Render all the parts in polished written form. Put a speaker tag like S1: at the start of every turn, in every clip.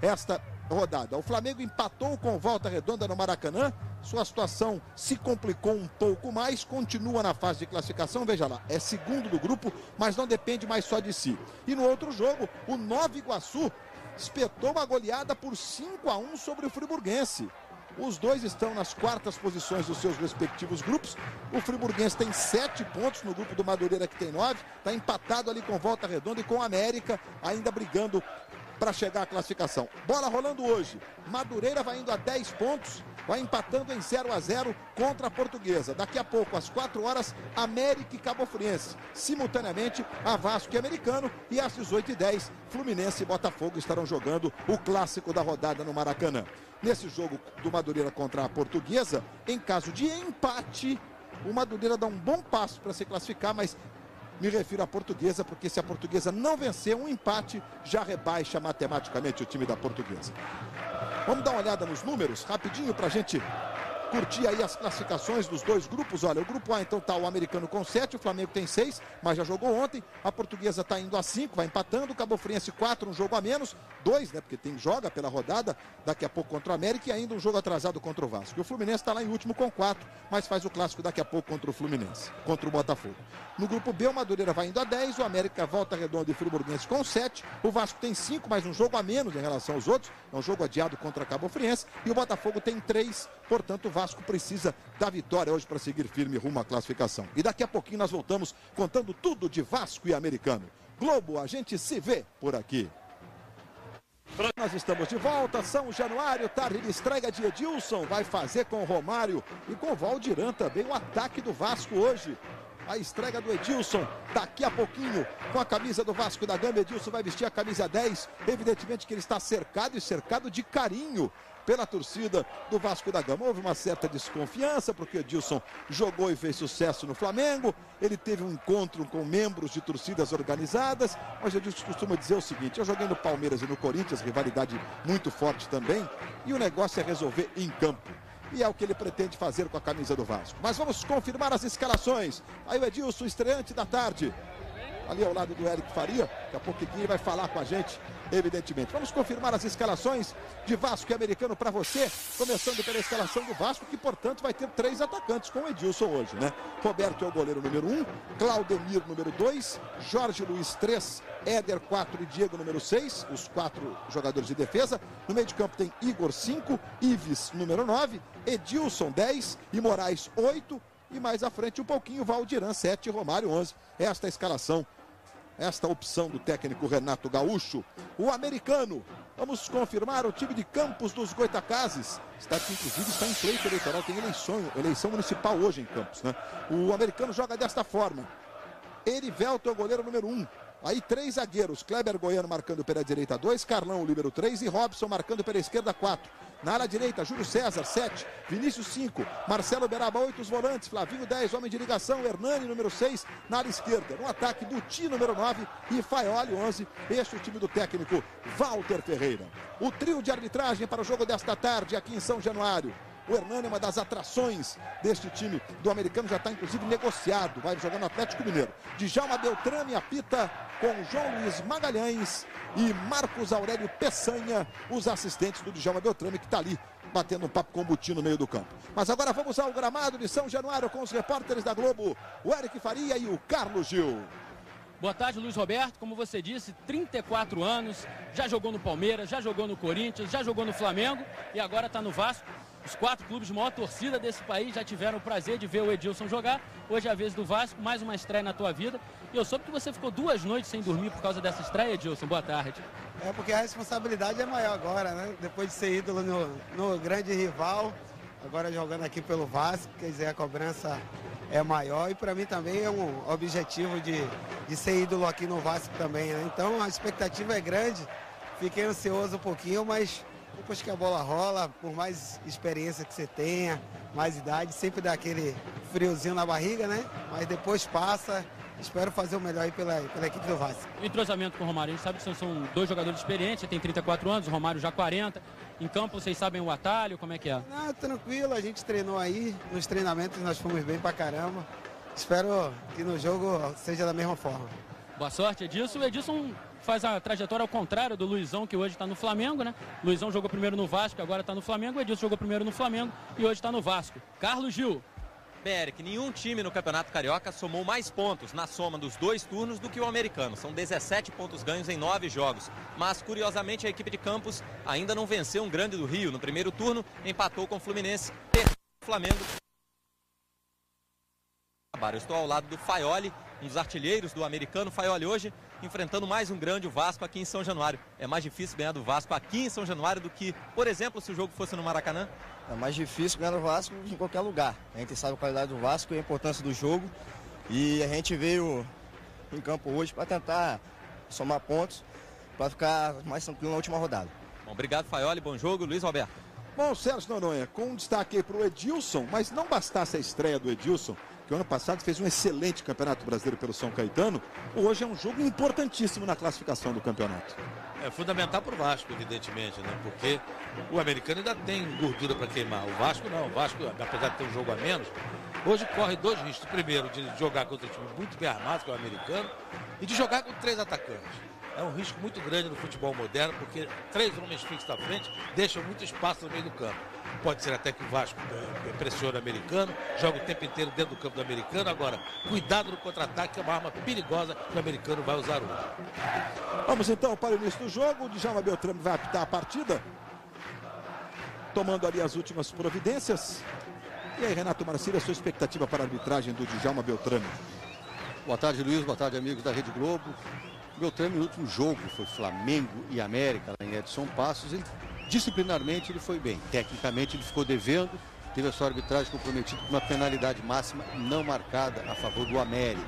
S1: esta rodada. O Flamengo empatou com Volta Redonda no Maracanã, sua situação se complicou um pouco mais, continua na fase de classificação, veja lá, é segundo do grupo, mas não depende mais só de si. E no outro jogo, o Nova Iguaçu espetou uma goleada por 5-1 sobre o Friburguense. Os dois estão nas quartas posições dos seus respectivos grupos. O Friburguense tem 7 pontos no grupo do Madureira, que tem 9. Está empatado ali com Volta Redonda e com América, ainda brigando para chegar à classificação. Bola rolando hoje. Madureira vai indo a 10 pontos, vai empatando em 0-0 contra a Portuguesa. Daqui a pouco, às 4 horas, América e Cabofriense. Simultaneamente, a Vasco e Americano. E às 18h10, Fluminense e Botafogo estarão jogando o clássico da rodada no Maracanã. Nesse jogo do Madureira contra a Portuguesa, em caso de empate, o Madureira dá um bom passo para se classificar, mas me refiro à Portuguesa, porque se a Portuguesa não vencer, um empate já rebaixa matematicamente o time da Portuguesa. Vamos dar uma olhada nos números, rapidinho, para a gente curtir aí as classificações dos dois grupos. Olha, o grupo A então está o Americano com 7, o Flamengo tem 6, mas já jogou ontem. A Portuguesa está indo a 5, vai empatando. O Cabofriense 4, um jogo a menos. 2, né, porque joga pela rodada, daqui a pouco contra o América, e ainda um jogo atrasado contra o Vasco. E o Fluminense está lá em último com 4, mas faz o clássico daqui a pouco contra o Fluminense, contra o Botafogo. No grupo B, o Madureira vai indo a 10, o América, Volta Redonda e Friburguense com 7, o Vasco tem 5, mas um jogo a menos em relação aos outros, é um jogo adiado contra a Cabofriense, e o Botafogo tem 3, portanto o Vasco precisa da vitória hoje para seguir firme rumo à classificação. E daqui a pouquinho nós voltamos contando tudo de Vasco e Americano. Globo, a gente se vê por aqui. Nós estamos de volta, São Januário, tarde de estreia de Edilson, vai fazer com o Romário e com o Valdirã também o ataque do Vasco hoje. A estreia do Edilson, daqui a pouquinho, com a camisa do Vasco da Gama. Edilson vai vestir a camisa 10, evidentemente que ele está cercado e cercado de carinho pela torcida do Vasco da Gama. Houve uma certa desconfiança, porque o Edilson jogou e fez sucesso no Flamengo, ele teve um encontro com membros de torcidas organizadas, mas o Edilson costuma dizer o seguinte: eu joguei no Palmeiras e no Corinthians, rivalidade muito forte também, e o negócio é resolver em campo. E é o que ele pretende fazer com a camisa do Vasco. Mas vamos confirmar as escalações. Aí o Edilson, estreante da tarde, ali ao lado do Eric Faria. Daqui a pouquinho ele vai falar com a gente, evidentemente. Vamos confirmar as escalações de Vasco e Americano para você, começando pela escalação do Vasco, que portanto vai ter 3 atacantes com o Edilson hoje, né? Roberto é o goleiro número 1, Claudemir número 2, Jorge Luiz 3, Éder 4 e Diego número 6, os 4 jogadores de defesa. No meio de campo tem Igor 5, Ives número 9, Edilson 10 e Moraes 8. E mais à frente um pouquinho, Valdirã 7 e Romário 11. Esta é a escalação, esta opção do técnico Renato Gaúcho. O Americano, vamos confirmar o time de Campos dos Goitacazes. Está aqui, inclusive, está em pleito eleitoral, tem eleição municipal hoje em Campos, né? O Americano joga desta forma: Erivelto é o goleiro número 1. Aí 3 zagueiros, Kleber Goiano marcando pela direita 2, Carlão o número 3 e Robson marcando pela esquerda 4. Na área direita, Júlio César 7, Vinícius 5, Marcelo Beraba 8, os volantes, Flavinho 10, homem de ligação, Hernani número 6, na área esquerda. No ataque, Buti número 9 e Faioli 11. Este é o time do técnico Walter Ferreira. O trio de arbitragem para o jogo desta tarde aqui em São Januário. O Hernani é uma das atrações deste time do Americano, já está inclusive negociado, vai jogar no Atlético Mineiro. Djalma Beltrame apita com João Luiz Magalhães e Marcos Aurélio Peçanha, os assistentes do Djalma Beltrame, que está ali batendo um papo com o Buti no meio do campo. Mas agora vamos ao gramado de São Januário com os repórteres da Globo, o Eric Faria e o Carlos Gil.
S2: Boa tarde, Luiz Roberto. Como você disse, 34 anos, já jogou no Palmeiras, já jogou no Corinthians, já jogou no Flamengo e agora está no Vasco. Os 4 clubes de maior torcida desse país já tiveram o prazer de ver o Edilson jogar. Hoje é a vez do Vasco, mais uma estreia na tua vida. E eu soube que você ficou 2 noites sem dormir por causa dessa estreia, Edilson. Boa tarde.
S3: É porque a responsabilidade é maior agora, né? Depois de ser ídolo no grande rival, agora jogando aqui pelo Vasco, quer dizer, a cobrança é maior. E para mim também é um objetivo de ser ídolo aqui no Vasco também, né? Então a expectativa é grande. Fiquei ansioso um pouquinho, mas depois que a bola rola, por mais experiência que você tenha, mais idade, sempre dá aquele friozinho na barriga, né? Mas depois passa. Espero fazer o melhor aí pela equipe do Vasco. O
S2: entrosamento com o Romário, a gente sabe que são 2 jogadores experientes, você tem 34 anos, o Romário já 40. Em campo vocês sabem o atalho, como é que é?
S3: Não, tranquilo, a gente treinou aí, nos treinamentos nós fomos bem pra caramba. Espero que no jogo seja da mesma forma.
S2: Boa sorte, Edilson. O Edilson faz a trajetória ao contrário do Luizão, que hoje está no Flamengo, né? Luizão jogou primeiro no Vasco, agora está no Flamengo. O Edilson jogou primeiro no Flamengo e hoje está no Vasco. Carlos Gil.
S4: Eric, nenhum time no Campeonato Carioca somou mais pontos na soma dos 2 turnos do que o americano. São 17 pontos ganhos em 9 jogos. Mas, curiosamente, a equipe de Campos ainda não venceu um Grande do Rio. No primeiro turno, empatou com o Fluminense, perdeu o Flamengo. Eu estou ao lado do Faioli, um dos artilheiros do americano. Faioli, hoje enfrentando mais um grande, o Vasco, aqui em São Januário. É mais difícil ganhar do Vasco aqui em São Januário do que, por exemplo, se o jogo fosse no Maracanã?
S5: É mais difícil ganhar do Vasco em qualquer lugar. A gente sabe a qualidade do Vasco e a importância do jogo. E a gente veio em campo hoje para tentar somar pontos, para ficar mais tranquilo na última rodada.
S4: Bom, obrigado, Faioli. Bom jogo. Luiz Roberto.
S1: Bom, Sérgio Noronha, com um destaque aí para o Edilson, mas não bastasse a estreia do Edilson, que o ano passado fez um excelente Campeonato Brasileiro pelo São Caetano, hoje é um jogo importantíssimo na classificação do campeonato.
S6: É fundamental para o Vasco, evidentemente, né? Porque o americano ainda tem gordura para queimar. O Vasco não. O Vasco, apesar de ter um jogo a menos, hoje corre 2 riscos. Primeiro, de jogar contra um time muito bem armado, que é o americano, e de jogar com 3 atacantes. É um risco muito grande no futebol moderno, porque 3 homens fixos na frente deixam muito espaço no meio do campo. Pode ser até que o Vasco pressione o americano, joga o tempo inteiro dentro do campo do americano. Agora, cuidado no contra-ataque, que é uma arma perigosa que o americano vai usar hoje.
S1: Vamos então para o início do jogo. O Djalma Beltrame vai apitar a partida, tomando ali as últimas providências. E aí, Renato Marcílio, a sua expectativa para a arbitragem do Djalma Beltrame?
S7: Boa tarde, Luiz. Boa tarde, amigos da Rede Globo. O Beltrame, no último jogo, foi Flamengo e América, lá em Edson Passos. Disciplinarmente ele foi bem, tecnicamente ele ficou devendo, teve a sua arbitragem comprometida com uma penalidade máxima não marcada a favor do América.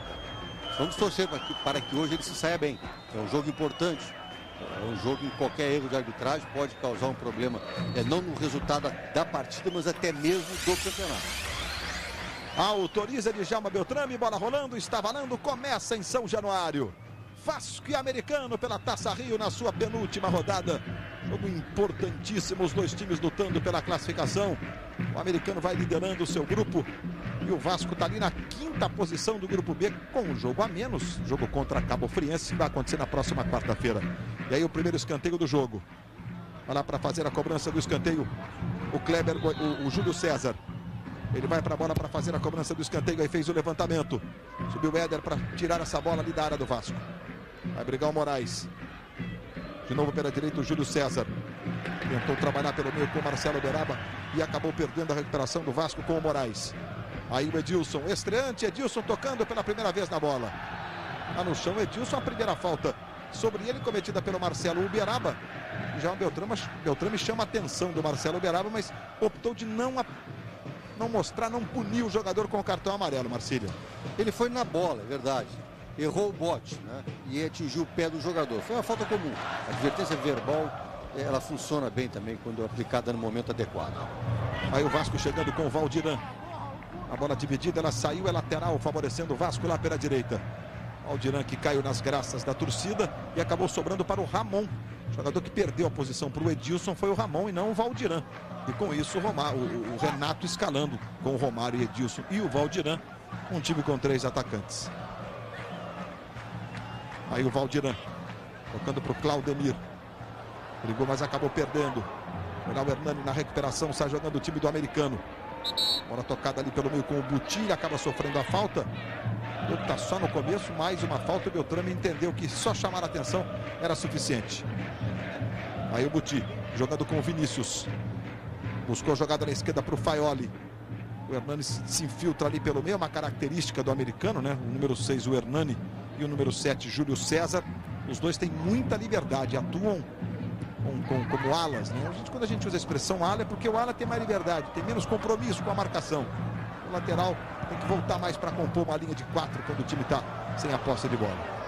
S7: Vamos torcer para que hoje ele se saia bem, é um jogo importante, é um jogo em qualquer erro de arbitragem pode causar um problema, não no resultado da partida, mas até mesmo do campeonato.
S1: Autoriza Djalma Beltrame, bola rolando, está valendo, começa em São Januário. Vasco e Americano pela Taça Rio na sua penúltima rodada. Jogo importantíssimo, os 2 times lutando pela classificação. O Americano vai liderando o seu grupo e o Vasco está ali na 5ª posição do grupo B com um jogo a menos. Jogo contra a Cabo Friense que vai acontecer na próxima quarta-feira. E aí o primeiro escanteio do jogo. Vai lá para fazer a cobrança do escanteio o Kleber, o Júlio César. Ele vai para a bola para fazer a cobrança do escanteio. Aí fez o levantamento. Subiu o Éder para tirar essa bola ali da área do Vasco. Vai brigar o Moraes. De novo pela direita o Júlio César. Tentou trabalhar pelo meio com o Marcelo Uberaba e acabou perdendo a recuperação do Vasco com o Moraes. Aí o Edilson, estreante, Edilson tocando pela primeira vez na bola. Lá no chão, Edilson, a primeira falta sobre ele, cometida pelo Marcelo Uberaba. Já o Beltrame chama a atenção do Marcelo Uberaba, mas optou de não mostrar, não punir o jogador com o cartão amarelo, Marcílio.
S7: Ele foi na bola, é verdade. Errou o bote, né? E atingiu o pé do jogador. Foi uma falta comum. A advertência verbal, ela funciona bem também quando aplicada no momento adequado.
S1: Aí o Vasco chegando com o Valdiran. A bola dividida, ela saiu, é lateral, favorecendo o Vasco lá pela direita. Valdiran que caiu nas graças da torcida e acabou sobrando para o Ramon. O jogador que perdeu a posição para o Edilson foi o Ramon e não o Valdiran. E com isso o Renato escalando com o Romário e Edilson e o Valdiran. Um time com 3 atacantes. Aí o Valdiran, tocando para o Claudemir. Brigou, mas acabou perdendo. O Hernani na recuperação, sai jogando o time do americano. Bola tocada ali pelo meio com o Buti, acaba sofrendo a falta. O jogo está só no começo, mais uma falta. O Beltrame entendeu que só chamar a atenção era suficiente. Aí o Buti, jogando com o Vinícius. Buscou a jogada na esquerda para o Faioli. O Hernani se infiltra ali pelo meio, uma característica do americano, né? O número 6, o Hernani, e o número 7, Júlio César. Os dois têm muita liberdade, atuam como alas, né? Quando a gente usa a expressão ala é porque o ala tem mais liberdade, tem menos compromisso com a marcação. O lateral tem que voltar mais para compor uma linha de 4 quando o time está sem a posse de bola.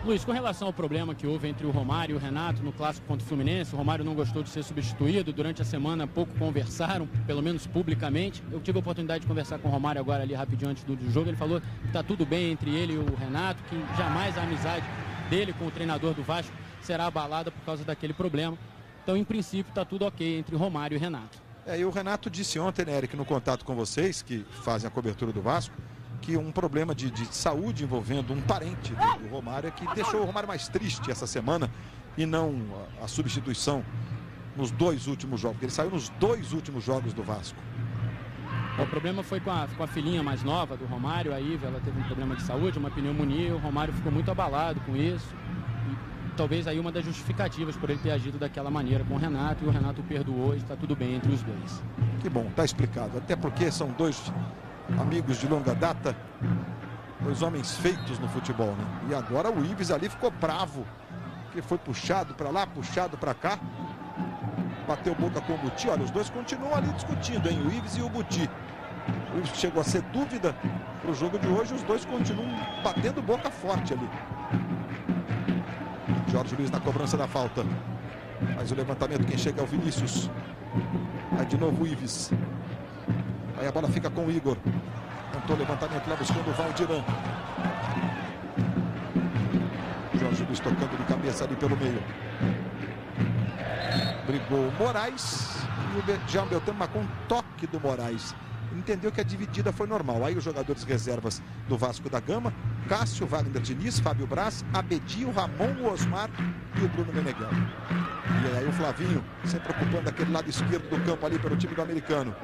S2: Luiz, com relação ao problema que houve entre o Romário e o Renato no clássico contra o Fluminense, o Romário não gostou de ser substituído, durante a semana pouco conversaram, pelo menos publicamente. Eu tive a oportunidade de conversar com o Romário agora ali rapidinho antes do jogo, ele falou que está tudo bem entre ele e o Renato, que jamais a amizade dele com o treinador do Vasco será abalada por causa daquele problema. Então, em princípio, está tudo ok entre Romário e Renato.
S1: E o Renato disse ontem, né, Eric, no contato com vocês, que fazem a cobertura do Vasco, que um problema de saúde envolvendo um parente do Romário, que deixou o Romário mais triste essa semana, e não a substituição nos 2 últimos jogos. Ele saiu nos 2 últimos jogos do Vasco.
S2: O problema foi com a filhinha mais nova do Romário, a Iva. Ela teve um problema de saúde, uma pneumonia. O Romário ficou muito abalado com isso. E talvez aí uma das justificativas por ele ter agido daquela maneira com o Renato. E o Renato perdoou e está tudo bem entre os dois.
S1: Que bom, tá explicado. Até porque são 2 amigos de longa data, 2 homens feitos no futebol, né? E agora o Ives ali ficou bravo, que foi puxado para lá, puxado para cá. Bateu boca com o Buti. Olha, os dois continuam ali discutindo, hein? O Ives e o Buti. O Ives chegou a ser dúvida para o jogo de hoje. Os dois continuam batendo boca forte ali. Jorge Luiz na cobrança da falta. Faz o levantamento, quem chega é o Vinícius. Aí de novo o Ives. Aí a bola fica com o Igor. Tentou o levantamento lá buscando o Valdiran. Jorge Luiz tocando de cabeça ali pelo meio. Brigou o Moraes e o Jean Beltrame marcou um toque do Moraes. Entendeu que a dividida foi normal. Aí os jogadores reservas do Vasco da Gama: Cássio, Wagner Diniz, Fábio Braz, Abedi, o Ramon, o Osmar e o Bruno Meneghel. E aí o Flavinho sempre ocupando aquele lado esquerdo do campo ali pelo time do americano.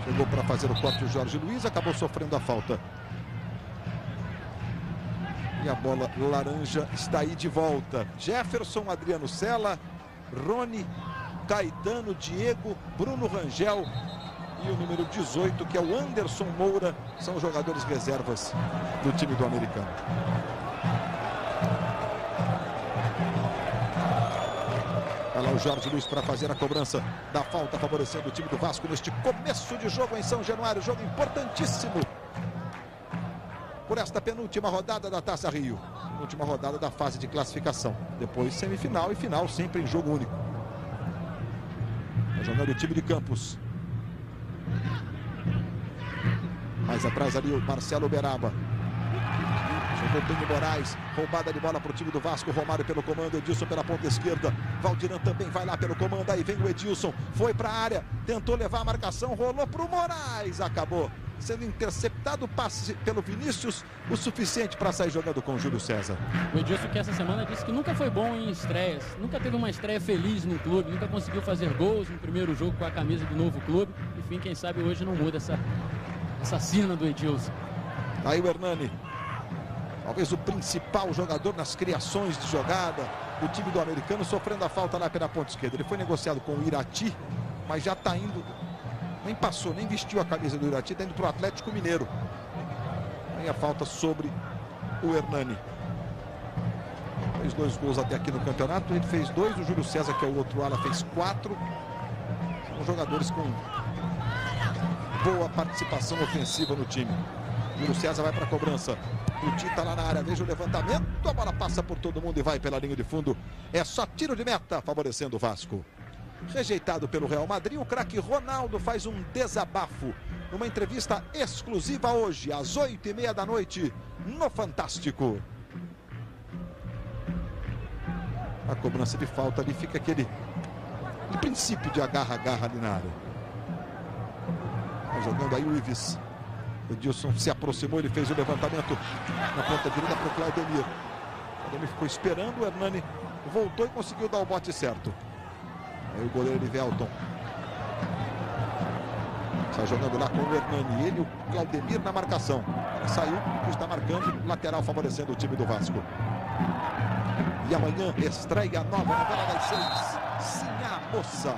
S1: Chegou para fazer o corte o Jorge Luiz, acabou sofrendo a falta. E a bola laranja está aí de volta. Jefferson, Adriano Sela, Rony, Caetano, Diego, Bruno Rangel e o número 18, que é o Anderson Moura, são os jogadores reservas do time do americano. Vai lá o Jorge Luiz para fazer a cobrança da falta, favorecendo o time do Vasco neste começo de jogo em São Januário. Jogo importantíssimo por esta penúltima rodada da Taça Rio. Última rodada da fase de classificação. Depois semifinal e final, sempre em jogo único. Vai jogando o time de Campos. Mais atrás ali o Marcelo Beraba. Jogou bem o Moraes. Roubada de bola para o time do Vasco. Romário pelo comando. Edilson pela ponta esquerda. Valdiran também vai lá pelo comando. Aí vem o Edilson. Foi para a área. Tentou levar a marcação. Rolou para o Moraes. Acabou sendo interceptado o passe pelo Vinícius, o suficiente para sair jogando com o Júlio César.
S2: O Edilson, que essa semana disse que nunca foi bom em estreias, nunca teve uma estreia feliz no clube, nunca conseguiu fazer gols no primeiro jogo com a camisa do novo clube. Enfim, quem sabe hoje não muda essa sina do Edilson.
S1: Aí o Hernani, talvez o principal jogador nas criações de jogada do time do americano, sofrendo a falta lá pela ponta esquerda. Ele foi negociado com o Irati, mas já está indo, nem passou, nem vestiu a camisa do Irati, está indo para o Atlético Mineiro. Aí a falta sobre o Hernani. Fez 2 gols até aqui no campeonato, ele fez 2, o Júlio César, que é o outro ala, fez 4. São jogadores com boa participação ofensiva no time. Júlio César vai para a cobrança. O Tita está lá na área, veja o levantamento, a bola passa por todo mundo e vai pela linha de fundo. É só tiro de meta, favorecendo o Vasco. Rejeitado pelo Real Madrid, o craque Ronaldo faz um desabafo numa entrevista exclusiva hoje, às 8h30 da noite, no Fantástico. A cobrança de falta ali, fica aquele princípio de agarra-agarra ali na área. Tá jogando aí o Ives. O Edilson se aproximou, ele fez o levantamento na ponta direita para o Claudemir. O Claudemir ficou esperando, o Hernani voltou e conseguiu dar o bote certo. Aí o goleiro Livelton está jogando lá com o Hernani. Ele e o Claudemir na marcação. Ele saiu, está marcando, lateral favorecendo o time do Vasco. E amanhã estreia a nova novela das 6. Sinha Moça.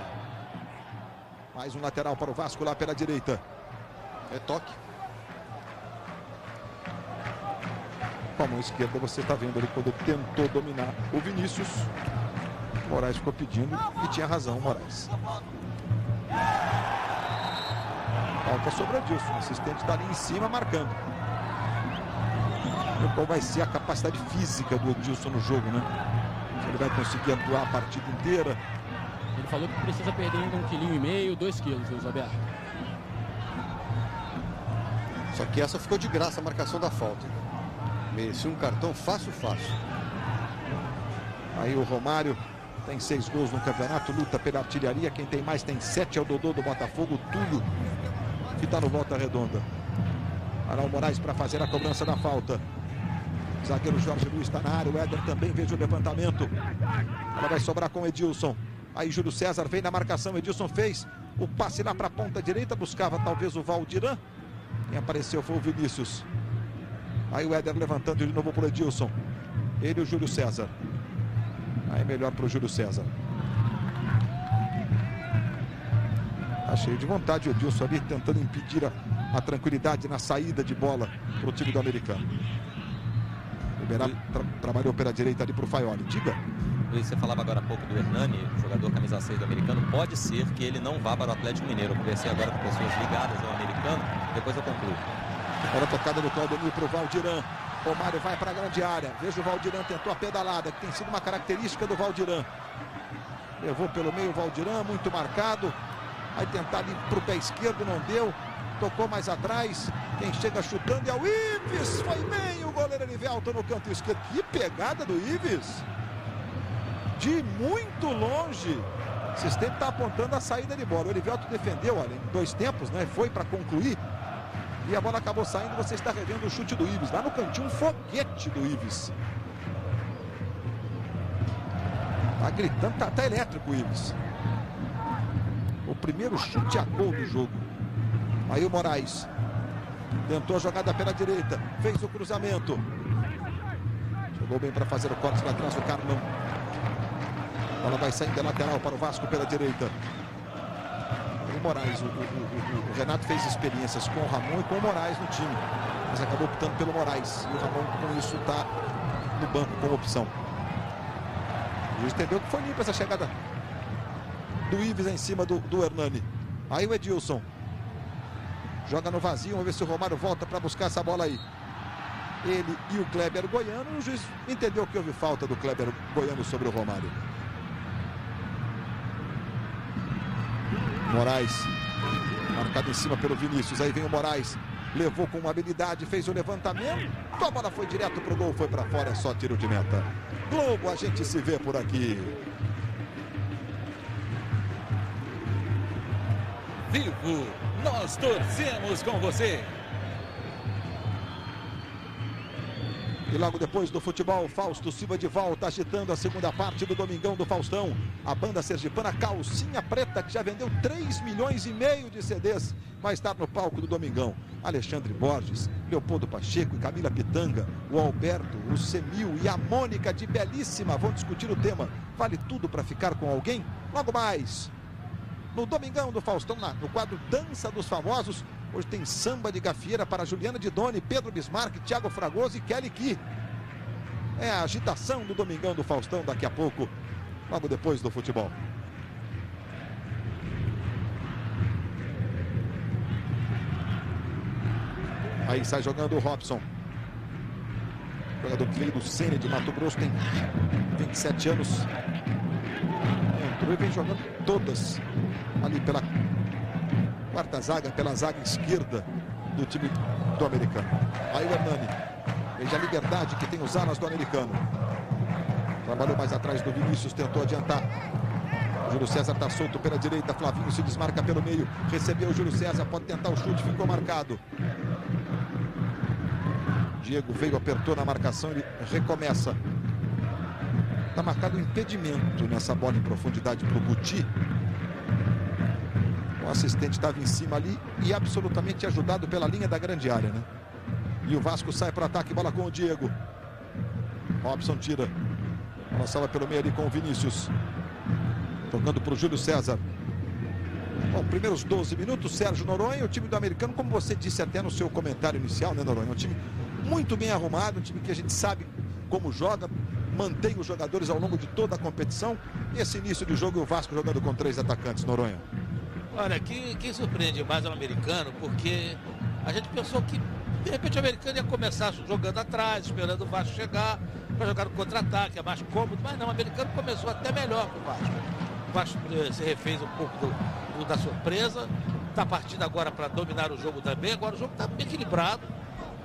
S1: Mais um lateral para o Vasco lá pela direita.
S7: É toque.
S1: Com a mão esquerda você está vendo ali quando tentou dominar o Vinícius. O Moraes ficou pedindo e tinha razão o Moraes. Falta sobre o Edilson. O assistente está ali em cima marcando. E qual vai ser a capacidade física do Edilson no jogo, né? Se ele vai conseguir atuar a partida inteira.
S2: Ele falou que precisa perder ainda 1,5 kg, 2 kg, Luiz Roberto.
S7: Só que essa ficou de graça a marcação da falta. Merecia um cartão fácil.
S1: Aí o Romário tem 6 gols no campeonato, luta pela artilharia. Quem tem mais tem 7, é o Dodô do Botafogo. O Túlio que está no Volta Redonda. Arão Moraes para fazer a cobrança da falta. Zagueiro Jorge Luiz está na área. O Éder também veja o levantamento. Ela vai sobrar com o Edilson. Aí Júlio César vem na marcação. Edilson fez o passe lá para a ponta direita. Buscava talvez o Valdiran. Quem apareceu foi o Vinícius. Aí o Éder levantando de novo para o Edilson. Ele e o Júlio César. Aí melhor para o Júlio César. Tá cheio de vontade o Edilson ali, tentando impedir a tranquilidade na saída de bola para o time do americano. O Berá trabalhou pela direita ali para o Faioli. Diga.
S4: Luiz, você falava agora há pouco do Hernani, jogador camisa 6 do americano. Pode ser que ele não vá para o Atlético Mineiro. Eu conversei agora com pessoas ligadas ao americano. Depois eu concluo.
S1: Era a tocada do Claudemir para o Valdiran. Romário vai para a grande área. Veja o Valdiran, tentou a pedalada, que tem sido uma característica do Valdiran. Levou pelo meio o Valdiran, muito marcado. Vai tentar ali para o pé esquerdo, não deu. Tocou mais atrás. Quem chega chutando é o Ives. Foi bem o goleiro Erivelto no canto esquerdo. Que pegada do Ives. De muito longe. O sistema está apontando a saída de bola. O Erivelto defendeu, olha, em 2 tempos, né? Foi para concluir. E a bola acabou saindo. Você está revendo o chute do Ives. Lá no cantinho, um foguete do Ives. Tá gritando, tá elétrico o Ives. O primeiro chute a gol do jogo. Aí o Moraes tentou a jogada pela direita, fez o cruzamento, jogou bem para fazer o corte lá atrás o Carlão. A bola vai saindo de lateral para o Vasco pela direita. O Moraes, o Renato fez experiências com o Ramon e com o Moraes no time, mas acabou optando pelo Moraes, e o Ramon com isso está no banco como opção. O juiz entendeu que foi limpa essa chegada do Ives em cima do Hernani. Aí o Edilson joga no vazio, vamos ver se o Romário volta para buscar essa bola aí. Ele e o Kleber Goiano. O juiz entendeu que houve falta do Kleber Goiano sobre o Romário. Moraes marcado em cima pelo Vinícius. Aí vem o Moraes, levou com uma habilidade, fez o levantamento, a bola foi direto pro gol, foi para fora, é só tiro de meta. Globo, a gente se vê por aqui.
S6: Vivo, nós torcemos com você.
S1: E logo depois do futebol, Fausto Silva de volta, agitando a segunda parte do Domingão do Faustão. A banda sergipana Calcinha Preta, que já vendeu 3,5 milhões de CDs, vai estar no palco do Domingão. Alexandre Borges, Leopoldo Pacheco e Camila Pitanga, o Alberto, o Semil e a Mônica de Belíssima vão discutir o tema Vale Tudo para Ficar com Alguém? Logo mais, no Domingão do Faustão, no quadro Dança dos Famosos. Hoje tem samba de gafieira para Juliana Didoni, Pedro Bismarck, Thiago Fragoso e Kelly Ki. É a agitação do Domingão do Faustão daqui a pouco, logo depois do futebol. Aí sai jogando o Robson. Jogador que veio do Sene de Mato Grosso, tem 27 anos. Entrou e vem jogando todas ali pela quarta zaga, pela zaga esquerda do time do americano. Aí o Hernani, veja a liberdade que tem os alas do americano. Trabalhou mais atrás do Vinícius, tentou adiantar. O Júlio César está solto pela direita, Flavinho se desmarca pelo meio, recebeu o Júlio César, pode tentar o chute, ficou marcado. Diego veio, apertou na marcação, ele recomeça. Está marcado um impedimento nessa bola em profundidade para o Guti. O assistente estava em cima ali e absolutamente ajudado pela linha da grande área, né? E o Vasco sai para o ataque, bola com o Diego. Robson tira. Bola salva pelo meio ali com o Vinícius. Tocando para o Júlio César. Bom, primeiros 12 minutos, Sérgio Noronha, o time do americano, como você disse até no seu comentário inicial, né, Noronha? É um time muito bem arrumado, um time que a gente sabe como joga, mantém os jogadores ao longo de toda a competição. E esse início de jogo, o Vasco jogando com 3 atacantes, Noronha.
S6: Olha, quem surpreende mais é o americano, porque a gente pensou que, de repente, o americano ia começar jogando atrás, esperando o Vasco chegar, para jogar no contra-ataque, é mais cômodo, mas não, o americano começou até melhor que o Vasco. O Vasco se refez um pouco da surpresa, está partindo agora para dominar o jogo também, agora o jogo está bem equilibrado,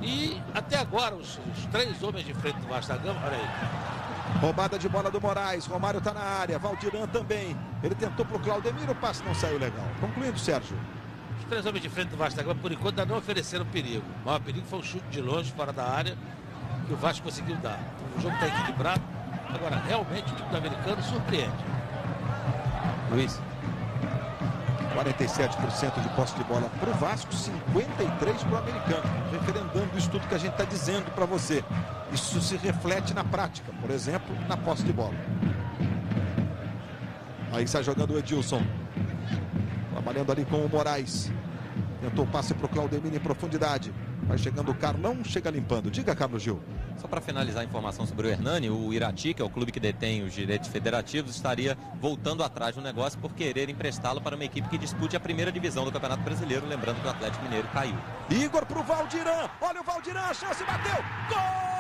S6: e até agora os 3 homens de frente do Vasco da Gama, olha aí.
S1: Roubada de bola do Moraes, Romário está na área, Valdiran também. Ele tentou para o Claudemir, o passe não saiu legal. Concluindo, Sérgio.
S6: Os 3 homens de frente do Vasco da Gama, por enquanto, ainda não ofereceram perigo. O maior perigo foi um chute de longe, fora da área, que o Vasco conseguiu dar. O jogo está equilibrado. Agora, realmente, o time do americano surpreende.
S4: Luiz.
S1: 47% de posse de bola para o Vasco, 53% para o americano. Referendando isso tudo que a gente está dizendo para você. Isso se reflete na prática, por exemplo, na posse de bola. Aí está jogando o Edilson. Trabalhando ali com o Moraes. Tentou o passe para o Claudemir em profundidade. Vai chegando o Carlão, chega limpando. Diga, Carlos Gil.
S4: Só para finalizar a informação sobre o Hernani, o Irati, que é o clube que detém os direitos federativos, estaria voltando atrás no negócio por querer emprestá-lo para uma equipe que dispute a primeira divisão do Campeonato Brasileiro, lembrando que o Atlético Mineiro caiu.
S1: Igor para o Valdirã. Olha o Valdirã, a chance, bateu. Gol!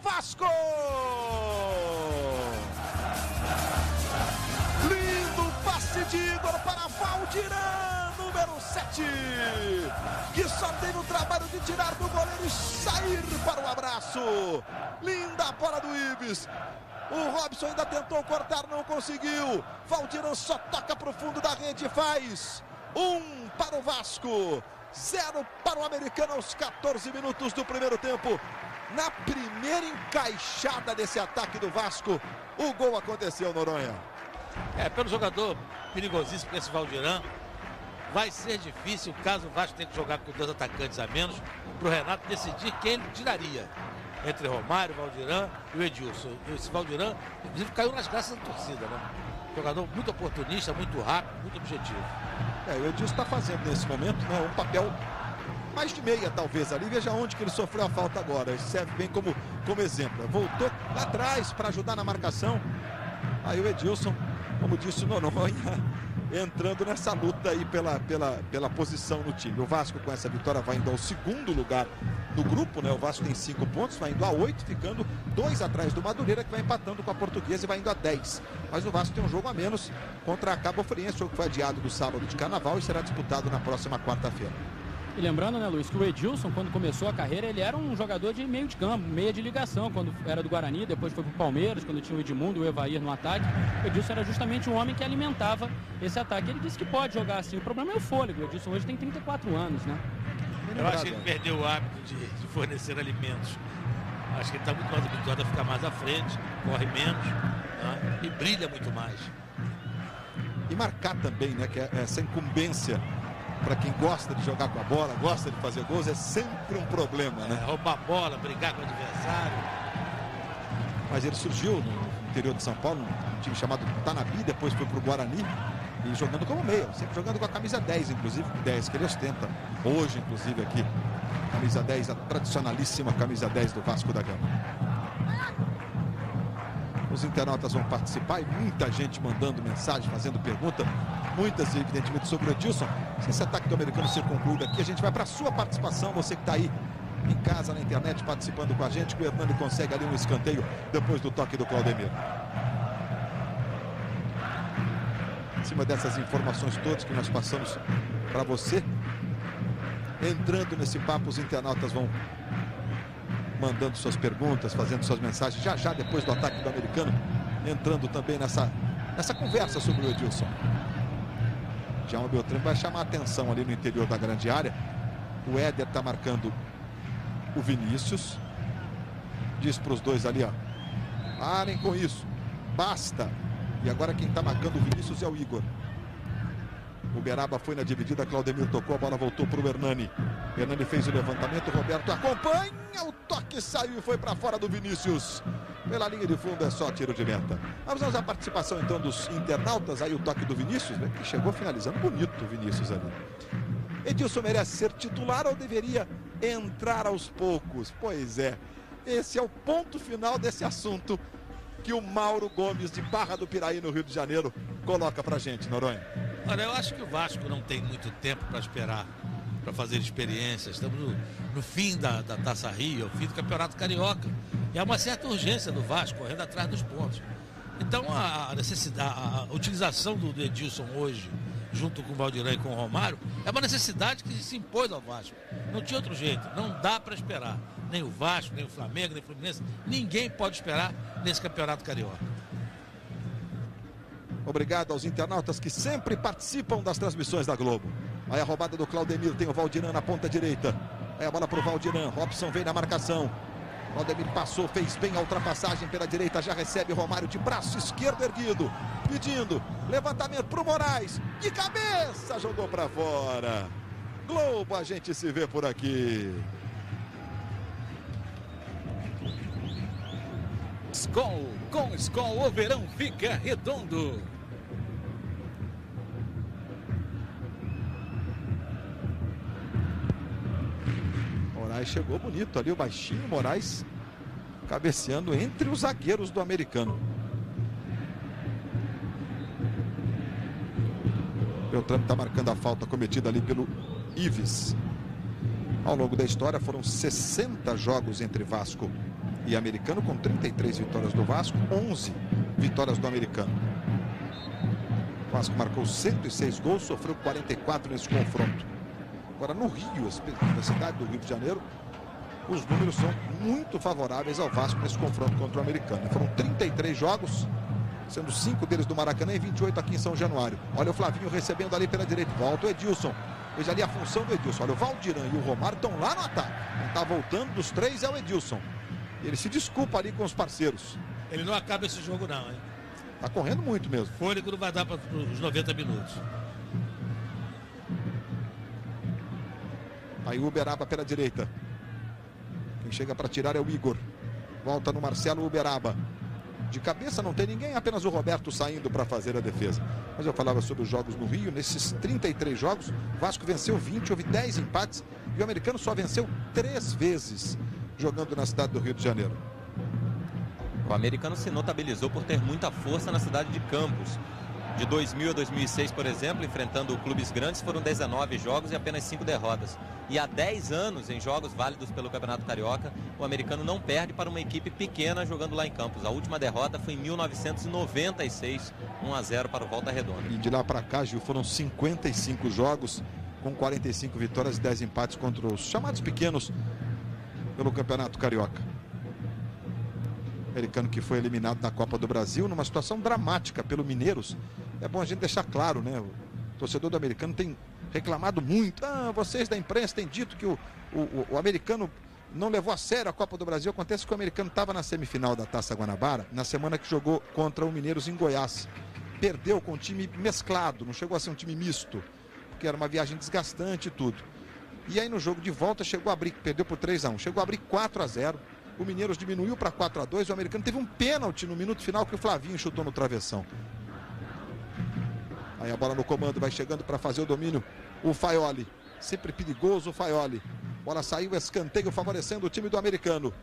S1: Vasco! Lindo passe de Igor para Valdirã, número 7, que só tem o trabalho de tirar do goleiro e sair para o abraço. Linda bola do Ibis. O Robson ainda tentou cortar, não conseguiu. Valdirã só toca para o fundo da rede e faz 1 para o Vasco, 0 para o americano aos 14 minutos do primeiro tempo. Na primeira encaixada desse ataque do Vasco, o gol aconteceu, Noronha.
S6: Pelo jogador perigosíssimo que esse Valdirã, vai ser difícil, caso o Vasco tenha que jogar com 2 atacantes a menos, para o Renato decidir quem ele tiraria. Entre Romário, Valdirã e o Edilson. Esse Valdirã, inclusive, caiu nas graças da torcida, né? Jogador muito oportunista, muito rápido, muito objetivo.
S1: O Edilson está fazendo nesse momento, né, um papel mais de meia, talvez, ali. Veja onde que ele sofreu a falta agora. Ele serve bem como exemplo. Voltou lá atrás para ajudar na marcação. Aí o Edilson, como disse o Noronha, entrando nessa luta aí pela posição no time. O Vasco, com essa vitória, vai indo ao 2º lugar do grupo, né? O Vasco tem 5 pontos, vai indo a 8, ficando 2 atrás do Madureira, que vai empatando com a Portuguesa e vai indo a 10. Mas o Vasco tem um jogo a menos contra a Cabo Friense, jogo que foi adiado do sábado de Carnaval e será disputado na próxima quarta-feira.
S2: E lembrando, né, Luiz, que o Edilson, quando começou a carreira, ele era um jogador de meio de campo, meia de ligação, quando era do Guarani, depois foi pro Palmeiras, quando tinha o Edmundo e o Evair no ataque. O Edilson era justamente um homem que alimentava esse ataque. Ele disse que pode jogar assim, o problema é o fôlego. O Edilson hoje tem 34 anos, né?
S6: Eu acho que ele perdeu o hábito de fornecer alimentos. Acho que ele está muito mais habituado a ficar mais à frente, corre menos, né? E brilha muito mais.
S1: E marcar também, né, que essa incumbência, para quem gosta de jogar com a bola, gosta de fazer gols, é sempre um problema, né?
S6: Roubar a bola, brigar com o adversário.
S1: Mas ele surgiu no interior de São Paulo, um time chamado Tanabi, depois foi para o Guarani, e jogando como meia, sempre jogando com a camisa 10, inclusive, 10 que ele ostenta. Hoje, inclusive, aqui, camisa 10, a tradicionalíssima camisa 10 do Vasco da Gama. Os internautas vão participar e muita gente mandando mensagem, fazendo pergunta, muitas evidentemente sobre o Edilson. Se esse ataque do americano ser concluído aqui, a gente vai para a sua participação, você que está aí em casa, na internet, participando com a gente, que o Hernani consegue ali um escanteio depois do toque do Claudemir. Em cima dessas informações todas que nós passamos para você, entrando nesse papo, os internautas vão mandando suas perguntas, fazendo suas mensagens, já depois do ataque do americano, entrando também nessa conversa sobre o Edilson. Djalma Beltrame vai chamar a atenção ali no interior da grande área. O Éder está marcando o Vinícius. Diz para os dois ali, ó, parem com isso, basta. E agora quem está marcando o Vinícius é o Igor. O Beraba foi na dividida, Claudemir tocou, a bola voltou para o Hernani. Hernani fez o levantamento, o Roberto acompanha, o toque saiu e foi para fora do Vinícius. Pela linha de fundo é só tiro de meta. Vamos à participação então dos internautas, aí o toque do Vinícius, né, que chegou finalizando bonito o Vinícius ali. Edilson merece ser titular ou deveria entrar aos poucos? Pois é, esse é o ponto final desse assunto que o Mauro Gomes de Barra do Piraí, no Rio de Janeiro, coloca pra gente, Noronha.
S6: Olha, eu acho que o Vasco não tem muito tempo para esperar, para fazer experiências. Estamos no fim da Taça Rio, o fim do Campeonato Carioca. E há uma certa urgência do Vasco correndo atrás dos pontos. Então a utilização do Edilson hoje junto com o Valdirã e com o Romário, é uma necessidade que se impôs ao Vasco. Não tinha outro jeito, não dá para esperar. Nem o Vasco, nem o Flamengo, nem o Fluminense, ninguém pode esperar nesse Campeonato Carioca.
S1: Obrigado aos internautas que sempre participam das transmissões da Globo. Aí a roubada do Claudemir, tem o Valdirã na ponta direita. Aí a bola pro Valdirã, Robson vem na marcação. Claudemir passou, fez bem a ultrapassagem pela direita, já recebe Romário de braço esquerdo erguido, pedindo levantamento pro Moraes, de cabeça, jogou para fora. Globo, a gente se vê por aqui.
S8: Skol, com Skol o verão fica redondo.
S1: Moraes chegou bonito ali, o baixinho Moraes cabeceando entre os zagueiros do americano. Beltrame está marcando a falta cometida ali pelo Ives. Ao longo da história foram 60 jogos entre Vasco e Americano, com 33 vitórias do Vasco, 11 vitórias do Americano. O Vasco marcou 106 gols, sofreu 44 nesse confronto. Agora no Rio, na cidade do Rio de Janeiro, os números são muito favoráveis ao Vasco nesse confronto contra o Americano. Foram 33 jogos, sendo 5 deles do Maracanã e 28 aqui em São Januário. Olha o Flavinho recebendo ali pela direita, volta o Edilson. Veja ali a função do Edilson. Olha, o Valdirã e o Romário estão lá no ataque. Quem está voltando dos três é o Edilson. Ele se desculpa ali com os parceiros.
S6: Ele não acaba esse jogo não, hein?
S1: Tá correndo muito mesmo.
S6: Fôlego não vai dar para os 90 minutos.
S1: Aí o Uberaba pela direita. Quem chega para tirar é o Igor. Volta no Marcelo Uberaba. De cabeça não tem ninguém, apenas o Roberto saindo para fazer a defesa. Mas eu falava sobre os jogos no Rio. Nesses 33 jogos, o Vasco venceu 20, houve 10 empates. E o Americano só venceu 3 vezes jogando na cidade do Rio de Janeiro.
S4: O Americano se notabilizou por ter muita força na cidade de Campos. De 2000 a 2006, por exemplo, enfrentando clubes grandes, foram 19 jogos e apenas 5 derrotas. E há 10 anos, em jogos válidos pelo Campeonato Carioca, o Americano não perde para uma equipe pequena jogando lá em Campos. A última derrota foi em 1996, 1-0 para o Volta Redonda.
S1: E de lá para cá, Gil, foram 55 jogos, com 45 vitórias e 10 empates contra os chamados pequenos pelo Campeonato Carioca. Americano que foi eliminado na Copa do Brasil numa situação dramática pelo Mineiros. É bom a gente deixar claro, né? O torcedor do Americano tem reclamado muito. Vocês da imprensa têm dito que o Americano não levou a sério a Copa do Brasil. Acontece que o Americano estava na semifinal da Taça Guanabara, na semana que jogou contra o Mineiros em Goiás. Perdeu com um time mesclado, não chegou a ser um time misto, porque era uma viagem desgastante e tudo. E aí no jogo de volta chegou a abrir, perdeu por 3-1, chegou a abrir 4-0. O Mineiros diminuiu para 4-2. O Americano teve um pênalti no minuto final que o Flavinho chutou no travessão. Aí a bola no comando, vai chegando para fazer o domínio o Faioli. Sempre perigoso o Faioli. Bola saiu, escanteio favorecendo o time do Americano.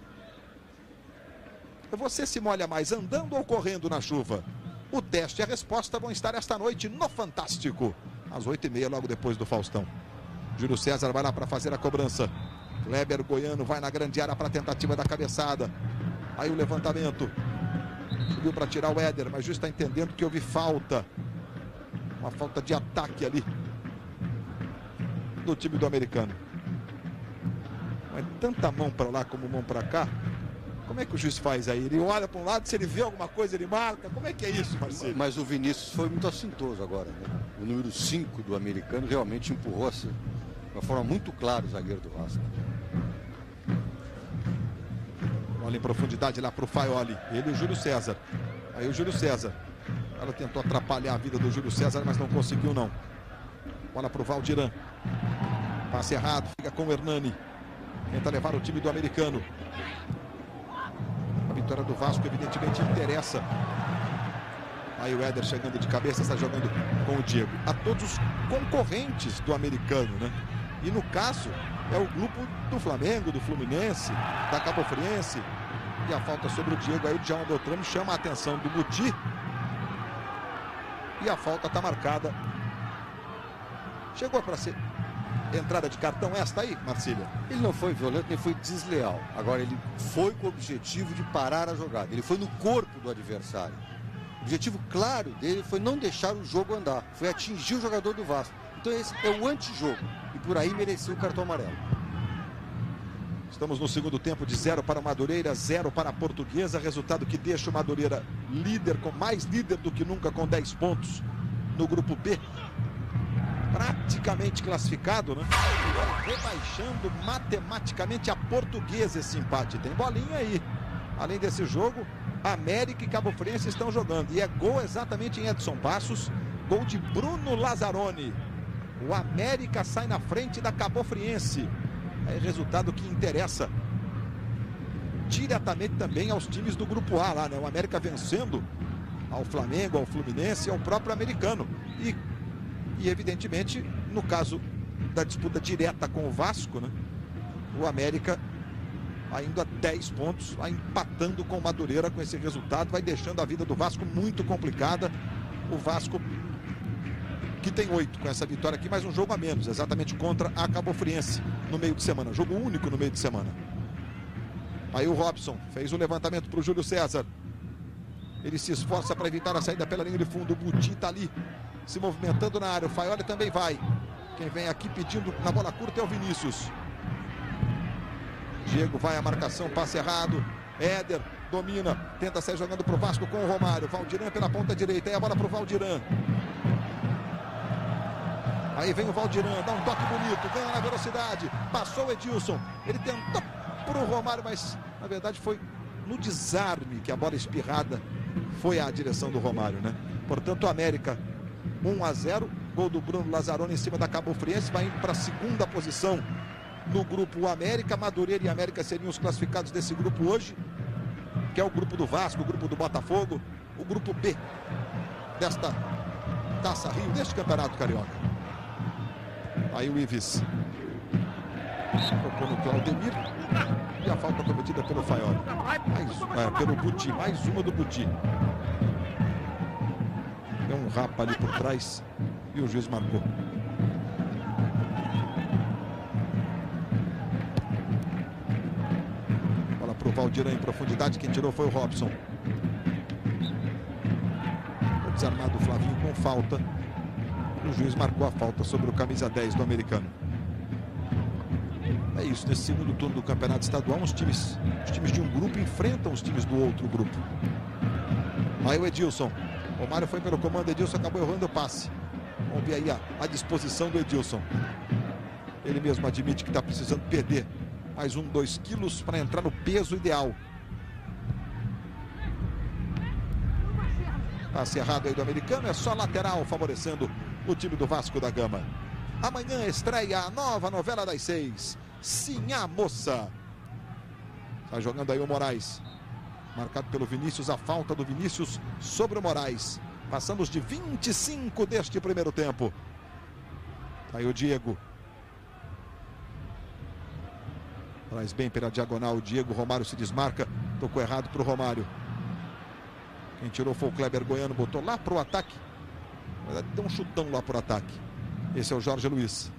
S1: Você se molha mais andando ou correndo na chuva? O teste e a resposta vão estar esta noite no Fantástico, às 8h30, logo depois do Faustão. Júlio César vai lá para fazer a cobrança. Kleber Goiano vai na grande área para a tentativa da cabeçada. Aí o levantamento. Subiu para tirar o Éder, mas justo está entendendo que houve falta. Uma falta de ataque ali do time do Americano. Mas tanta mão para lá como mão para cá. Como é que o juiz faz aí? Ele olha para um lado, se ele vê alguma coisa, ele marca. Como é que é isso, Marcelo?
S7: Mas o Vinícius foi muito assintoso agora, né? O número 5 do Americano realmente empurrou assim, de uma forma muito clara o zagueiro do Vasco.
S1: Bola em profundidade lá para o Faioli. Ele e o Júlio César. Aí o Júlio César. Ela tentou atrapalhar a vida do Júlio César, mas não conseguiu não. Bola para o Valdirã. Passe errado, fica com o Hernani. Tenta levar o time do Americano. A vitória do Vasco evidentemente interessa. Aí o Éder chegando de cabeça, está jogando com o Diego. A todos os concorrentes do Americano, né? E no caso, é o grupo do Flamengo, do Fluminense, da Cabofriense. E a falta sobre o Diego. Aí o Djalma Beltrame chama a atenção do Guti. E a falta está marcada. Chegou para ser entrada de cartão esta aí, Marcília?
S7: Ele não foi violento nem foi desleal. Agora ele foi com o objetivo de parar a jogada. Ele foi no corpo do adversário. O objetivo claro dele foi não deixar o jogo andar, foi atingir o jogador do Vasco. Então esse é o antijogo e por aí mereceu o cartão amarelo.
S1: Estamos no segundo tempo de 0 para o Madureira, 0 para a Portuguesa. Resultado que deixa o Madureira líder, mais líder do que nunca, com 10 pontos no grupo B. Praticamente classificado, né? Rebaixando matematicamente a Portuguesa esse empate. Tem bolinha aí. Além desse jogo, América e Cabo Friense estão jogando. E é gol exatamente em Edson Passos. Gol de Bruno Lazzaroni. O América sai na frente da Cabo Friense. É resultado que interessa diretamente também aos times do grupo A lá, né? O América vencendo ao Flamengo, ao Fluminense e ao próprio Americano. E evidentemente, no caso da disputa direta com o Vasco, né? O América ainda 10 pontos, vai empatando com o Madureira com esse resultado, vai deixando a vida do Vasco muito complicada. O Vasco que tem 8 com essa vitória aqui, mais um jogo a menos, exatamente contra a Cabo Friense no meio de semana, jogo único no meio de semana. Aí o Robson fez o levantamento para o Júlio César, ele se esforça para evitar a saída pela linha de fundo. O Buti está ali se movimentando na área, o Faioli também vai. Quem vem aqui pedindo na bola curta é o Vinícius. Diego vai à marcação, passe errado. Éder domina, tenta sair jogando para o Vasco com o Romário. Valdiran pela ponta direita, aí a bola para o Valdiran. Aí vem o Valdiran, dá um toque bonito, ganha na velocidade, passou o Edilson. Ele tentou para o Romário, mas na verdade foi no desarme que a bola espirrada foi à direção do Romário, né? Portanto, o América 1-0, gol do Bruno Lazzaroni em cima da Cabo Friense, vai indo para a segunda posição no grupo América. Madureira e América seriam os classificados desse grupo hoje, que é o grupo do Vasco, o grupo do Botafogo, o grupo B desta Taça Rio, deste Campeonato Carioca. Aí o Ives tocou no Claudemir e a falta cometida pelo Faioli, pelo Buti, mais uma do Buti. Deu um rapa ali por trás e o juiz marcou. Bola para o Valdiran em profundidade, quem tirou foi o Robson. Foi desarmado o Flavinho com falta. O juiz marcou a falta sobre o camisa 10 do Americano. É isso, nesse segundo turno do Campeonato Estadual, os times de um grupo enfrentam os times do outro grupo. Aí o Edilson. O Romário foi pelo comando, Edilson acabou errando o passe. Vamos ver aí a disposição do Edilson. Ele mesmo admite que está precisando perder mais 2 quilos para entrar no peso ideal. Passe errado aí do Americano, é só lateral favorecendo o time do Vasco da Gama. Amanhã estreia a nova novela das 6, Sim a Moça. Está jogando aí o Moraes. Marcado pelo Vinícius, a falta do Vinícius sobre o Moraes. Passamos de 25 deste primeiro tempo. Aí o Diego. Traz bem pela diagonal o Diego. Romário se desmarca. Tocou errado para o Romário. Quem tirou foi o Kleber Goiano. Botou lá para o ataque. Na verdade, deu um chutão lá para o ataque. Esse é o Jorge Luiz.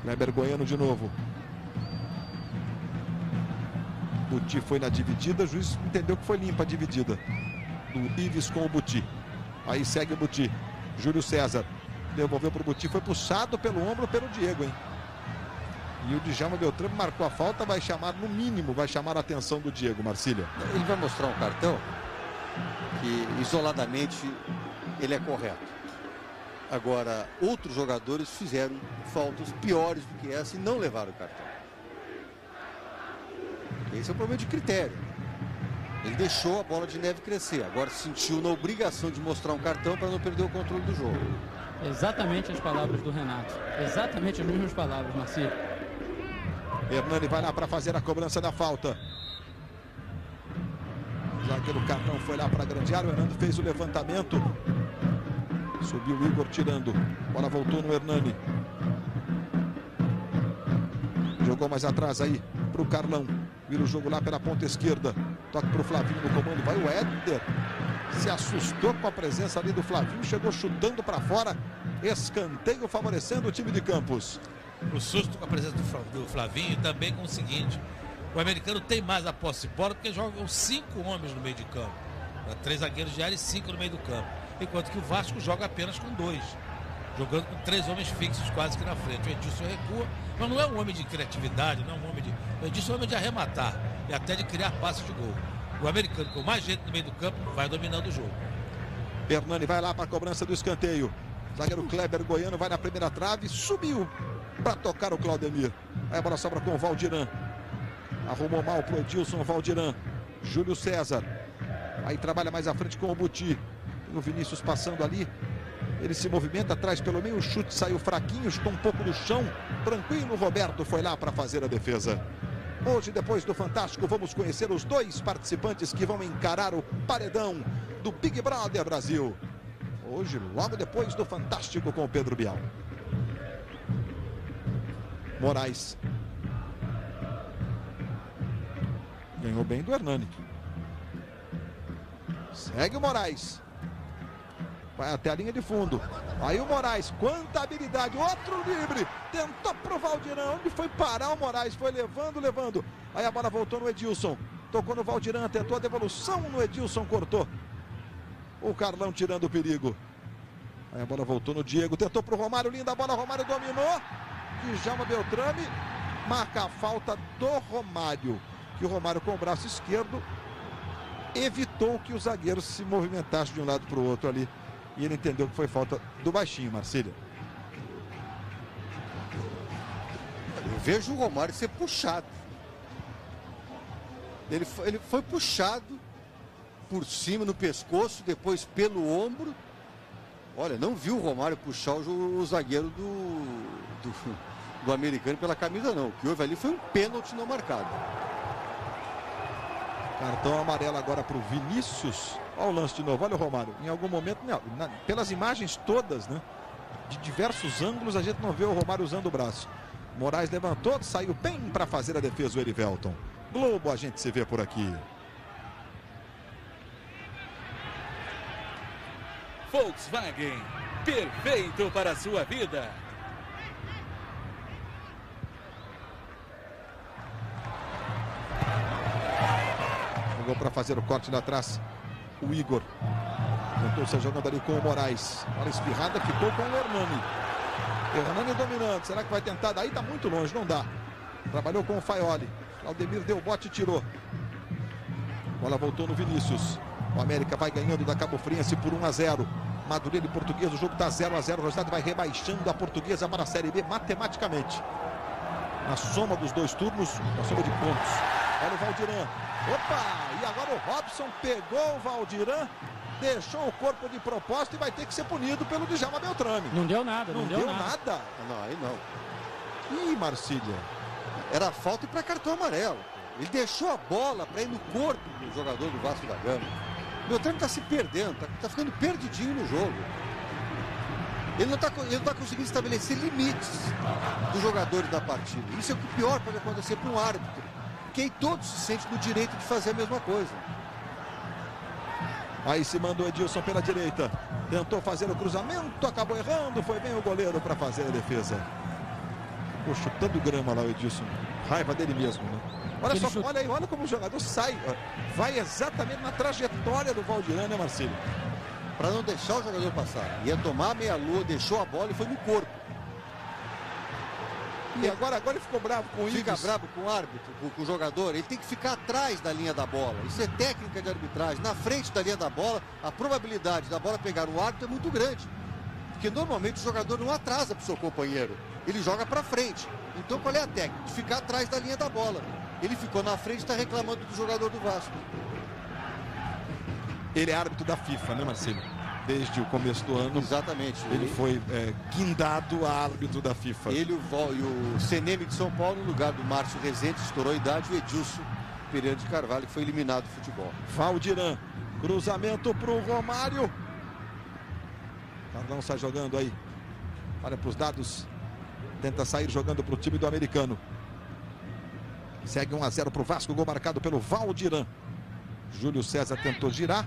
S1: Kleber Goiano de novo. Buti foi na dividida. O juiz entendeu que foi limpa a dividida do Ives com o Buti. Aí segue o Buti. Júlio César devolveu para o Buti. Foi puxado pelo ombro pelo Diego, hein? E o Djalma Beltrame marcou a falta. Vai chamar, no mínimo, vai chamar a atenção do Diego, Marcília.
S7: Ele vai mostrar um cartão que isoladamente ele é correto. Agora, outros jogadores fizeram faltas piores do que essa e não levaram o cartão. Esse é o problema de critério. Ele deixou a bola de neve crescer. Agora se sentiu na obrigação de mostrar um cartão para não perder o controle do jogo.
S2: Exatamente as palavras do Renato. Exatamente as mesmas palavras, Marcílio.
S1: Hernani vai lá para fazer a cobrança da falta. Já que o cartão foi lá para a grande área, o Hernando fez o levantamento. Subiu o Igor tirando. Bola voltou no Hernani. Jogou mais atrás aí para o Carlão. Vira o jogo lá pela ponta esquerda. Toque para o Flavinho no comando. Vai o Éder. Se assustou com a presença ali do Flavinho. Chegou chutando para fora. Escanteio favorecendo o time de Campos.
S6: O susto com a presença do Flavinho, também com o seguinte: o americano tem mais a posse de bola porque jogam 5 homens no meio de campo. Para 3 zagueiros de área e 5 no meio do campo. Enquanto que o Vasco joga apenas com 2. Jogando com 3 homens fixos quase que na frente. O Edilson recua, mas não é um homem de criatividade, não é um homem de... O Edilson é um homem de arrematar e até de criar passes de gol. O americano, com mais gente no meio do campo, vai dominando o jogo.
S1: Hernani vai lá para a cobrança do escanteio. Zagueiro Kleber Goiano vai na primeira trave, subiu para tocar o Claudemir. Aí a bola sobra com o Valdiran. Arrumou mal pro Edilson, o Valdiran. Júlio César. Aí trabalha mais à frente com o Buti. Tem o Vinícius passando ali. Ele se movimenta atrás pelo meio, o chute saiu fraquinho, estou um pouco no chão. Tranquilo, Roberto foi lá para fazer a defesa. Hoje, depois do Fantástico, vamos conhecer os 2 participantes que vão encarar o paredão do Big Brother Brasil. Hoje, logo depois do Fantástico com o Pedro Bial. Moraes. Ganhou bem do Hernani. Segue o Moraes. Vai até a linha de fundo. Aí o Moraes, quanta habilidade. Outro livre. Tentou pro Valdiran. Onde foi parar o Moraes? Foi levando. Aí a bola voltou no Edilson. Tocou no Valdiran. Tentou a devolução no Edilson. Cortou. O Carlão tirando o perigo. Aí a bola voltou no Diego. Tentou pro Romário. Linda bola. Romário dominou. Djalma Beltrame marca a falta do Romário. Que o Romário com o braço esquerdo evitou que o zagueiro se movimentasse de um lado para o outro ali. E ele entendeu que foi falta do baixinho, Marcília.
S7: Eu vejo o Romário ser puxado. Ele foi puxado por cima no pescoço, depois pelo ombro. Olha, não viu o Romário puxar o zagueiro do americano pela camisa, não. O que houve ali foi um pênalti não marcado.
S1: Cartão amarelo agora para o Vinícius. Olha o lance de novo, olha o Romário. Em algum momento, pelas imagens todas, né? De diversos ângulos, a gente não vê o Romário usando o braço. Moraes levantou, saiu bem para fazer a defesa o Erivelton. Globo, a gente se vê por aqui.
S8: Volkswagen, perfeito para a sua vida.
S1: Jogou para fazer o corte lá atrás o Igor. Tentou ser jogando ali com o Moraes. Bola espirrada, ficou com o Hernani. Hernani dominando. Será que vai tentar? Daí tá muito longe, não dá. Trabalhou com o Faioli. Claudemir deu o bote e tirou. Bola voltou no Vinícius. O América vai ganhando da Cabo Friense por 1-0. Madureira e Portuguesa, o jogo está 0-0. O resultado vai rebaixando a Portuguesa para a Série B matematicamente. Na soma dos 2 turnos, na soma de pontos. Olha o Valdiran. Opa! E agora o Robson pegou o Valdiran, deixou o corpo de propósito e vai ter que ser punido pelo Djalma Beltrame.
S2: Não deu nada,
S1: não deu nada.
S7: Não, aí não.
S1: Ih, Marcília.
S7: Era falta e para cartão amarelo. Ele deixou a bola para ir no corpo do jogador do Vasco da Gama. O Beltrame está se perdendo, está ficando perdidinho no jogo. Ele não tá conseguindo estabelecer limites dos jogadores da partida. Isso é o que pior pode acontecer para um árbitro. Porque aí todos se sentem no direito de fazer a mesma coisa.
S1: Aí se mandou Edilson pela direita. Tentou fazer o cruzamento, acabou errando. Foi bem o goleiro para fazer a defesa. Ficou chutando grama lá o Edilson. Raiva dele mesmo, né? Olha só, olha aí, olha como o jogador sai. Vai exatamente na trajetória do Valdiran, né, Marcílio?
S7: Para não deixar o jogador passar. Ia tomar a meia-lua, deixou a bola e foi no corpo.
S1: E agora ele ficou bravo com isso.
S7: Fica bravo com o árbitro, com o jogador. Ele tem que ficar atrás da linha da bola. Isso é técnica de arbitragem. Na frente da linha da bola, a probabilidade da bola pegar o árbitro é muito grande. Porque normalmente o jogador não atrasa para o seu companheiro. Ele joga para frente. Então qual é a técnica? De ficar atrás da linha da bola. Ele ficou na frente e está reclamando do jogador do Vasco.
S1: Ele é árbitro da FIFA, né, Marcílio? Desde o começo do ano.
S7: Exatamente.
S1: Ele foi guindado a árbitro da FIFA.
S7: Ele e o CNM de São Paulo, no lugar do Márcio Rezende, estourou a idade, o Edilson Pereira de Carvalho, que foi eliminado do futebol.
S1: Valdiran, cruzamento para o Romário. Carlão sai jogando aí. Olha para os dados. Tenta sair jogando para o time do americano. Segue 1-0 para o Vasco, gol marcado pelo Valdiran. Júlio César tentou girar.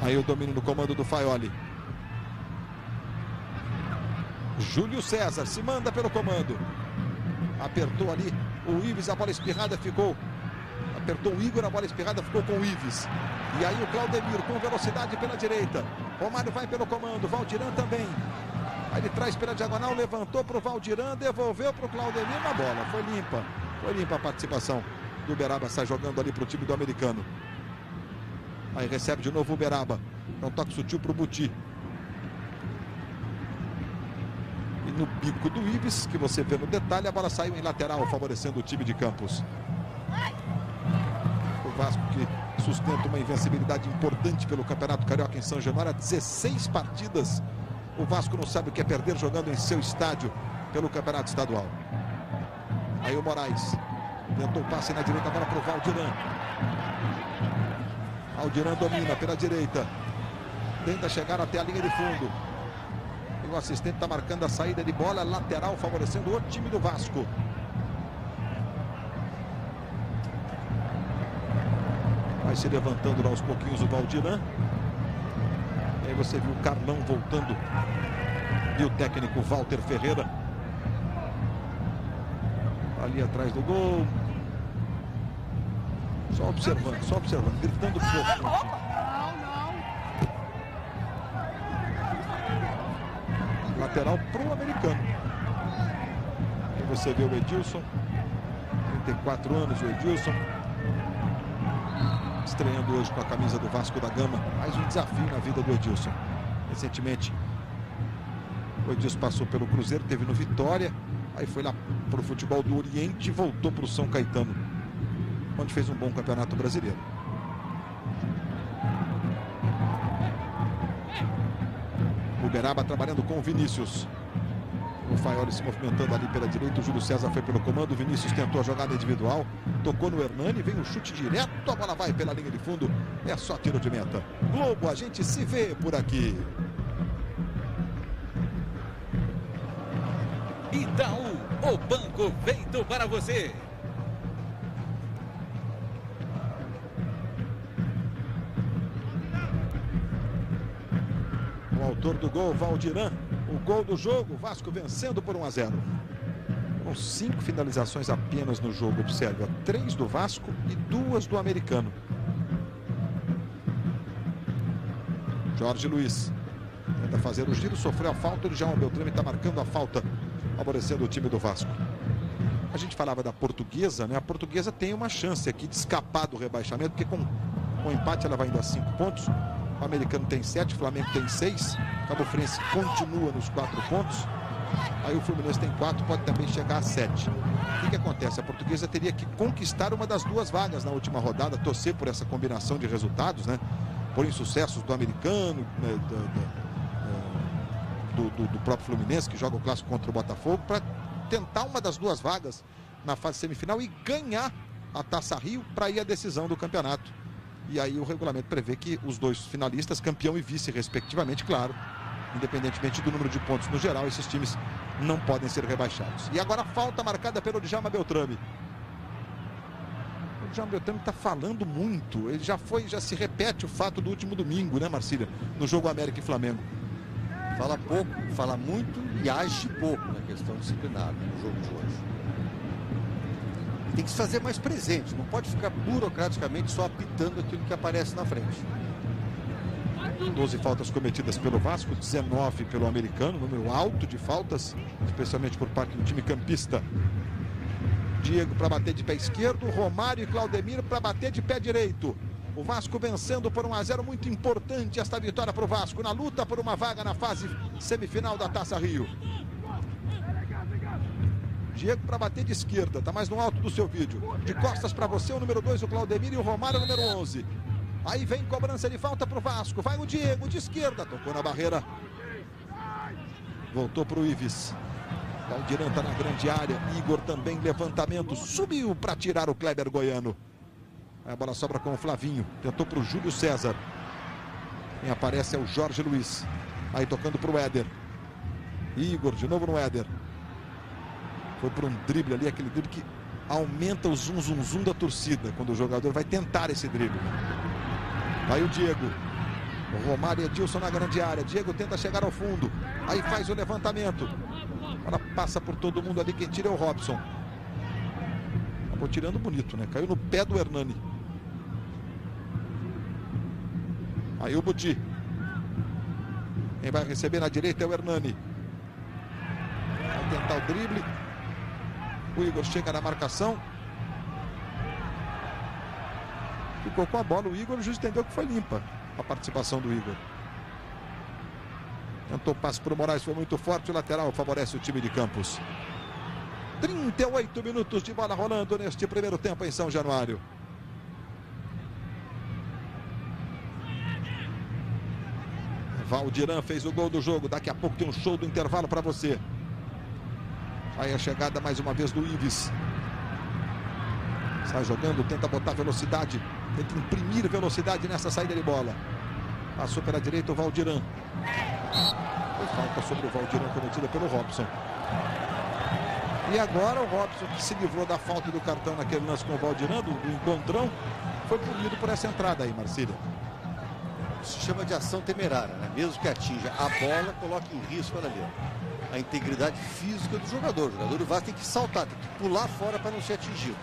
S1: Aí o domínio no comando do Faioli. Júlio César se manda pelo comando. Apertou ali o Ives, a bola espirrada ficou. Apertou o Igor, a bola espirrada ficou com o Ives. E aí o Claudemir com velocidade pela direita. Romário vai pelo comando, Valdiran também. Aí ele traz pela diagonal, levantou para o Valdiran, devolveu para o Claudemir na bola. Foi limpa. Foi limpa a participação do Uberaba, sai jogando ali para o time do americano. Aí recebe de novo o Uberaba. É um toque sutil para o Buti. E no bico do Ives, que você vê no detalhe, a bola saiu em lateral, favorecendo o time de Campos. O Vasco que sustenta uma invencibilidade importante pelo Campeonato Carioca em São Januário. Há 16 partidas. O Vasco não sabe o que é perder jogando em seu estádio pelo Campeonato Estadual. Aí o Moraes tentou o passe na direita, agora para o Valdiran. Valdiran domina pela direita. Tenta chegar até a linha de fundo. E o assistente está marcando a saída de bola lateral, favorecendo o time do Vasco. Vai se levantando lá aos pouquinhos o Valdiran. E aí você viu o Carlão voltando. E o técnico Walter Ferreira. Ali atrás do gol. Só observando, gritando pouco. Lateral pro americano. Aí você vê o Edilson. 34 anos o Edilson. Estreando hoje com a camisa do Vasco da Gama. Mais um desafio na vida do Edilson. Recentemente o Edilson passou pelo Cruzeiro, teve no Vitória. Aí foi lá para o futebol do Oriente e voltou para o São Caetano, onde fez um bom campeonato brasileiro. O Uberaba trabalhando com o Vinícius. O Faioli se movimentando ali pela direita. O Júlio César foi pelo comando. O Vinícius tentou a jogada individual. Tocou no Hernani. Vem um chute direto. A bola vai pela linha de fundo. É só tiro de meta. Globo, a gente se vê por aqui.
S8: Itaú, o banco feito para você.
S1: O autor do gol, Valdiran. O gol do jogo, Vasco vencendo por 1-0. Com 5 finalizações apenas no jogo, observa. 3 do Vasco e 2 do americano. Jorge Luiz tenta fazer o giro, sofreu a falta. O Djalma Beltrame está marcando a falta, favorecendo o time do Vasco. A gente falava da Portuguesa, né? A Portuguesa tem uma chance aqui de escapar do rebaixamento, porque com o empate ela vai indo a 5 pontos. O americano tem 7, o Flamengo tem 6. Cabo Friense continua nos 4 pontos. Aí o Fluminense tem 4, pode também chegar a 7. O que acontece? A Portuguesa teria que conquistar uma das 2 vagas na última rodada, torcer por essa combinação de resultados, né? Por insucessos do americano, né? Do próprio Fluminense, que joga o clássico contra o Botafogo, para tentar uma das 2 vagas na fase semifinal e ganhar a Taça Rio para ir à decisão do campeonato. E aí o regulamento prevê que os 2 finalistas, campeão e vice respectivamente, claro, independentemente do número de pontos no geral, esses times não podem ser rebaixados. E agora a falta marcada pelo Djalma Beltrame. O Djalma Beltrame está falando muito. Ele já se repete o fato do último domingo, né, Marcília? No jogo América e Flamengo.
S7: Fala pouco, fala muito e age pouco na questão disciplinar no jogo de hoje. Tem que se fazer mais presente, não pode ficar burocraticamente só apitando aquilo que aparece na frente.
S1: 12 faltas cometidas pelo Vasco, 19 pelo americano, número alto de faltas, especialmente por parte do time campista. Diego para bater de pé esquerdo, Romário e Claudemir para bater de pé direito. O Vasco vencendo por 1-0, muito importante esta vitória para o Vasco, na luta por uma vaga na fase semifinal da Taça Rio. Diego para bater de esquerda, está mais no alto do seu vídeo. De costas para você, o número 2, o Claudemir, e o Romário, o número 11. Aí vem cobrança de falta para o Vasco, vai o Diego de esquerda, tocou na barreira. Voltou para o Ives. Valdiran está na grande área, Igor também, levantamento, subiu para tirar o Kleber Goiano. A bola sobra com o Flavinho. Tentou para o Júlio César. Quem aparece é o Jorge Luiz. Aí tocando para o Éder. Igor de novo no Éder. Foi para um drible ali, aquele drible que aumenta o zum da torcida quando o jogador vai tentar esse drible. Aí o Diego. O Romário e Edilson na grande área. Diego tenta chegar ao fundo. Aí faz o levantamento. Agora passa por todo mundo ali. Quem tira é o Robson. Acabou tirando bonito, né? Caiu no pé do Hernani. Aí o Buti. Quem vai receber na direita é o Hernani. Vai tentar o drible. O Igor chega na marcação. Ficou com a bola. O Igor, o juiz entendeu que foi limpa a participação do Igor. Tentou passe para o Moraes, foi muito forte. O lateral favorece o time de Campos. 38 minutos de bola rolando neste primeiro tempo em São Januário. Valdiran fez o gol do jogo. Daqui a pouco tem um show do intervalo para você. Aí a chegada mais uma vez do Ives. Sai jogando, tenta botar velocidade. Tenta imprimir velocidade nessa saída de bola. Passou pela direita o Valdiran. Foi falta sobre o Valdiran cometida pelo Robson. E agora o Robson, que se livrou da falta e do cartão naquele lance com o Valdiran, do encontrão, foi punido por essa entrada aí, Marcília.
S7: Se chama de ação temerária, né? Mesmo que atinja a bola, coloque em risco ali, ó, a integridade física do jogador. O jogador do Vasco tem que saltar, tem que pular fora para não ser atingido.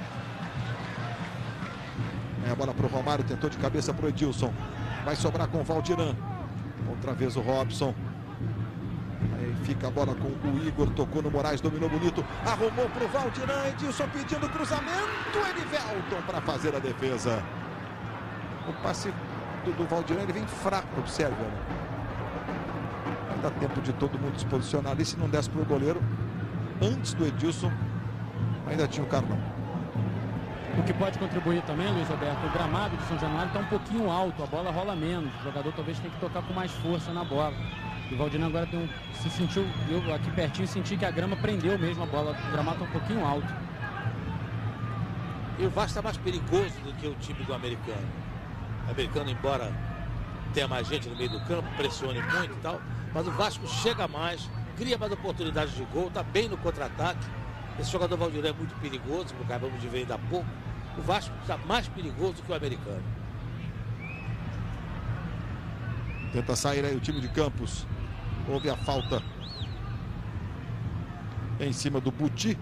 S1: É a bola para o Romário, tentou de cabeça para o Edilson. Vai sobrar com o Valdiran. Outra vez o Robson. Aí fica a bola com o Igor, tocou no Moraes, dominou bonito. Arrumou para o Valdiran, Edilson pedindo cruzamento. Edivelton para fazer a defesa. O passe do Valdiran, ele vem fraco, observa, né? Vai dar tempo de todo mundo se posicionar ali. Se não desse para o goleiro, antes do Edilson, ainda tinha o Carlão.
S2: O que pode contribuir também, Luiz Roberto, o gramado de São Januário está um pouquinho alto, a bola rola menos, o jogador talvez tenha que tocar com mais força na bola. E o Valdiran agora se sentiu, eu aqui pertinho senti que a grama prendeu mesmo a bola, o gramado está um pouquinho alto.
S6: E o Vasco está mais perigoso do que o time do americano. O americano, embora tenha mais gente no meio do campo, pressione muito e tal, mas o Vasco chega mais, cria mais oportunidades de gol, está bem no contra-ataque. Esse jogador Valdiran é muito perigoso, como acabamos de ver ainda há pouco. O Vasco está mais perigoso que o americano.
S1: Tenta sair aí o time de Campos. Houve a falta em cima do Buti,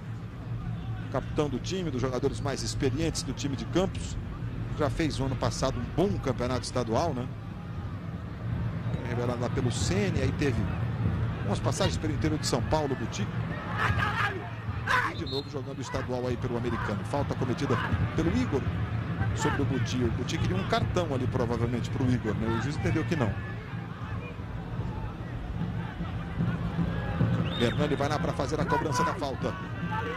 S1: capitão do time, dos jogadores mais experientes do time de Campos. Já fez no ano passado um bom campeonato estadual, né? Revelado lá pelo Sene, aí teve umas passagens pelo interior de São Paulo, Buti. E de novo jogando o estadual aí pelo americano. Falta cometida pelo Igor sobre o Buti. O Buti queria um cartão ali provavelmente para o Igor, né? O juiz entendeu que não. Hernani vai lá para fazer a cobrança da falta.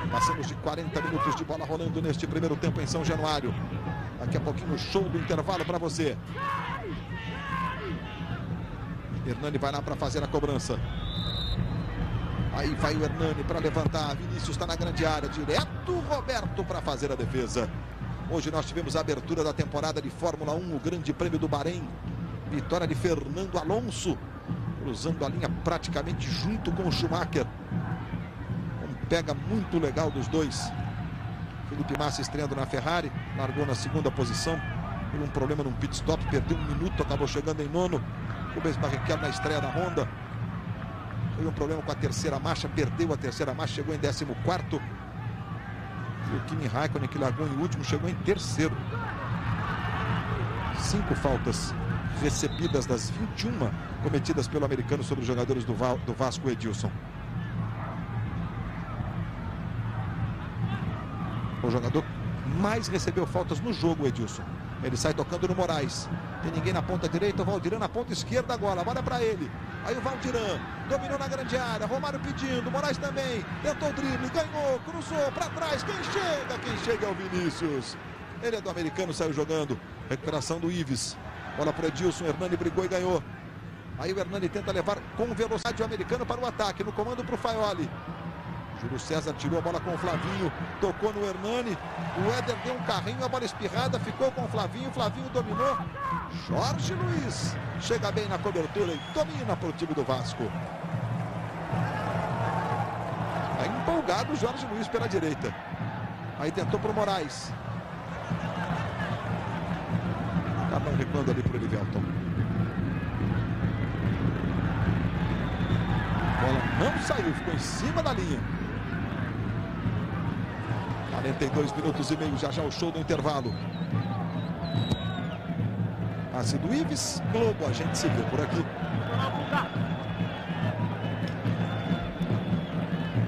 S1: Passamos de 40 minutos de bola rolando neste primeiro tempo em São Januário. Daqui a pouquinho o show do intervalo para você. Hernani vai lá para fazer a cobrança. Aí vai o Hernani para levantar. Vinícius está na grande área. Direto Roberto para fazer a defesa. Hoje nós tivemos a abertura da temporada de Fórmula 1, o Grande Prêmio do Bahrein. Vitória de Fernando Alonso, cruzando a linha praticamente junto com o Schumacher. Um pega muito legal dos dois. Felipe Massa estreando na Ferrari, largou na segunda posição. Teve um problema num pit stop, perdeu 1 minuto, acabou chegando em 9º. Rubens Barrichello na estreia da Honda. Teve um problema com a terceira marcha, perdeu a terceira marcha, chegou em 14º. E o Kimi Raikkonen, que largou em último, chegou em 3º. 5 faltas recebidas das 21 cometidas pelo americano sobre os jogadores do Vasco, Edilson. O jogador mais recebeu faltas no jogo, Edilson. Ele sai tocando no Moraes. Tem ninguém na ponta direita, o Valdiran na ponta esquerda agora. Bola para ele. Aí o Valdiran dominou na grande área. Romário pedindo, Moraes também. Tentou o drible, ganhou, cruzou para trás. Quem chega é o Vinícius. Ele é do americano, saiu jogando. Recuperação do Ives. Bola para Edilson, Hernani brigou e ganhou. Aí o Hernani tenta levar com velocidade o americano para o ataque. No comando para o Faioli. Júlio César tirou a bola com o Flavinho, tocou no Hernani, o Éder deu um carrinho, a bola espirrada, ficou com o Flavinho dominou. Jorge Luiz chega bem na cobertura e domina para o time do Vasco. Tá empolgado o Jorge Luiz pela direita. Aí tentou para o Moraes. Acabam recuando ali para o Edivelton. bola não saiu, ficou em cima da linha. 42 minutos e meio, já o show do intervalo. Passe do Ives, Globo, a gente se vê por aqui.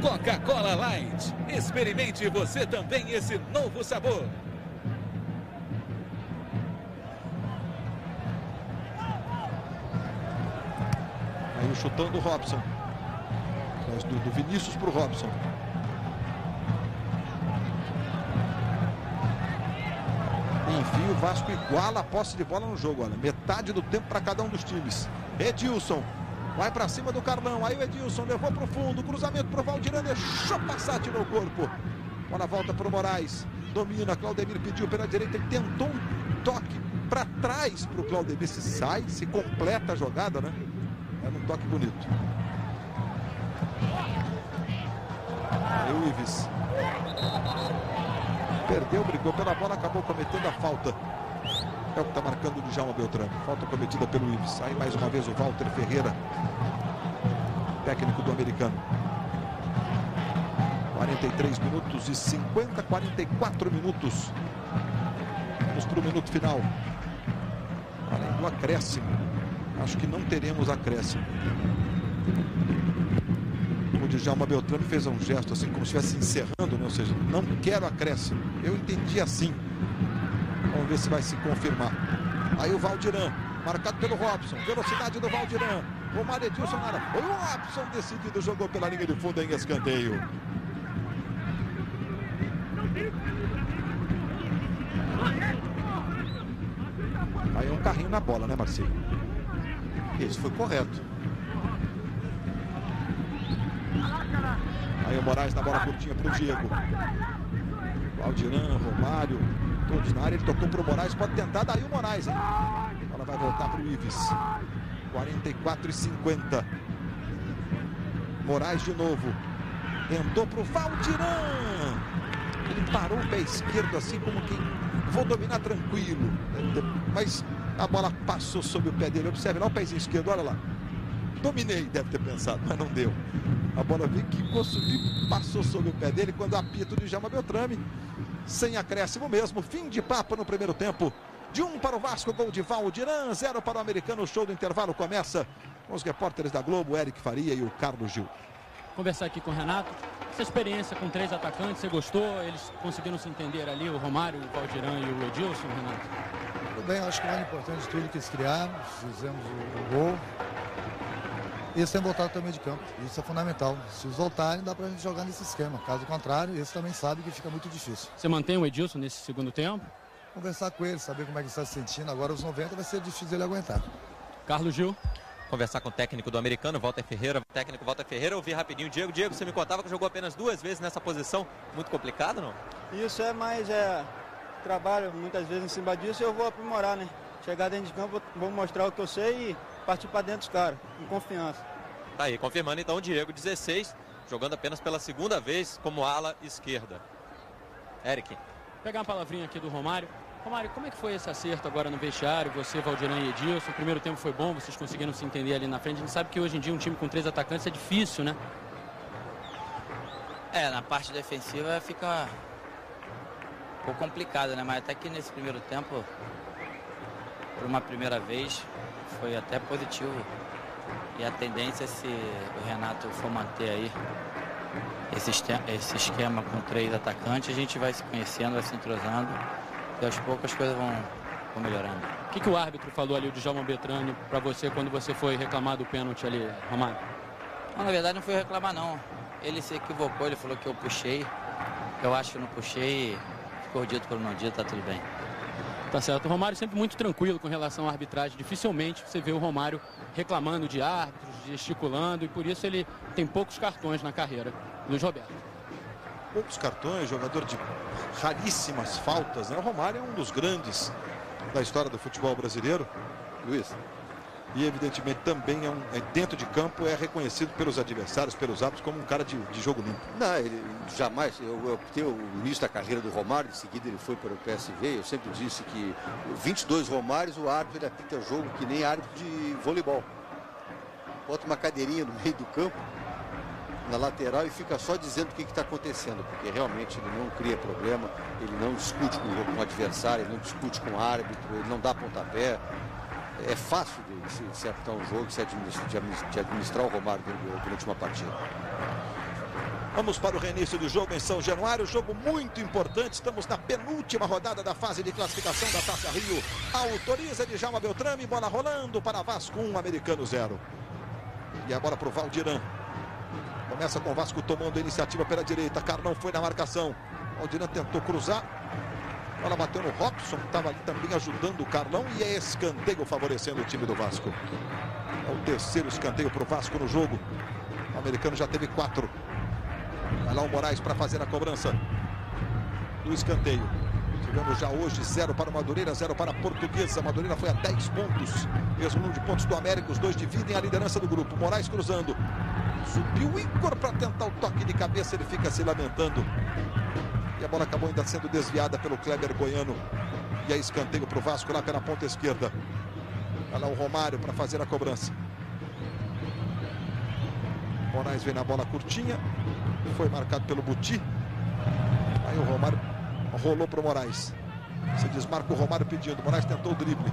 S8: Coca-Cola Light. Experimente você também esse novo sabor.
S1: Aí o chutão do Robson. Do Vinícius para o Robson. Enfim, o Vasco iguala a posse de bola no jogo. Olha, metade do tempo para cada um dos times. Edilson vai para cima do Carlão. Aí o Edilson levou para o fundo. Cruzamento para o Valdirã. Deixou passar, tirou o corpo. Bola volta para o Moraes. Domina. Claudemir pediu pela direita. Ele tentou um toque para trás para o Claudemir. Se sai, se completa a jogada, né? É um toque bonito. Aí o Ives perdeu, brigou pela bola, acabou cometendo a falta. É o que está marcando o Djalma Beltrame. Falta cometida pelo Ives. Aí mais uma vez o Walter Ferreira, técnico do americano. 43 minutos e 44 minutos. Vamos para o minuto final. Além do acréscimo. Acho que não teremos acréscimo. O Djalma Beltrame fez um gesto assim, como se estivesse encerrando, né? Ou seja, não quero acréscimo. Eu entendi assim. Vamos ver se vai se confirmar. Aí o Valdirã, marcado pelo Robson. Velocidade do Valdirã. Romário Edilson na área. Foi o Robson decidido, jogou pela linha de fundo em escanteio. Aí um carrinho na bola, né, Marcelo?
S7: Isso foi correto.
S1: Aí o Moraes na bola curtinha para o Diego. Valdirã, Romário, todos na área. Ele tocou para o Moraes, pode tentar, daí o Moraes, hein? A bola vai voltar para o Ives. 44 e 50. Moraes de novo. Tentou para o Valdirã. Ele parou o pé esquerdo assim como quem... Vou dominar tranquilo. Mas a bola passou sobre o pé dele. Observe lá o pezinho esquerdo, olha lá. Dominei, deve ter pensado, mas não deu. A bola veio, quicou, subiu, passou sobre o pé dele quando apita o Djalma Beltrame. Sem acréscimo mesmo. Fim de papo no primeiro tempo. De 1 para o Vasco, gol de Valdirã, 0 para o americano. O show do intervalo começa com os repórteres da Globo, Eric Faria e o Carlos Gil.
S2: Conversar aqui com o Renato. Essa experiência com 3 atacantes, você gostou? Eles conseguiram se entender ali, o Romário, o Valdirã e o Edilson, Renato?
S9: Tudo bem, acho que o mais importante de tudo que eles criaram, fizemos o gol. E eles têm voltado também de campo, isso é fundamental. Se eles voltarem, dá pra gente jogar nesse esquema. Caso contrário, eles também sabem que fica muito difícil.
S2: Você mantém o Edilson nesse segundo tempo?
S9: Conversar com ele, saber como é que ele está se sentindo. Agora os 90 vai ser difícil ele aguentar.
S2: Carlos Gil.
S4: Conversar com o técnico do americano, Walter Ferreira. Técnico Walter Ferreira, ouvir rapidinho. Diego, você me contava que jogou apenas 2 vezes nessa posição. Muito complicado, não?
S10: Isso mais trabalho muitas vezes em cima disso e eu vou aprimorar, né? Chegar dentro de campo, vou mostrar o que eu sei e partir para dentro dos caras, com confiança.
S4: Tá aí, confirmando então o Diego, 16, jogando apenas pela segunda vez como ala esquerda. Eric.
S2: Vou pegar uma palavrinha aqui do Romário. Romário, como é que foi esse acerto agora no vestiário? Você, Valdirã e Edilson, o primeiro tempo foi bom, vocês conseguiram se entender ali na frente. A gente sabe que hoje em dia um time com 3 atacantes é difícil, né?
S11: Na parte defensiva fica um pouco complicado, né? Mas até que nesse primeiro tempo, por uma primeira vez, foi até positivo. E a tendência, se o Renato for manter aí esse esquema com 3 atacantes, a gente vai se conhecendo, vai se entrosando e aos poucos as coisas vão melhorando.
S2: O que o árbitro falou ali, o Djalma Beltrame, para você quando você foi reclamar do pênalti ali, Romário?
S11: Não, na verdade não foi reclamar não. Ele se equivocou, ele falou que eu puxei. Eu acho que eu não puxei, ficou dito por não dito, tá tudo bem.
S2: Tá certo. O Romário sempre muito tranquilo com relação à arbitragem. Dificilmente você vê o Romário reclamando de árbitros, gesticulando, e por isso ele tem poucos cartões na carreira. Luiz Roberto.
S1: Poucos cartões, jogador de raríssimas faltas, né? O Romário é um dos grandes da história do futebol brasileiro, Luiz. E evidentemente também dentro de campo é reconhecido pelos adversários, pelos árbitros, como um cara de jogo limpo.
S7: Não, ele jamais. Eu tenho o início da carreira do Romário, em seguida ele foi para o PSV. Eu sempre disse que 22 Romários, o árbitro apita jogo que nem árbitro de voleibol. Bota uma cadeirinha no meio do campo na lateral e fica só dizendo o que está acontecendo, porque realmente ele não cria problema, ele não discute com o adversário, ele não discute com o árbitro, ele não dá pontapé. É fácil de se apitar um jogo, de administrar o Romário durante uma partida.
S1: Vamos para o reinício do jogo em São Januário, jogo muito importante. Estamos na penúltima rodada da fase de classificação da Taça Rio. Autoriza Djalma Beltrame, bola rolando para Vasco 1, Americano 0. E a bola para o Valdiran. Começa com o Vasco tomando a iniciativa pela direita. Carlão foi na marcação. Valdiran tentou cruzar. A bola bateu no Robson, que estava ali também ajudando o Carlão. E é escanteio favorecendo o time do Vasco. É o terceiro escanteio para o Vasco no jogo. O Americano já teve 4. Vai lá o Moraes para fazer a cobrança do escanteio. Tivemos já hoje 0 para o Madureira, 0 para a Portuguesa. A Madureira foi a 10 pontos. Mesmo número de pontos do América. Os dois dividem a liderança do grupo. Moraes cruzando. Subiu o Igor para tentar o toque de cabeça. Ele fica se lamentando. E a bola acabou ainda sendo desviada pelo Kleber Goiano. E é escanteio para o Vasco lá pela ponta esquerda. Vai lá o Romário para fazer a cobrança. Moraes vem na bola curtinha. Foi marcado pelo Buti. Aí o Romário rolou para o Moraes. Se desmarca o Romário pedindo. Moraes tentou o drible.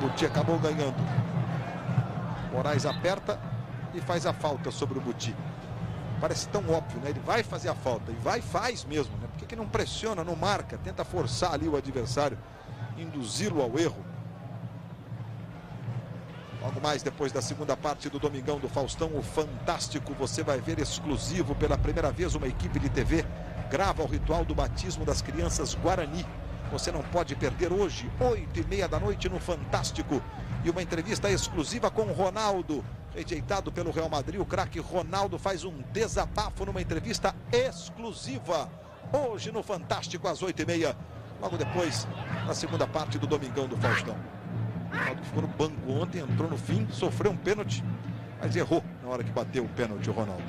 S1: Buti acabou ganhando. Moraes aperta e faz a falta sobre o Buti. Parece tão óbvio, né? Ele vai fazer a falta. E vai e faz mesmo, né? Por que não pressiona, não marca? Tenta forçar ali o adversário. Induzi-lo ao erro. Logo mais depois da segunda parte do Domingão do Faustão, o Fantástico, você vai ver exclusivo pela primeira vez uma equipe de TV grava o ritual do batismo das crianças Guarani. Você não pode perder hoje, 8h30 da noite no Fantástico. E uma entrevista exclusiva com o Ronaldo, rejeitado pelo Real Madrid. O craque Ronaldo faz um desabafo numa entrevista exclusiva hoje no Fantástico às 8h30, logo depois da segunda parte do Domingão do Faustão. O Ronaldo ficou no banco ontem, entrou no fim, sofreu um pênalti, mas errou na hora que bateu o pênalti o Ronaldo.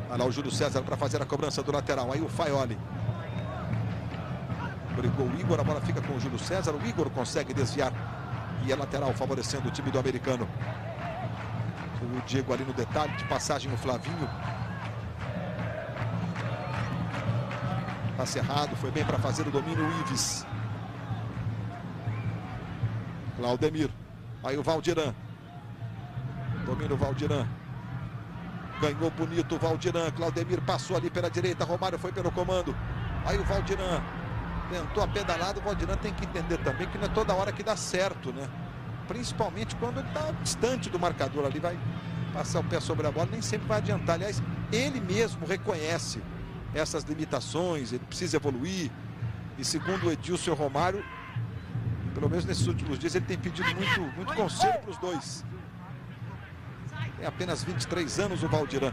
S1: Vai lá o Júlio César para fazer a cobrança do lateral. Aí o Faioli. Brigou o Igor, a bola fica com o Júlio César. O Igor consegue desviar e é lateral, favorecendo o time do Americano. O Diego ali no detalhe, de passagem o Flavinho. Passe errado, foi bem para fazer o domínio o Ives. Claudemir. Aí o Valdiran. Domina o Valdiran. Ganhou bonito o Valdiran. Claudemir passou ali pela direita. Romário foi pelo comando. Aí o Valdiran tentou a pedalada. O Valdiran tem que entender também que não é toda hora que dá certo, né? Principalmente quando ele está distante do marcador ali, vai passar o pé sobre a bola, nem sempre vai adiantar. Aliás, ele mesmo reconhece essas limitações, ele precisa evoluir. E segundo o Edilson e o Romário, pelo menos nesses últimos dias, ele tem pedido muito conselho para os dois. Tem apenas 23 anos o Valdiran.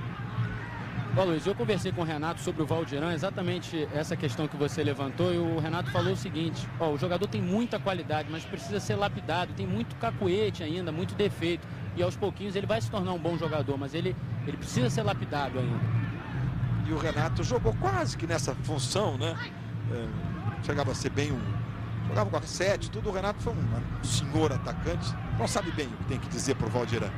S2: Bom, Luiz, eu conversei com o Renato sobre o Valdiran, exatamente essa questão que você levantou, e o Renato falou o seguinte: ó, o jogador tem muita qualidade, mas precisa ser lapidado, tem muito cacuete ainda, muito defeito, e aos pouquinhos ele vai se tornar um bom jogador, mas ele precisa ser lapidado ainda.
S1: E o Renato jogou quase que nessa função, né? Chegava a ser bem jogava com a 7, tudo. O Renato foi um senhor atacante, não sabe bem o que tem que dizer para o Valdiran.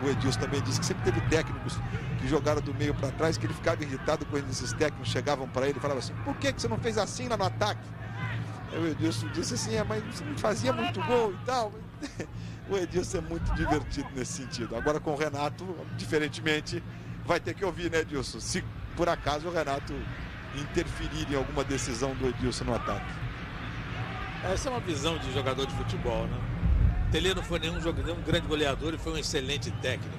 S1: O Edilson também disse que sempre teve técnicos que jogaram do meio para trás, que ele ficava irritado quando esses técnicos chegavam para ele e falavam assim: por que você não fez assim lá no ataque? Aí o Edilson disse assim: mas você não fazia muito gol e tal. O Edilson é muito divertido nesse sentido. Agora com o Renato, diferentemente, vai ter que ouvir, né, Edilson? Se por acaso o Renato interferir em alguma decisão do Edilson no ataque.
S6: Essa é uma visão de jogador de futebol, né? Tele não foi nenhum grande goleador e foi um excelente técnico.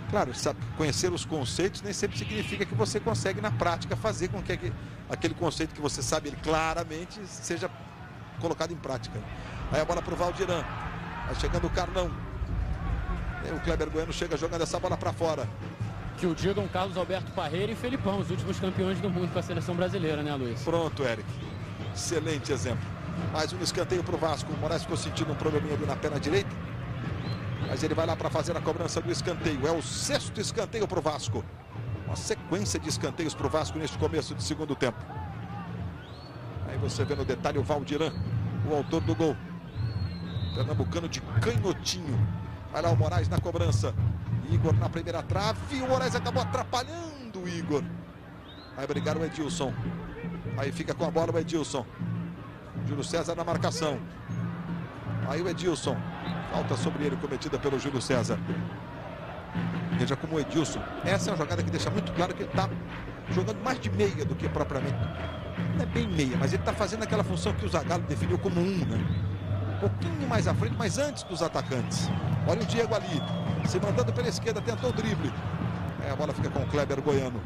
S1: Claro, sabe, conhecer os conceitos nem sempre significa que você consegue na prática fazer com que aquele conceito que você sabe ele claramente seja colocado em prática. Aí a bola para o Valdiran. Vai chegando o Carlão. O Kleber Goiano chega jogando essa bola para fora.
S2: Que o digam Carlos Alberto Parreira e Felipão, os últimos campeões do mundo com a seleção brasileira, né, Luiz?
S1: Pronto, Eric. Excelente exemplo. Mais um escanteio para o Vasco. O Moraes ficou sentindo um probleminha ali na perna direita. Mas ele vai lá para fazer a cobrança do escanteio. É o 6º escanteio para o Vasco. Uma sequência de escanteios para o Vasco neste começo de segundo tempo. Aí você vê no detalhe o Valdiran, o autor do gol. Pernambucano de canhotinho. Vai lá o Moraes na cobrança. Igor na primeira trave. O Moraes acabou atrapalhando o Igor. Vai brigar o Edilson. Aí fica com a bola o Edilson. Júlio César na marcação. Aí o Edilson. Falta sobre ele cometida pelo Júlio César. Veja como o Edilson. Essa é uma jogada que deixa muito claro que ele está jogando mais de meia do que propriamente. Não é bem meia, mas ele está fazendo aquela função que o Zagallo definiu como né? Um pouquinho mais à frente, mas antes dos atacantes. Olha o Diego ali, se mandando pela esquerda, tentou o drible. A bola fica com o Kleber Goiano.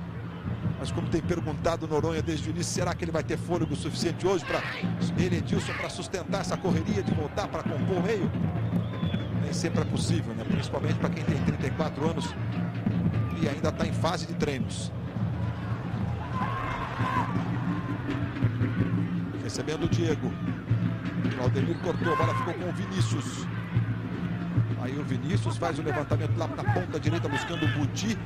S1: Mas como tem perguntado Noronha desde o início, será que ele vai ter fôlego suficiente hoje para ele, Edilson, para sustentar essa correria de voltar para compor o meio? Nem sempre é possível, né? Principalmente para quem tem 34 anos e ainda está em fase de treinos. Recebendo o Diego. Claudemir cortou, a bola ficou com o Vinícius. Aí o Vinícius faz o levantamento lá na ponta direita buscando o Budi.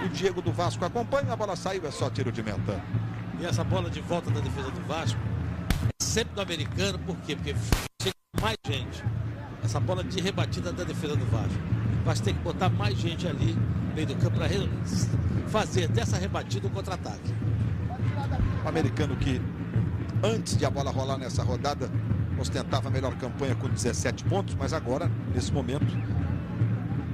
S1: O Diego do Vasco acompanha, a bola saiu, é só tiro de meta.
S6: E essa bola de volta da defesa do Vasco é sempre do americano, por quê? Porque chega mais gente. Essa bola de rebatida da defesa do Vasco. O Vasco tem que botar mais gente ali no meio do campo para fazer dessa rebatida um contra-ataque.
S1: O americano que antes de a bola rolar nessa rodada ostentava a melhor campanha com 17 pontos, mas agora, nesse momento,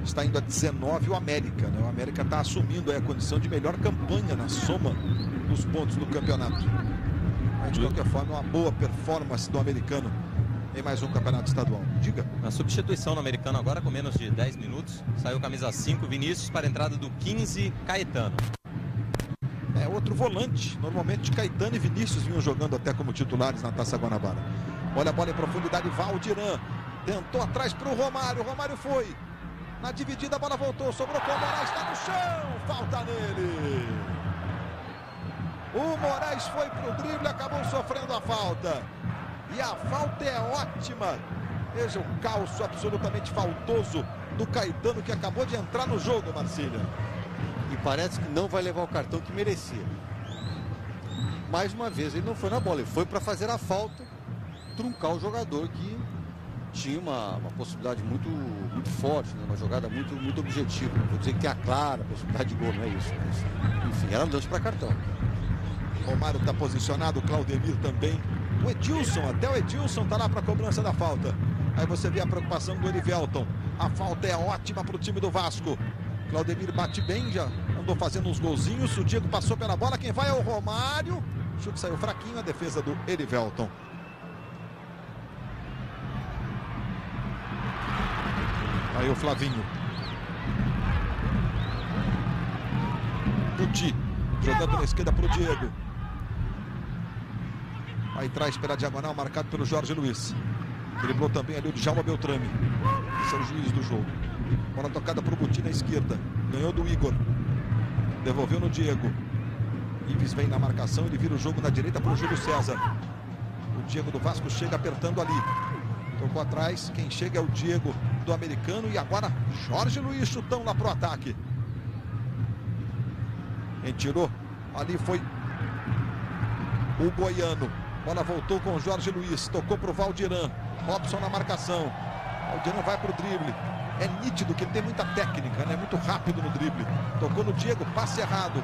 S1: está indo a 19 o América, né? O América está assumindo aí a condição de melhor campanha na soma dos pontos do campeonato. Mas, de qualquer forma, uma boa performance do americano em mais um campeonato estadual. Diga.
S4: A substituição no americano agora com menos de 10 minutos. Saiu camisa 5, Vinícius, para a entrada do 15, Caetano.
S1: É outro volante. Normalmente Caetano e Vinícius vinham jogando até como titulares na Taça Guanabara. Olha a bola em profundidade, Valdiran. Tentou atrás para o Romário. O Romário foi. Na dividida a bola voltou. Sobrou com o Moraes. Está no chão. Falta nele. O Moraes foi para o drible. Acabou sofrendo a falta. E a falta é ótima. Veja o calço absolutamente faltoso do Caetano, que acabou de entrar no jogo, Marcília.
S7: E parece que não vai levar o cartão que merecia. Mais uma vez, ele não foi na bola. Ele foi para fazer a falta, truncar o jogador que tinha uma possibilidade muito forte, né? Uma jogada muito objetiva. Não vou dizer que tem a clara possibilidade de gol, não é isso. Mas, enfim, era um lance para cartão.
S1: Romário está posicionado, o Claudemir também. O Edilson, até o Edilson está lá para a cobrança da falta. Aí você vê a preocupação do Erivelton. A falta é ótima para o time do Vasco. Claudemir bate bem, já andou fazendo uns golzinhos. O Diego passou pela bola, quem vai é o Romário. O chute saiu fraquinho, a defesa do Erivelton. Aí o Flavinho. Puti, jogando na esquerda para o Diego. Aí traz pela diagonal, marcado pelo Jorge Luiz. Driblou também ali o Djalma Beltrame. Esse é o juiz do jogo. Bola tocada para o Buti na esquerda. Ganhou do Igor. Devolveu no Diego. Ives vem na marcação. Ele vira o jogo na direita para o Júlio César. O Diego do Vasco chega apertando ali. Tocou atrás. Quem chega é o Diego do americano. E agora Jorge Luiz, chutão lá para o ataque. Quem tirou ali foi o Goiano. Bola voltou com o Jorge Luiz. Tocou para o Valdiran. Robson na marcação. Valdiran vai para o drible. É nítido que ele tem muita técnica, né? Muito rápido no drible. Tocou no Diego, passe errado.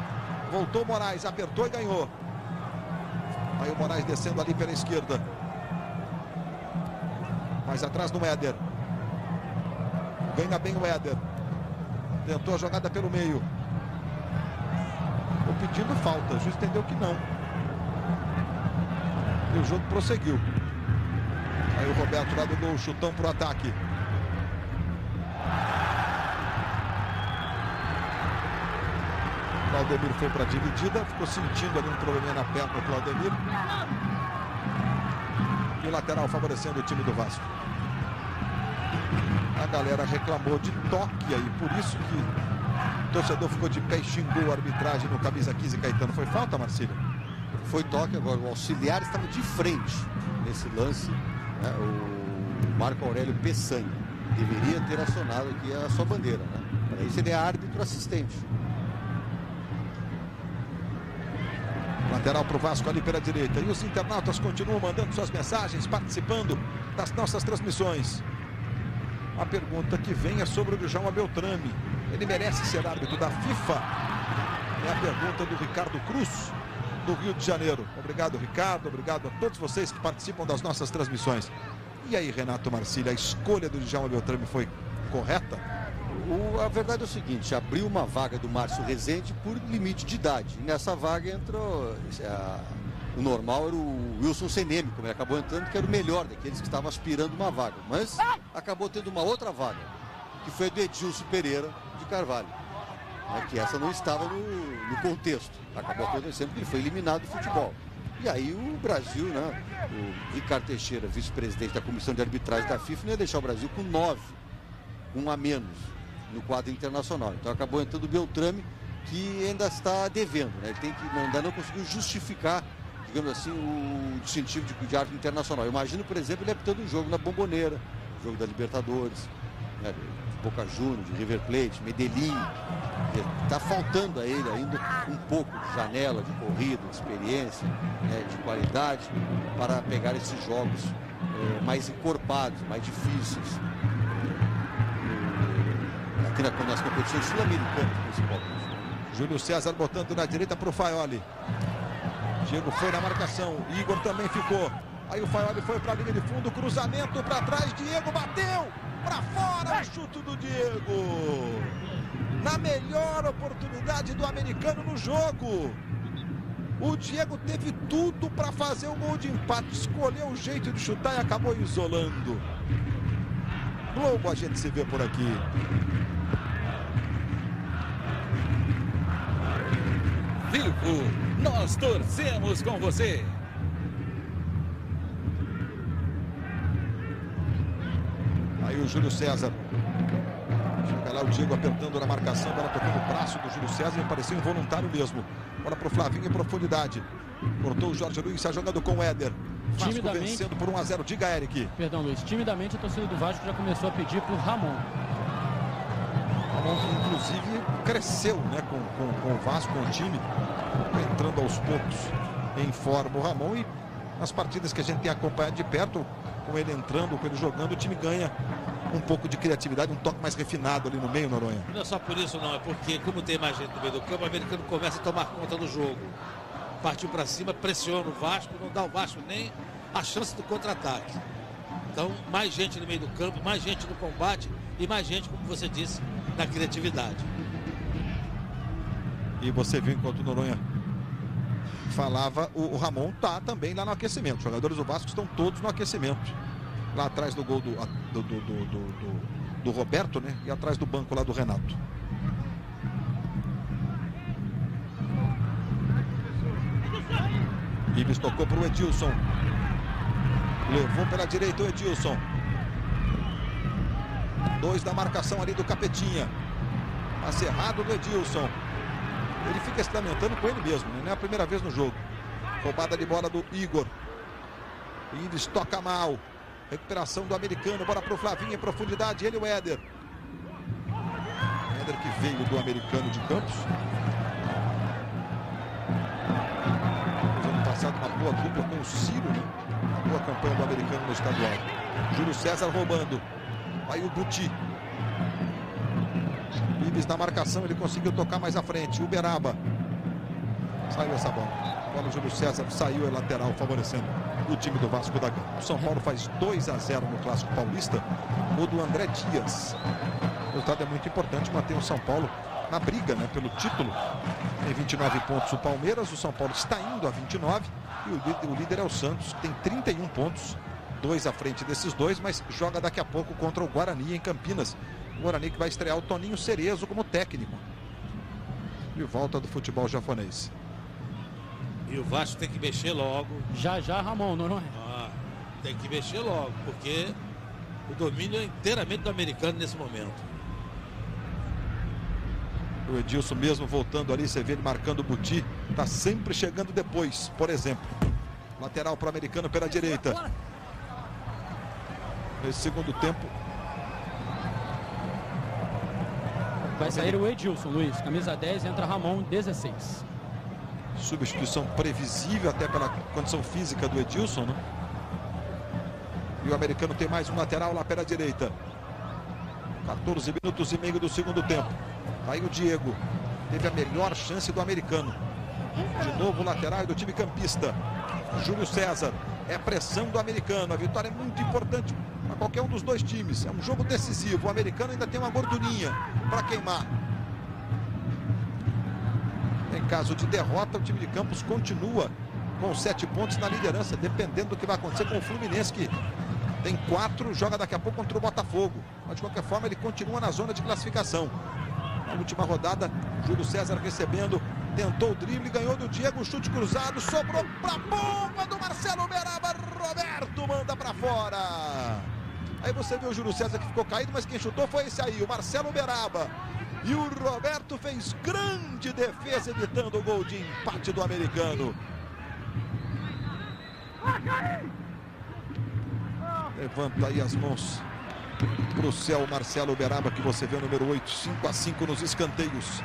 S1: Voltou o Moraes, apertou e ganhou. Aí o Moraes descendo ali pela esquerda. Mais atrás no Éder. Ganha bem o Éder. Tentou a jogada pelo meio. Ficou pedindo falta. O juiz entendeu que não. E o jogo prosseguiu. Aí o Roberto lá do gol, chutão pro ataque. Claudemir foi para a dividida, ficou sentindo ali um probleminha na perna do Claudemir. E o lateral favorecendo o time do Vasco. A galera reclamou de toque aí, por isso que o torcedor ficou de pé e xingou a arbitragem no camisa 15 Caetano. Foi falta, Marcílio?
S7: Foi toque agora. O auxiliar estava de frente nesse lance, né? O Marco Aurélio Peçanha deveria ter acionado aqui a sua bandeira, né? Para isso ele é árbitro assistente.
S1: Lateral para o Vasco ali pela direita. E os internautas continuam mandando suas mensagens, participando das nossas transmissões. A pergunta que vem é sobre o Djalma Beltrame. Ele merece ser árbitro da FIFA? É a pergunta do Ricardo Cruz, do Rio de Janeiro. Obrigado, Ricardo. Obrigado a todos vocês que participam das nossas transmissões. E aí, Renato Marcílio, a escolha do Djalma Beltrame foi correta?
S7: A verdade é o seguinte, abriu uma vaga do Márcio Rezende por limite de idade. E nessa vaga entrou... O normal era o Wilson Seneme, como ele acabou entrando, que era o melhor daqueles que estavam aspirando uma vaga. Mas acabou tendo uma outra vaga, que foi a do Edilson Pereira de Carvalho. Que essa não estava no contexto. Acabou acontecendo que ele foi eliminado do futebol. E aí o Brasil, né? O Ricardo Teixeira, vice-presidente da Comissão de Arbitragem da FIFA, não ia deixar o Brasil com 9, um a menos no quadro internacional. Então acabou entrando o Beltrame, que ainda está devendo, né? Ele tem que, ainda não conseguiu justificar, digamos assim, o distintivo de árbitro internacional. Eu imagino, por exemplo, ele apitando um jogo na Bombonera, jogo da Libertadores, né? Boca Juniors, de River Plate, Medellín. Está faltando a ele ainda um pouco de janela, de corrida, de experiência, né, de qualidade, para pegar esses jogos mais encorpados, mais difíceis. Aqui nas competições sul-americanas, principalmente.
S1: Júlio César botando na direita para o Faioli. Diego foi na marcação, Igor também ficou. Aí o Faioli foi para a linha de fundo, cruzamento para trás, Diego bateu para fora, o chute do Diego. Na melhor oportunidade do americano no jogo. O Diego teve tudo para fazer o gol de empate, escolheu o jeito de chutar e acabou isolando. Globo, a gente se vê por aqui.
S8: Vivo, nós torcemos com você.
S1: Aí o Júlio César. Chega lá o Diego apertando na marcação, bola tocando o braço do Júlio César, me pareceu involuntário mesmo. Bola para o Flavinho em profundidade. Cortou o Jorge Luiz, está jogando com o Éder. Vasco vencendo por 1-0. Diga, Eric.
S2: Perdão, Luiz. Timidamente a torcida do Vasco já começou a pedir por Ramon.
S1: Ramon que inclusive cresceu, né, com o Vasco, com o time, entrando aos poucos em forma o Ramon, e nas partidas que a gente tem acompanhado de perto, com ele entrando, com ele jogando, o time ganha um pouco de criatividade, um toque mais refinado ali no meio, Noronha.
S6: Não é só por isso não, é porque como tem mais gente no meio do campo, o americano começa a tomar conta do jogo. Partiu para cima, pressiona o Vasco, não dá ao Vasco nem a chance do contra-ataque. Então, mais gente no meio do campo, mais gente no combate e mais gente, como você disse, na criatividade.
S1: E você viu, enquanto o Noronha falava, o Ramon está também lá no aquecimento. Os jogadores do Vasco estão todos no aquecimento. Lá atrás do gol do Roberto, né? E atrás do banco lá do Renato. Ibis tocou para o Edilson. Levou pela direita o Edilson. 2 da marcação ali do Capetinha. Passe errado do Edilson. Ele fica se lamentando com ele mesmo, né? Não é a primeira vez no jogo. Roubada de bola do Igor. Ibis toca mal. Recuperação do americano. Bola para o Flavinho em profundidade. Ele e o Éder. Éder que veio do americano de Campos. Ano passado uma boa dupla com o Ciro, né? Uma boa campanha do americano no estadual. Júlio César roubando. Aí o Buti. Ibis na marcação, ele conseguiu tocar mais à frente. Uberaba. Saiu essa bola. A bola do Júlio César saiu, é lateral, favorecendo o time do Vasco da Gama. O São Paulo faz 2-0 no Clássico Paulista. O do André Dias. O resultado é muito importante, manter o São Paulo na briga, né, pelo título. Tem 29 pontos o Palmeiras, o São Paulo está indo a 29 e o líder é o Santos, que tem 31 pontos, 2 à frente desses dois, mas joga daqui a pouco contra o Guarani em Campinas. O Guarani que vai estrear o Toninho Cerezo como técnico. De volta do futebol japonês.
S6: E o Vasco tem que mexer logo.
S2: Já, Ramon, não é?
S6: Tem que mexer logo, porque o domínio é inteiramente do americano nesse momento.
S1: O Edilson mesmo voltando ali, você vê ele marcando o Buti, tá sempre chegando depois, por exemplo. Lateral para o americano pela direita. Nesse segundo tempo.
S2: Vai sair o Edilson, Luiz. Camisa 10, entra Ramon, 16.
S1: Substituição previsível até pela condição física do Edilson, né? E o americano tem mais um lateral lá pela direita. 14 minutos e meio do segundo tempo. Aí o Diego teve a melhor chance do americano. De novo o lateral do time campista. Júlio César. É pressão do americano. A vitória é muito importante para qualquer um dos dois times. É um jogo decisivo. O americano ainda tem uma gordurinha para queimar. Em caso de derrota, o time de Campos continua com 7 pontos na liderança, dependendo do que vai acontecer com o Fluminense, que tem 4, joga daqui a pouco contra o Botafogo. Mas de qualquer forma ele continua na zona de classificação. Na última rodada, Júlio César recebendo, tentou o drible, ganhou do Diego, chute cruzado, sobrou para a bomba do Marcelo Uberaba. Roberto manda para fora. Aí você viu o Júlio César que ficou caído, mas quem chutou foi esse aí, o Marcelo Uberaba. E o Roberto fez grande defesa, evitando o gol de empate do americano. Levanta aí as mãos para o céu, Marcelo Uberaba, que você vê o número 8, 5-5 nos escanteios.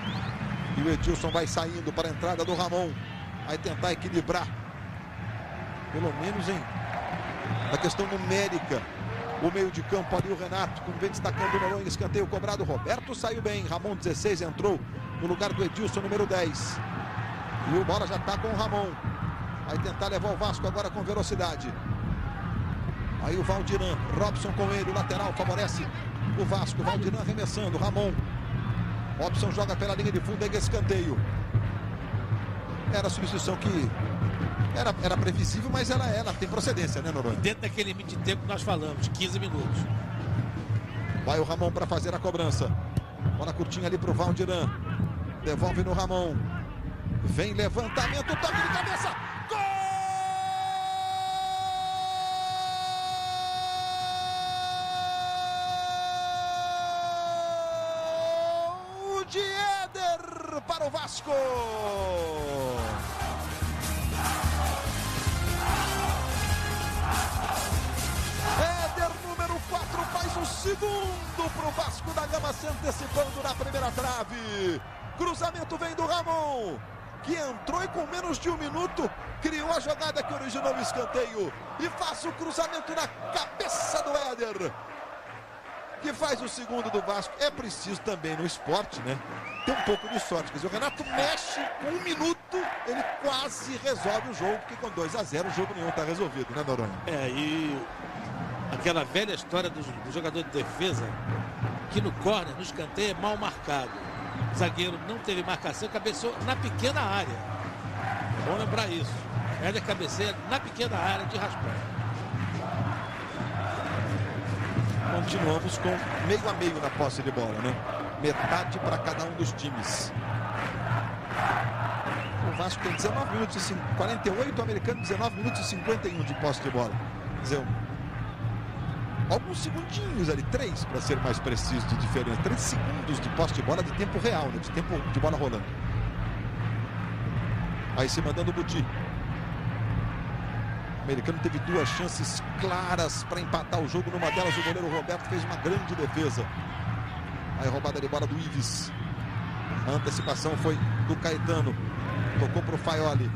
S1: E o Edilson vai saindo para a entrada do Ramon. Vai tentar equilibrar, pelo menos na questão numérica, o meio de campo ali, o Renato, como vem destacando o Noronha, escanteio cobrado. Roberto saiu bem, Ramon 16 entrou no lugar do Edilson, número 10. E o bola já está com o Ramon. Vai tentar levar o Vasco agora com velocidade. Aí o Valdiran, Robson com ele, o lateral favorece o Vasco. Valdiran arremessando, Ramon. Robson joga pela linha de fundo, escanteio. Era a substituição que era previsível, mas ela tem procedência, né, Noronha?
S6: Dentro daquele limite de tempo que nós falamos, 15 minutos.
S1: Vai o Ramon para fazer a cobrança. Bola curtinha ali para o Valdiran. Devolve no Ramon. Vem levantamento, toque de cabeça. Gol de Éder para o Vasco. Éder, número 4, faz o segundo para o Vasco da Gama, se antecipando na primeira trave. Cruzamento vem do Ramon, que entrou e com menos de 1 minuto criou a jogada que originou o escanteio. E faz o cruzamento na cabeça do Éder, que faz o segundo do Vasco. É preciso também no esporte, né, ter um pouco de sorte. Quer dizer, o Renato mexe com 1 minuto, ele quase resolve o jogo, porque com 2-0 o jogo nenhum está resolvido, né, Noronha?
S6: E aquela velha história do jogador de defesa, que no córner, no escanteio, é mal marcado. O zagueiro não teve marcação, cabeceou na pequena área. Vamos lembrar isso. Éder cabeceia na pequena área de raspão.
S1: Continuamos com meio a meio na posse de bola, né? Metade para cada um dos times. O Vasco tem 19 minutos e 48, o americano 19 minutos e 51 de posse de bola. Quer dizer, alguns segundinhos ali, 3 para ser mais preciso de diferença. 3 segundos de posse de bola de tempo real, né? De tempo de bola rolando. Aí se mandando o Buti. O americano teve 2 chances claras para empatar o jogo. Numa delas o goleiro Roberto fez uma grande defesa. Aí roubada de bola do Ives. A antecipação foi do Caetano. Tocou para o Faioli.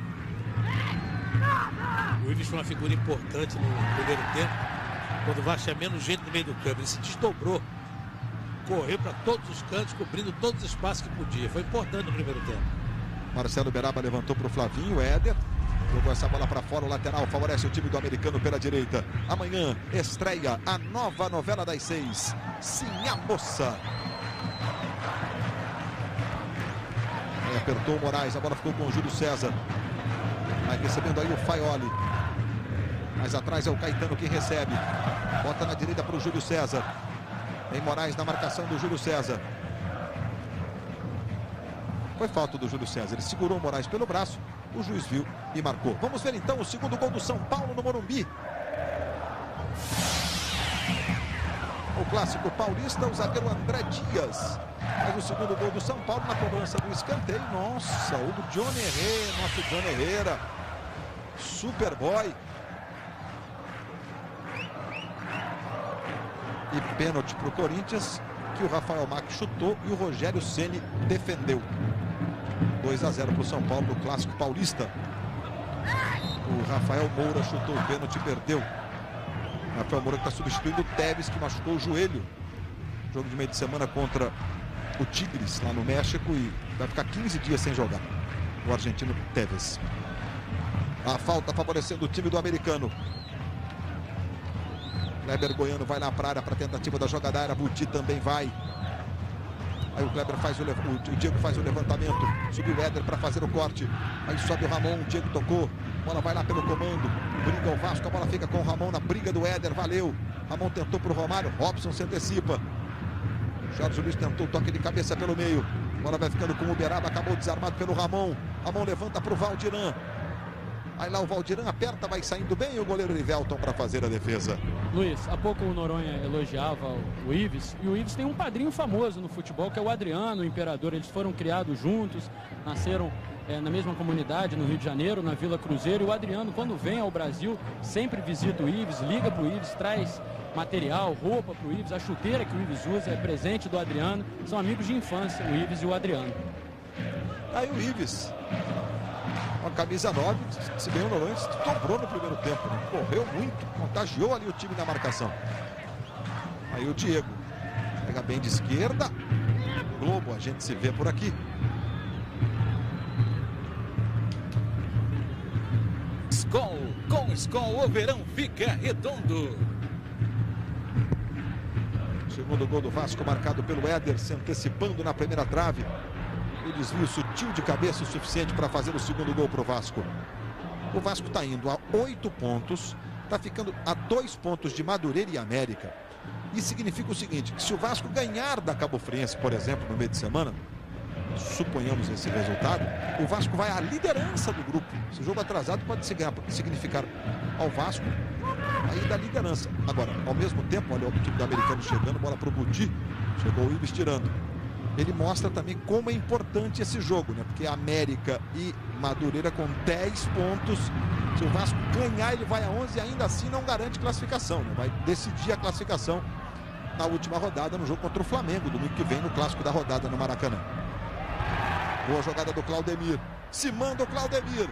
S6: O Ives foi uma figura importante no primeiro tempo. Quando o Vasco tinha menos gente no meio do campo, ele se desdobrou. Correu para todos os cantos, cobrindo todos os espaços que podia. Foi importante no primeiro tempo.
S1: Marcelo Uberaba levantou para o Flavinho. Éder jogou essa bola para fora. O lateral favorece o time do americano pela direita. Amanhã estreia a nova novela das 6. Sim, a moça. Aí apertou o Moraes. A bola ficou com o Júlio César. Vai recebendo aí o Faioli. Mais atrás é o Caetano quem recebe. Bota na direita para o Júlio César. Tem Moraes na marcação do Júlio César. Foi falta do Júlio César. Ele segurou o Moraes pelo braço. O juiz viu e marcou. Vamos ver então o segundo gol do São Paulo no Morumbi. O clássico paulista, o zagueiro André Dias. Mas o segundo gol do São Paulo na cobrança do escanteio. Nossa, o do Johnny Herrera. Nosso Johnny Herrera. Superboy. E pênalti para o Corinthians, que o Rafael Mack chutou e o Rogério Ceni defendeu. 2-0 para o São Paulo no clássico paulista. O Rafael Moura chutou o pênalti e perdeu. Rafael Moura que está substituindo o Tevez, que machucou o joelho Jogo de meio de semana contra o Tigres, lá no México, e vai ficar 15 dias sem jogar. O argentino Tevez. A falta favorecendo o time do americano. Kleber Goiano vai lá para a área para tentativa da jogada aérea. Buti também vai. Aí o Kleber faz o Diego faz o levantamento. Subiu o Éder para fazer o corte. Aí sobe o Ramon. O Diego tocou. A bola vai lá pelo comando. Briga o Vasco. A bola fica com o Ramon na briga do Éder. Valeu. Ramon tentou para o Romário. Robson se antecipa. Jorge Luiz tentou o toque de cabeça pelo meio. A bola vai ficando com o Uberaba. Acabou desarmado pelo Ramon. Ramon levanta para o Valdiran. Aí lá o Valdiran aperta, vai saindo bem o goleiro Rivelton para fazer a defesa.
S2: Luiz, há pouco o Noronha elogiava o Ives, e o Ives tem um padrinho famoso no futebol, que é o Adriano, o Imperador. Eles foram criados juntos, nasceram na mesma comunidade no Rio de Janeiro, na Vila Cruzeiro. E o Adriano, quando vem ao Brasil, sempre visita o Ives, liga para o Ives, traz material, roupa para o Ives, a chuteira que o Ives usa é presente do Adriano. São amigos de infância, o Ives e o Adriano.
S1: Aí o Ives, uma camisa 9, se bem o Noronha dobrou no primeiro tempo, né? Correu muito, contagiou ali o time na marcação. Aí o Diego pega bem de esquerda. Globo, a gente se vê por aqui.
S8: Skol, com Skol o verão fica redondo.
S1: Segundo gol do Vasco marcado pelo Éder, se antecipando na primeira trave. O desvio sutil de cabeça o suficiente para fazer o segundo gol para o Vasco. O Vasco está indo a 8 pontos, está ficando a 2 pontos de Madureira e América. Isso significa o seguinte, que se o Vasco ganhar da Cabo Friense, por exemplo, no meio de semana, suponhamos esse resultado, o Vasco vai à liderança do grupo. Esse jogo atrasado pode significar ao Vasco aí da liderança. Agora, ao mesmo tempo, olha o time do americano chegando, bola para o Buti, chegou o Ives tirando. Ele mostra também como é importante esse jogo, né? Porque América e Madureira com 10 pontos. Se o Vasco ganhar, ele vai a 11 e ainda assim não garante classificação, né? Vai decidir a classificação na última rodada, no jogo contra o Flamengo, domingo que vem, no clássico da rodada no Maracanã. Boa jogada do Claudemir. Se manda o Claudemir.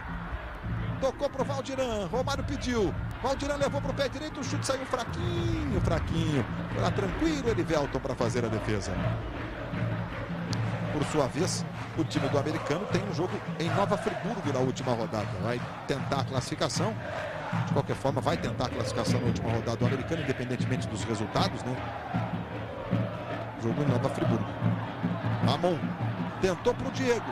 S1: Tocou pro Valdiran. Romário pediu. Valdiran levou pro pé direito. O chute saiu fraquinho, fraquinho. Foi lá tranquilo Erivelton para fazer a defesa. Por sua vez, o time do americano tem um jogo em Nova Friburgo na última rodada. Vai tentar a classificação. De qualquer forma, vai tentar a classificação na última rodada do americano, independentemente dos resultados, né? Jogo em Nova Friburgo. Ramon tentou para o Diego.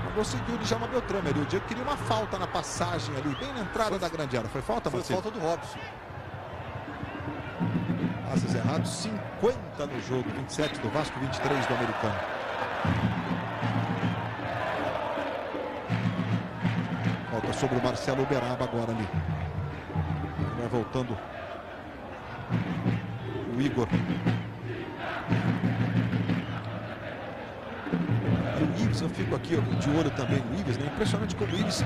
S1: Não conseguiu de Djalma Beltrame ali. O Diego queria uma falta na passagem ali, bem na entrada da grande área. Foi falta, Marcelo?
S7: Foi falta do Robson.
S1: Passes errados, 50 no jogo, 27 do Vasco, 23 do americano. Falta sobre o Marcelo Uberaba agora ali. Vai voltando o Igor. E o Ives, eu fico aqui de olho também no Ives, né? Impressionante como o Ives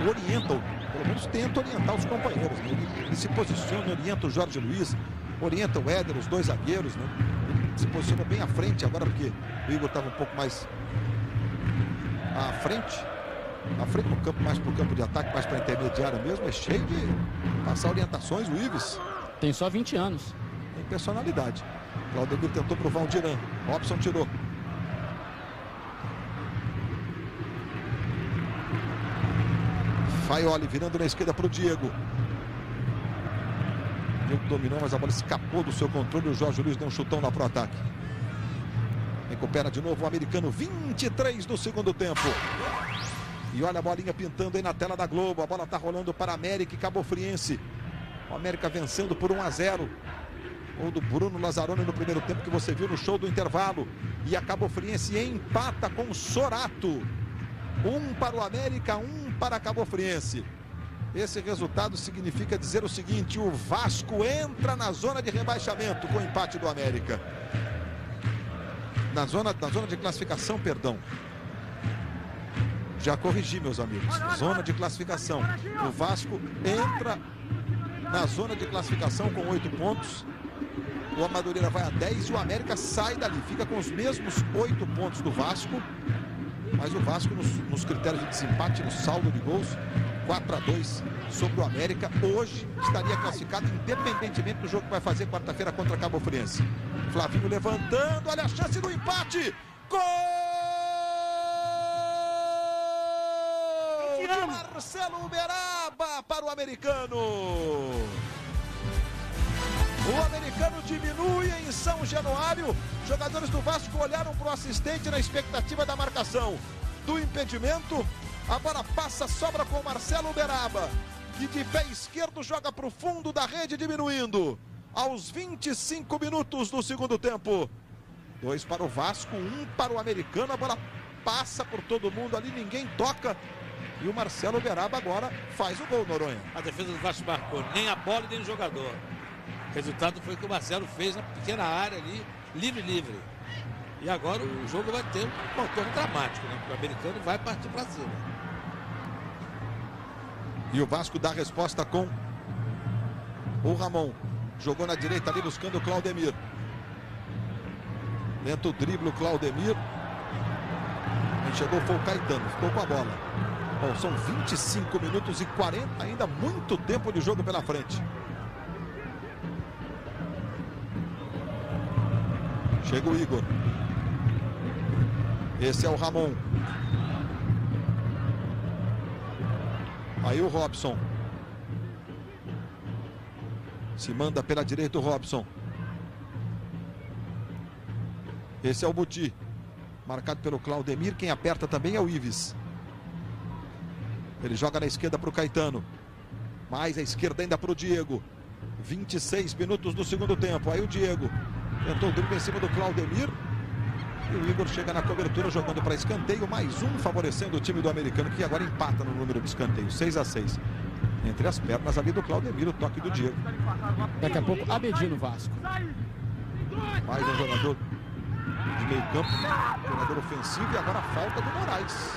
S1: orienta, pelo menos tenta orientar os companheiros, né? Ele se posiciona, orienta o Jorge Luiz, orienta o Éder, os dois zagueiros, né? Ele se posiciona bem à frente agora, porque o Igor estava um pouco mais à frente do campo, mais para o campo de ataque, mais para a intermediária mesmo. É cheio de passar orientações o Ives.
S2: Tem só 20 anos.
S1: Tem personalidade. Claudemir tentou para o Valdiran. Robson tirou. Faioli virando na esquerda para o Diego. Diego dominou, mas a bola escapou do seu controle. O Jorge Luiz deu um chutão lá para o ataque. Recupera de novo o americano. 23 do segundo tempo. E olha a bolinha pintando aí na tela da Globo. A bola está rolando para América e Cabo Friense. O América vencendo por 1-0. Gol do Bruno Lazzaroni no primeiro tempo, que você viu no show do intervalo. E a Cabo Friense empata com Sorato. 1 para o América, 1 para a Cabo Friense. Esse resultado significa dizer o seguinte: o Vasco entra na zona de rebaixamento com o empate do América. Na zona de classificação, perdão. Já corrigi, meus amigos. Zona de classificação. O Vasco entra na zona de classificação com 8 pontos. O Madureira vai a 10 e o América sai dali. Fica com os mesmos 8 pontos do Vasco. Mas o Vasco, nos critérios de desempate, no saldo de gols, 4-2 sobre o América. Hoje estaria classificado independentemente do jogo que vai fazer quarta-feira contra a Cabo Friense. Flavinho levantando, olha a chance do empate. Gol de Marcelo Uberaba para o americano. O americano diminui em São Januário. Jogadores do Vasco olharam para o assistente na expectativa da marcação do impedimento. A bola passa, sobra com o Marcelo Uberaba, que de pé esquerdo joga para o fundo da rede, diminuindo. Aos 25 minutos do segundo tempo. 2 para o Vasco, 1 para o americano. A bola passa por todo mundo ali, ninguém toca. E o Marcelo Uberaba agora faz o gol, Noronha.
S6: A defesa do Vasco marcou nem a bola e nem o jogador. O resultado foi o que o Marcelo fez na pequena área ali, livre. E agora o jogo vai ter um contorno dramático, né? Porque o americano vai partir para cima.
S1: E o Vasco dá a resposta com o Ramon. Jogou na direita ali buscando o Claudemir. Tenta o drible o Claudemir. Quem chegou foi o Caetano, ficou com a bola. Bom, são 25 minutos e 40, ainda muito tempo de jogo pela frente. Chega o Igor. Esse é o Ramon. Aí o Robson. Se manda pela direita o Robson. Esse é o Buti. Marcado pelo Claudemir. Quem aperta também é o Ives. Ele joga na esquerda para o Caetano. Mais à esquerda ainda para o Diego. 26 minutos do segundo tempo. Aí o Diego tentou o drible em cima do Claudemir. E o Igor chega na cobertura jogando para escanteio. Mais um favorecendo o time do americano, que agora empata no número de escanteio. 6-6. Entre as pernas ali do Claudemir, o toque do Diego.
S2: Daqui a pouco, Abedi no Vasco.
S1: Mais um jogador de meio campo. Jogador ofensivo e agora a falta do Moraes.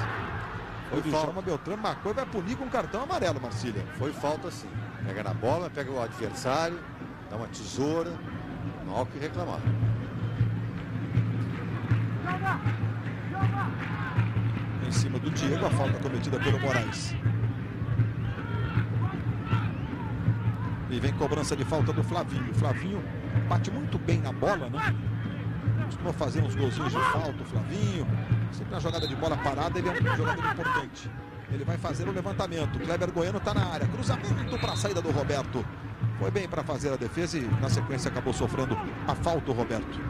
S1: Foi falta. Beltrán marcou e vai punir com cartão amarelo, Marcília.
S7: Foi falta sim. Pega na bola, pega o adversário, dá uma tesoura. Não há o que reclamar.
S1: Em cima do Diego, a falta cometida pelo Moraes. E vem cobrança de falta do Flavinho. O Flavinho bate muito bem na bola, né? Costuma fazer uns golzinhos de falta, o Flavinho. Sempre na jogada de bola parada, ele é um jogador importante. Ele vai fazer o levantamento. Kleber Goiano está na área. Cruzamento para a saída do Roberto. Foi bem para fazer a defesa e na sequência acabou sofrendo a falta o Roberto.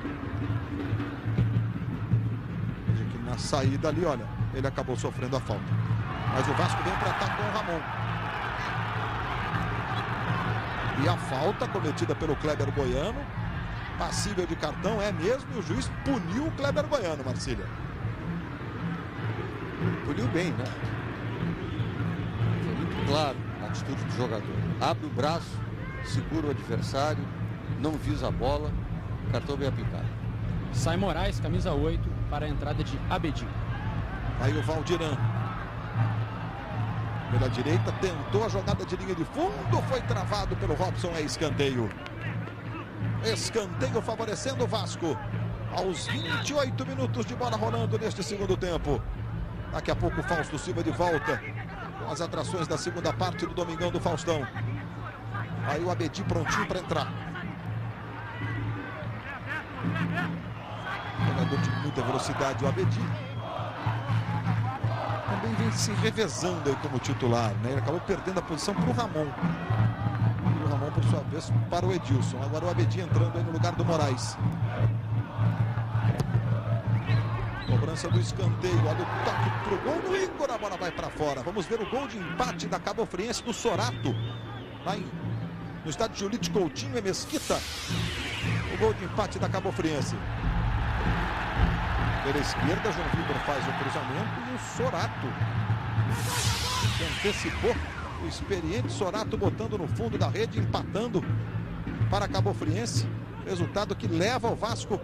S1: Veja que na saída ali, olha, ele acabou sofrendo a falta. Mas o Vasco vem para atacar com o Ramon. E a falta cometida pelo Kleber Goiano, passível de cartão, é mesmo, e o juiz puniu o Kleber Goiano, Marcília.
S7: Puniu bem, né? Foi muito claro a atitude do jogador. Abre o braço, segura o adversário, não visa a bola, cartão bem aplicado.
S2: Sai Moraes, camisa 8, para a entrada de Abedi.
S1: Aí o Valdiran. Pela direita, tentou a jogada de linha de fundo, foi travado pelo Robson, é escanteio. Escanteio favorecendo o Vasco. Aos 28 minutos de bola rolando neste segundo tempo. Daqui a pouco o Fausto Silva de volta com as atrações da segunda parte do Domingão do Faustão. Aí o Abedi prontinho para entrar. Jogador de muita velocidade, o Abedi. Também vem se revezando aí como titular, né? Ele acabou perdendo a posição para o Ramon. E o Ramon, por sua vez, para o Edilson. Agora o Abedi entrando aí no lugar do Moraes. Cobrança do escanteio, olha o toque pro gol do Igor, a bola vai para fora. Vamos ver o gol de empate da Cabo Friense do Sorato, lá no estádio Julite Coutinho e Mesquita. O gol de empate da Cabo Friense. Pela esquerda, João Vitor faz o cruzamento e o Sorato que antecipou, o experiente Sorato botando no fundo da rede, empatando para a Cabo Friense. Resultado que leva o Vasco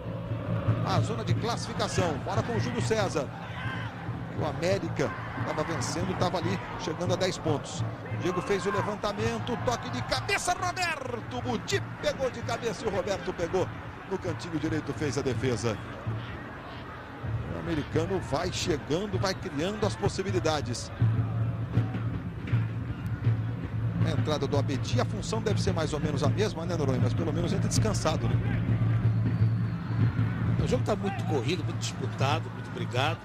S1: à zona de classificação. Bora com o Júlio César. O América estava vencendo, estava ali chegando a 10 pontos. Diego fez o levantamento, toque de cabeça, Roberto Buti pegou de cabeça e o Roberto pegou no cantinho direito, fez a defesa. O americano vai chegando, vai criando as possibilidades. A entrada do Abedi, a função deve ser mais ou menos a mesma, né, Noronha? Mas pelo menos entra descansado, né?
S6: O jogo está muito corrido, muito disputado, muito brigado.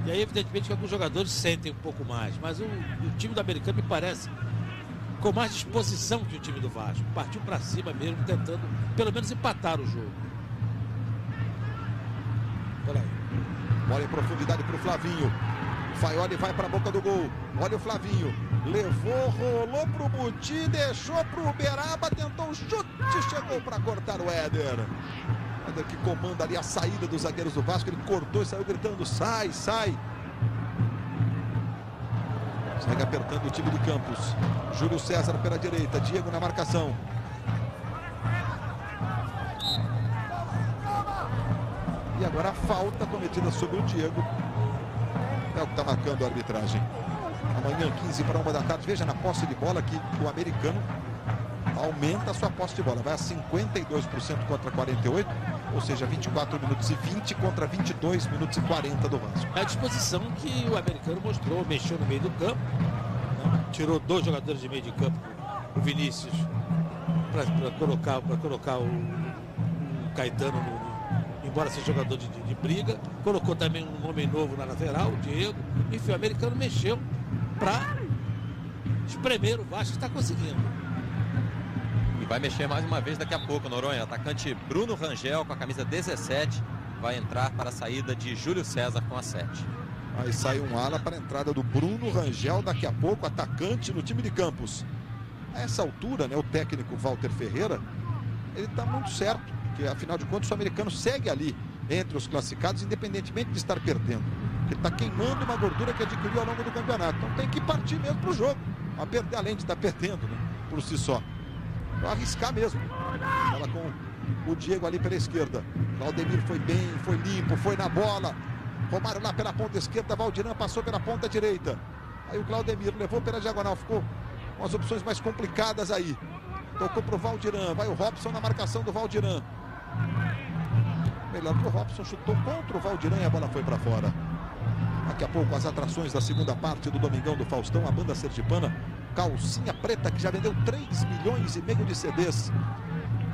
S6: E aí, evidentemente, que alguns jogadores sentem um pouco mais. Mas o time do Americano me parece com mais disposição que o time do Vasco. Partiu para cima mesmo, tentando pelo menos empatar o jogo.
S1: Olha aí. Bola em profundidade para o Flavinho. Faioli vai para a boca do gol. Olha o Flavinho. Levou, rolou para o Buti, deixou para o Uberaba, tentou o chute, chegou para cortar o Éder. Éder que comanda ali a saída dos zagueiros do Vasco. Ele cortou e saiu gritando: sai, sai. Segue apertando o time de Campos. Júlio César pela direita, Diego na marcação. E agora a falta cometida sobre o Diego. É o que está marcando a arbitragem. Amanhã, 15 para 1 da tarde. Veja na posse de bola que o americano aumenta a sua posse de bola. Vai a 52% contra 48%. Ou seja, 24 minutos e 20 contra 22 minutos e 40 do Vasco.
S6: É a disposição que o americano mostrou. Mexeu no meio do campo. Né? Tirou 2 jogadores de meio de campo. O Vinícius. Para colocar o Caetano embora seja jogador de briga, colocou também um homem novo na lateral, o Diego. Enfim, o americano mexeu para espremer o Vasco, está conseguindo.
S4: E vai mexer mais uma vez daqui a pouco, Noronha. Atacante Bruno Rangel com a camisa 17 vai entrar para a saída de Júlio César com a 7.
S1: Aí sai um ala para a entrada do Bruno Rangel, daqui a pouco atacante no time de Campos. A essa altura, né, o técnico Walter Ferreira, ele está muito certo. Que, afinal de contas, o americano segue ali entre os classificados, independentemente de estar perdendo. Ele está queimando uma gordura que adquiriu ao longo do campeonato. Então tem que partir mesmo para o jogo. Além de estar perdendo, né, por si só. Então arriscar mesmo. Bola com o Diego ali pela esquerda. Claudemir foi bem, foi limpo, foi na bola. Romário lá pela ponta esquerda. Valdiran passou pela ponta direita. Aí o Claudemir levou pela diagonal. Ficou com as opções mais complicadas aí. Tocou para o Valdiran. Vai o Robson na marcação do Valdiran. Melhor que o Robson, chutou contra o Valdiran e a bola foi para fora. Daqui a pouco as atrações da segunda parte do Domingão do Faustão, a banda sergipana Calcinha Preta, que já vendeu 3,5 milhões de CDs.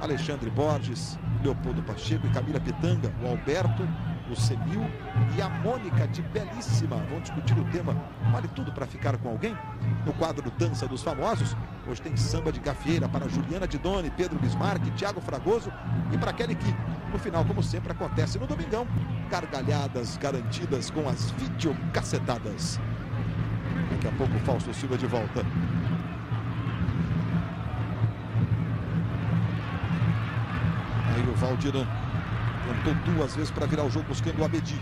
S1: Alexandre Borges, Leopoldo Pacheco e Camila Pitanga, o Alberto, o Semil e a Mônica de Belíssima vão discutir o tema Vale Tudo para Ficar com Alguém? No quadro Dança dos Famosos, hoje tem samba de gafieira para Juliana Didoni, Pedro Bismarck, Thiago Fragoso e para aquele que, no final, como sempre acontece no Domingão, gargalhadas garantidas com as videocacetadas. Daqui a pouco o Fausto Silva de volta. Aí o Valdiran tentou 2 vezes para virar o jogo buscando o Abedi.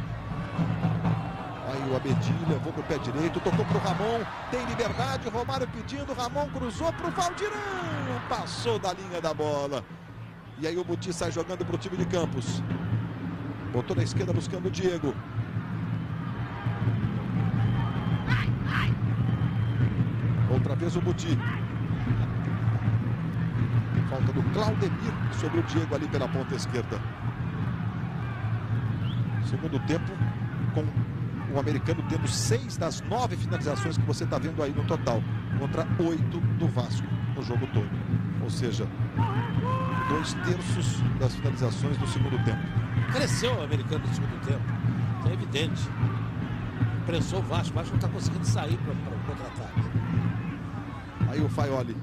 S1: Aí o Abedi levou para o pé direito, tocou para o Ramon, tem liberdade, Romário pedindo, Ramon cruzou para o Valdiran, passou da linha da bola. E aí o Buti sai jogando para o time de Campos. Botou na esquerda buscando o Diego. Outra vez o Buti. Falta do Claudemir sobre o Diego ali pela ponta esquerda. Segundo tempo, com o americano tendo 6 das 9 finalizações que você está vendo aí no total, contra 8 do Vasco no jogo todo. Ou seja, 2/3 das finalizações do segundo tempo.
S6: Cresceu o americano no segundo tempo, é evidente. Pressou o Vasco não está conseguindo sair para o contra-ataque.
S1: Aí o Faioli.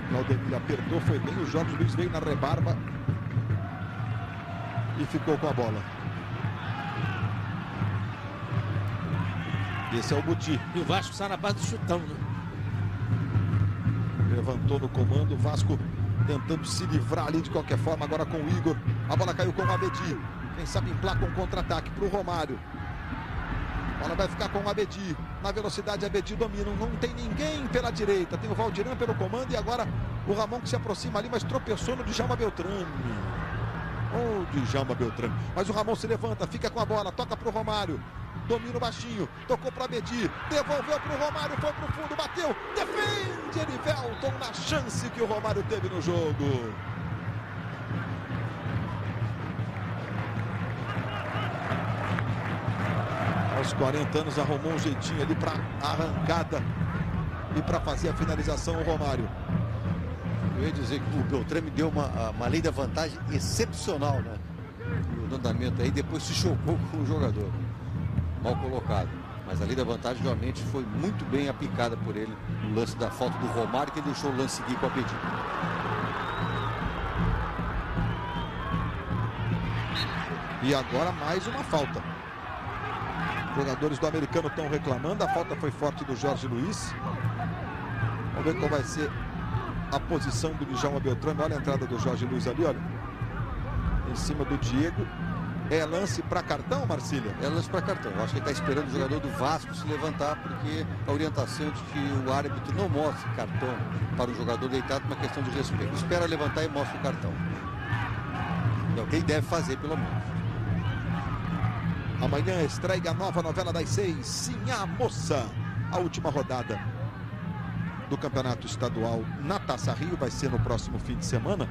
S1: Claudemir apertou, foi bem, o Jorge Luiz veio na rebarba e ficou com a bola. Esse é o Buti.
S6: E o Vasco sai na base do chutão, né?
S1: Levantou no comando, o Vasco tentando se livrar ali de qualquer forma, agora com o Igor. A bola caiu com o Abedi. Quem sabe emplaca um contra-ataque para o Romário. A bola vai ficar com o Abedi. Na velocidade, Abedi domina. Não tem ninguém pela direita. Tem o Valdiran pelo comando e agora o Ramon que se aproxima ali, mas tropeçou no Djalma Beltrame. Djalma Beltrame. Mas o Ramon se levanta, fica com a bola, toca para o Romário. Domina o baixinho, tocou para Abedi, devolveu para o Romário, foi para o fundo, bateu, defende Erivelton na chance que o Romário teve no jogo. Aos 40 anos arrumou um jeitinho ali para arrancada E para fazer a finalização, o Romário.
S7: Eu ia dizer que o Beltrame deu uma lei da vantagem excepcional, né? No andamento aí, depois se chocou com o jogador. Mal colocado. Mas a lei da vantagem realmente foi muito bem aplicada por ele no lance da falta do Romário, que deixou o lance seguir com a pedida.
S1: E agora mais uma falta. Os jogadores do americano estão reclamando. A falta foi forte do Jorge Luiz. Vamos ver qual vai ser a posição do Djalma Beltrame. Olha a entrada do Jorge Luiz ali, olha. Em cima do Diego. É lance para cartão, Marcília?
S7: É lance para cartão. Eu acho que ele está esperando o jogador do Vasco se levantar, porque a orientação de que o árbitro não mostre cartão para o jogador deitado é uma questão de respeito. Espera levantar e mostra o cartão. É o que ele deve fazer, pelo menos.
S1: Amanhã estreia a nova novela das 6, Sim a Moça. A última rodada do Campeonato Estadual na Taça Rio vai ser no próximo fim de semana,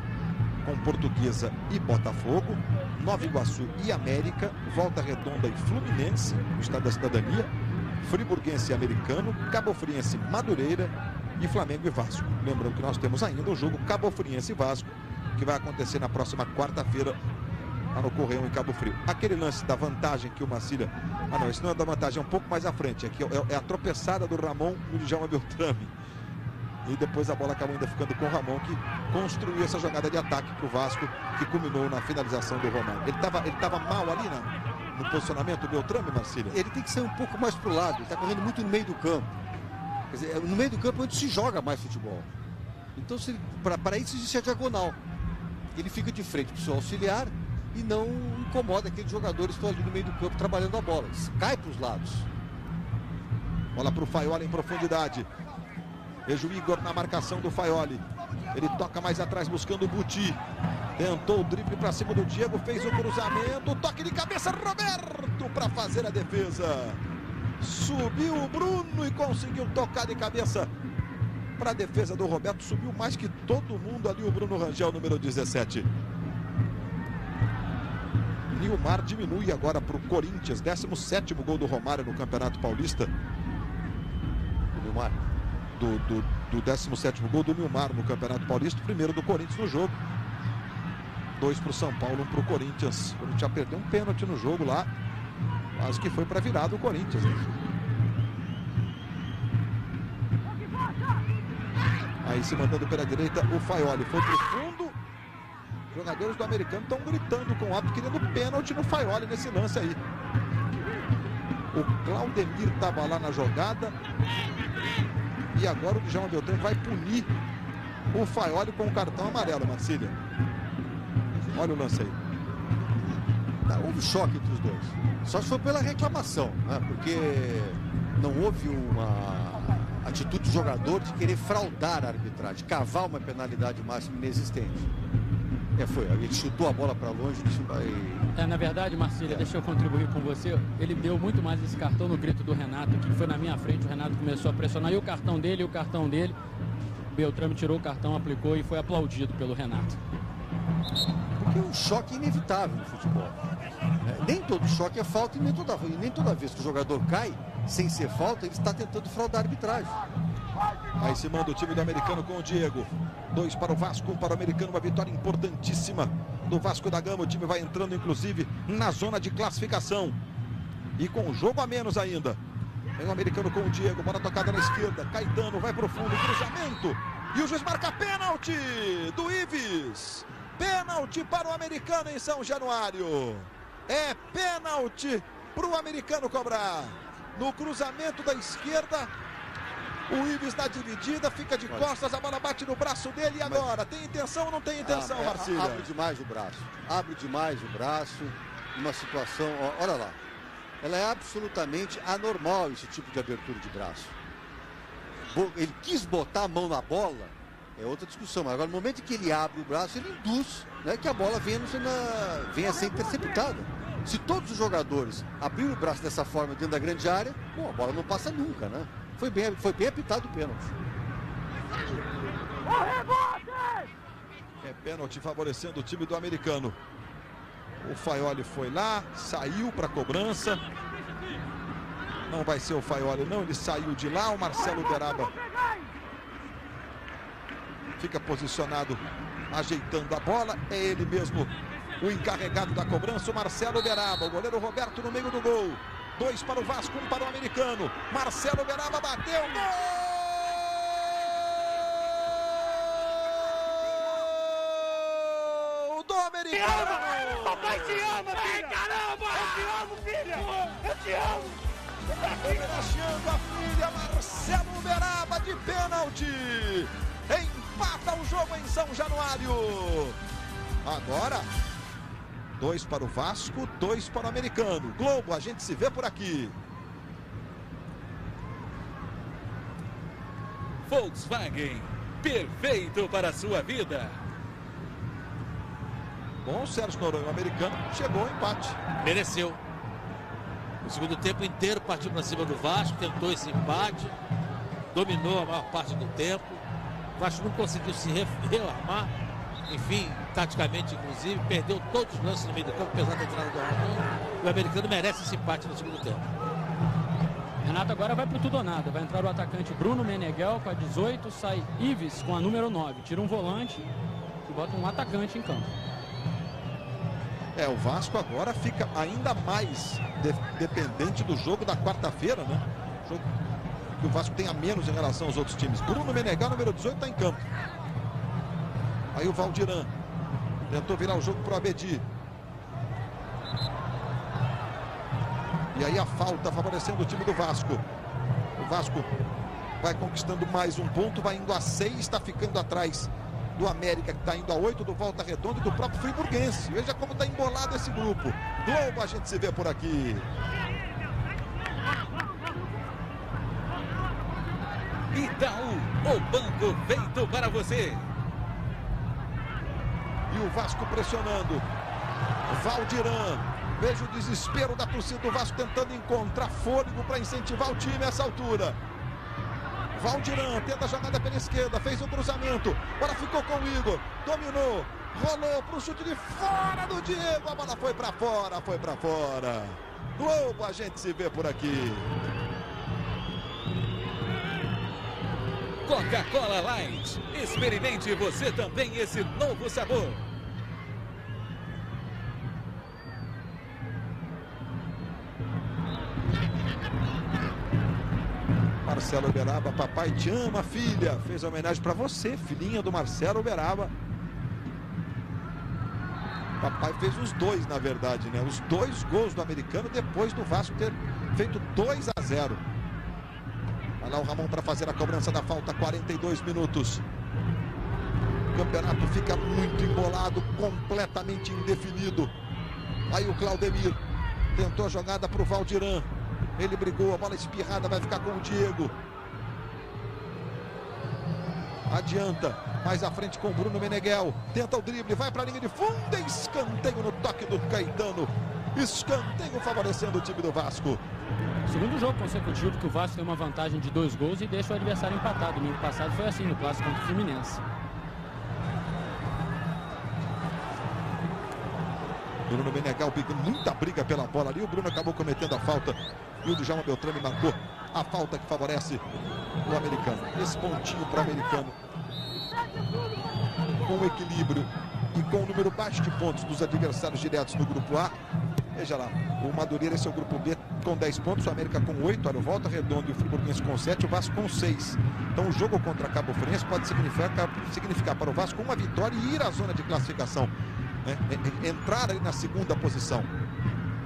S1: com Portuguesa e Botafogo, Nova Iguaçu e América, Volta Redonda e Fluminense, no Estado da Cidadania, Friburguense e Americano, Cabofriense e Madureira e Flamengo e Vasco. Lembrando que nós temos ainda o jogo Cabofriense e Vasco, que vai acontecer na próxima quarta-feira, lá no Correio em Cabo Frio. Aquele lance da vantagem que o Marcília... Ah não, esse não é da vantagem, é um pouco mais à frente. Aqui é a tropeçada do Ramon no Djalma Beltrame. E depois a bola acabou ainda ficando com o Ramon, que construiu essa jogada de ataque para o Vasco, que culminou na finalização do Romário. Ele tava mal ali no posicionamento do Beltrame, Marcília?
S7: Ele tem que ser um pouco mais para o lado. Ele está correndo muito no meio do campo. Quer dizer, no meio do campo é onde se joga mais futebol. Então, para isso existe a diagonal. Ele fica de frente para o seu auxiliar e não incomoda aqueles jogadores que estão ali no meio do campo trabalhando a bola. Cai para os lados.
S1: Bola para o Faioli em profundidade. Veja o Igor na marcação do Faioli. Ele toca mais atrás buscando o Buti. Tentou o drible para cima do Diego, fez o cruzamento, toque de cabeça, Roberto para fazer a defesa. Subiu o Bruno e conseguiu tocar de cabeça para a defesa do Roberto. Subiu mais que todo mundo ali o Bruno Rangel, número 17. Nilmar diminui agora para o Corinthians. 17º gol do Romário no Campeonato Paulista.
S7: O Nilmar.
S1: Do 17º gol do Nilmar no Campeonato Paulista. Primeiro do Corinthians no jogo. 2 para o São Paulo, 1 para o Corinthians. O Corinthians já perdeu um pênalti no jogo lá. Quase que foi para virar do Corinthians. Né? Aí se mandando pela direita o Faioli. Foi para o fundo. Os jogadores do americano estão gritando com o árbitro, querendo pênalti no Faioli nesse lance aí. O Claudemir estava lá na jogada. E agora o Djalma Beltrame vai punir o Faioli com o cartão amarelo, Marcília. Olha o lance aí.
S7: Houve choque entre os dois. Só se foi pela reclamação, né? Porque não houve uma atitude do jogador de querer fraudar a arbitragem, cavar uma penalidade máxima inexistente. Ele chutou a bola para longe.
S2: Na verdade, Marcília, deixa eu contribuir com você. Ele deu muito mais esse cartão no grito do Renato, que foi na minha frente. O Renato começou a pressionar e o cartão dele. O Beltrame tirou o cartão, aplicou e foi aplaudido pelo Renato.
S7: Porque um choque é inevitável no futebol. Nem todo choque é falta e nem toda vez que o jogador cai sem ser falta, ele está tentando fraudar a arbitragem.
S1: Aí se manda o time do americano com o Diego. 2 para o Vasco, 1 para o americano. Uma vitória importantíssima do Vasco da Gama. O time vai entrando, inclusive, na zona de classificação. E com um jogo a menos ainda. Vem o americano com o Diego. Bola tocada na esquerda. Caetano vai para o fundo. Cruzamento. E o juiz marca pênalti do Ives. Pênalti para o americano em São Januário. É pênalti para o americano cobrar. No cruzamento da esquerda. O Ives na dividida, fica de costas, a bola bate no braço dele e agora? Tem intenção ou não tem intenção, Marcília?
S7: Abre demais o braço. Uma situação, olha lá. Ela é absolutamente anormal, esse tipo de abertura de braço. Ele quis botar a mão na bola, é outra discussão. Mas agora, no momento em que ele abre o braço, ele induz, né, que a bola venha a ser interceptada. Se todos os jogadores abrirem o braço dessa forma dentro da grande área, a bola não passa nunca, né? Foi bem apitado o pênalti.
S1: É pênalti favorecendo o time do americano. O Faioli foi lá, saiu para a cobrança. Não vai ser o Faioli não, ele saiu de lá. O Marcelo Beraba fica posicionado, ajeitando a bola. É ele mesmo o encarregado da cobrança, o Marcelo Uberaba. O goleiro Roberto no meio do gol. 2 para o Vasco, 1 para o americano. Marcelo Uberaba bateu, gol do americano.
S12: Papai te ama, filha! Caramba! Eu te amo, filha! Eu te amo!
S1: Homenageando a filha, Marcelo Uberaba de pênalti. Empata o jogo em São Januário. Agora, 2 para o Vasco, 2 para o americano. Globo, a gente se vê por aqui.
S8: Volkswagen, perfeito para a sua vida.
S1: Bom, Sérgio Noronha, o americano chegou ao empate.
S6: Mereceu. O segundo tempo inteiro partiu para cima do Vasco, tentou esse empate, dominou a maior parte do tempo. O Vasco não conseguiu se rearmar, enfim, taticamente inclusive, perdeu todos os lances no meio do campo, apesar da entrada do Ramon. O americano merece esse empate no segundo tempo.
S2: Renato agora vai pro tudo ou nada. Vai entrar o atacante Bruno Meneghel com a 18, sai Ives com a número 9. Tira um volante e bota um atacante em campo.
S1: O Vasco agora fica ainda mais dependente do jogo da quarta-feira, né? Jogo que o Vasco tem a menos em relação aos outros times. Bruno Meneghel, número 18, está em campo. Aí o Valdiran tentou virar o jogo pro Abedi. E aí a falta favorecendo o time do Vasco. O Vasco vai conquistando mais um ponto, vai indo a 6, está ficando atrás do América, que está indo a 8, do Volta Redonda e do próprio Friburguense. Veja como está embolado esse grupo. Globo, a gente se vê por aqui.
S8: Itaú, o banco feito para você.
S1: E o Vasco pressionando. Valdiran. Veja o desespero da torcida do Vasco tentando encontrar fôlego para incentivar o time a essa altura. Valdiran tenta a jogada pela esquerda, fez um cruzamento, agora ficou com o Igor, dominou, rolou para o chute de fora do Diego, a bola foi para fora, Globo, a gente se vê por aqui.
S8: Coca-Cola Light, experimente você também esse novo sabor.
S1: Marcelo Uberaba, papai te ama, filha. Fez homenagem para você, filhinha do Marcelo Uberaba. Papai fez os 2, na verdade, né? Os 2 gols do americano depois do Vasco ter feito 2-0. Vai lá o Ramon para fazer a cobrança da falta, 42 minutos. O campeonato fica muito embolado, completamente indefinido. Aí o Claudemir tentou a jogada para o Valdiran. Ele brigou, a bola espirrada vai ficar com o Diego. Adianta, mais à frente com o Bruno Meneghel. Tenta o drible, vai para a linha de fundo. Escanteio no toque do Caetano. Escanteio favorecendo o time do Vasco.
S2: Segundo jogo consecutivo que o Vasco tem uma vantagem de 2 gols e deixa o adversário empatado. No ano passado foi assim, no clássico contra o Fluminense.
S1: Bruno Meneghel pegando muita briga pela bola ali. O Bruno acabou cometendo a falta. E o Djalma Beltrame marcou a falta que favorece o americano. Esse pontinho para o americano, com equilíbrio e com o número baixo de pontos dos adversários diretos no grupo A. Veja lá, o Madureira, esse é o grupo B com 10 pontos, o América com 8, olha, o Volta Redonda e o Friburguense com 7, o Vasco com 6. Então o jogo contra a Cabo Friense pode significar para o Vasco uma vitória e ir à zona de classificação, né? Entrar ali na segunda posição.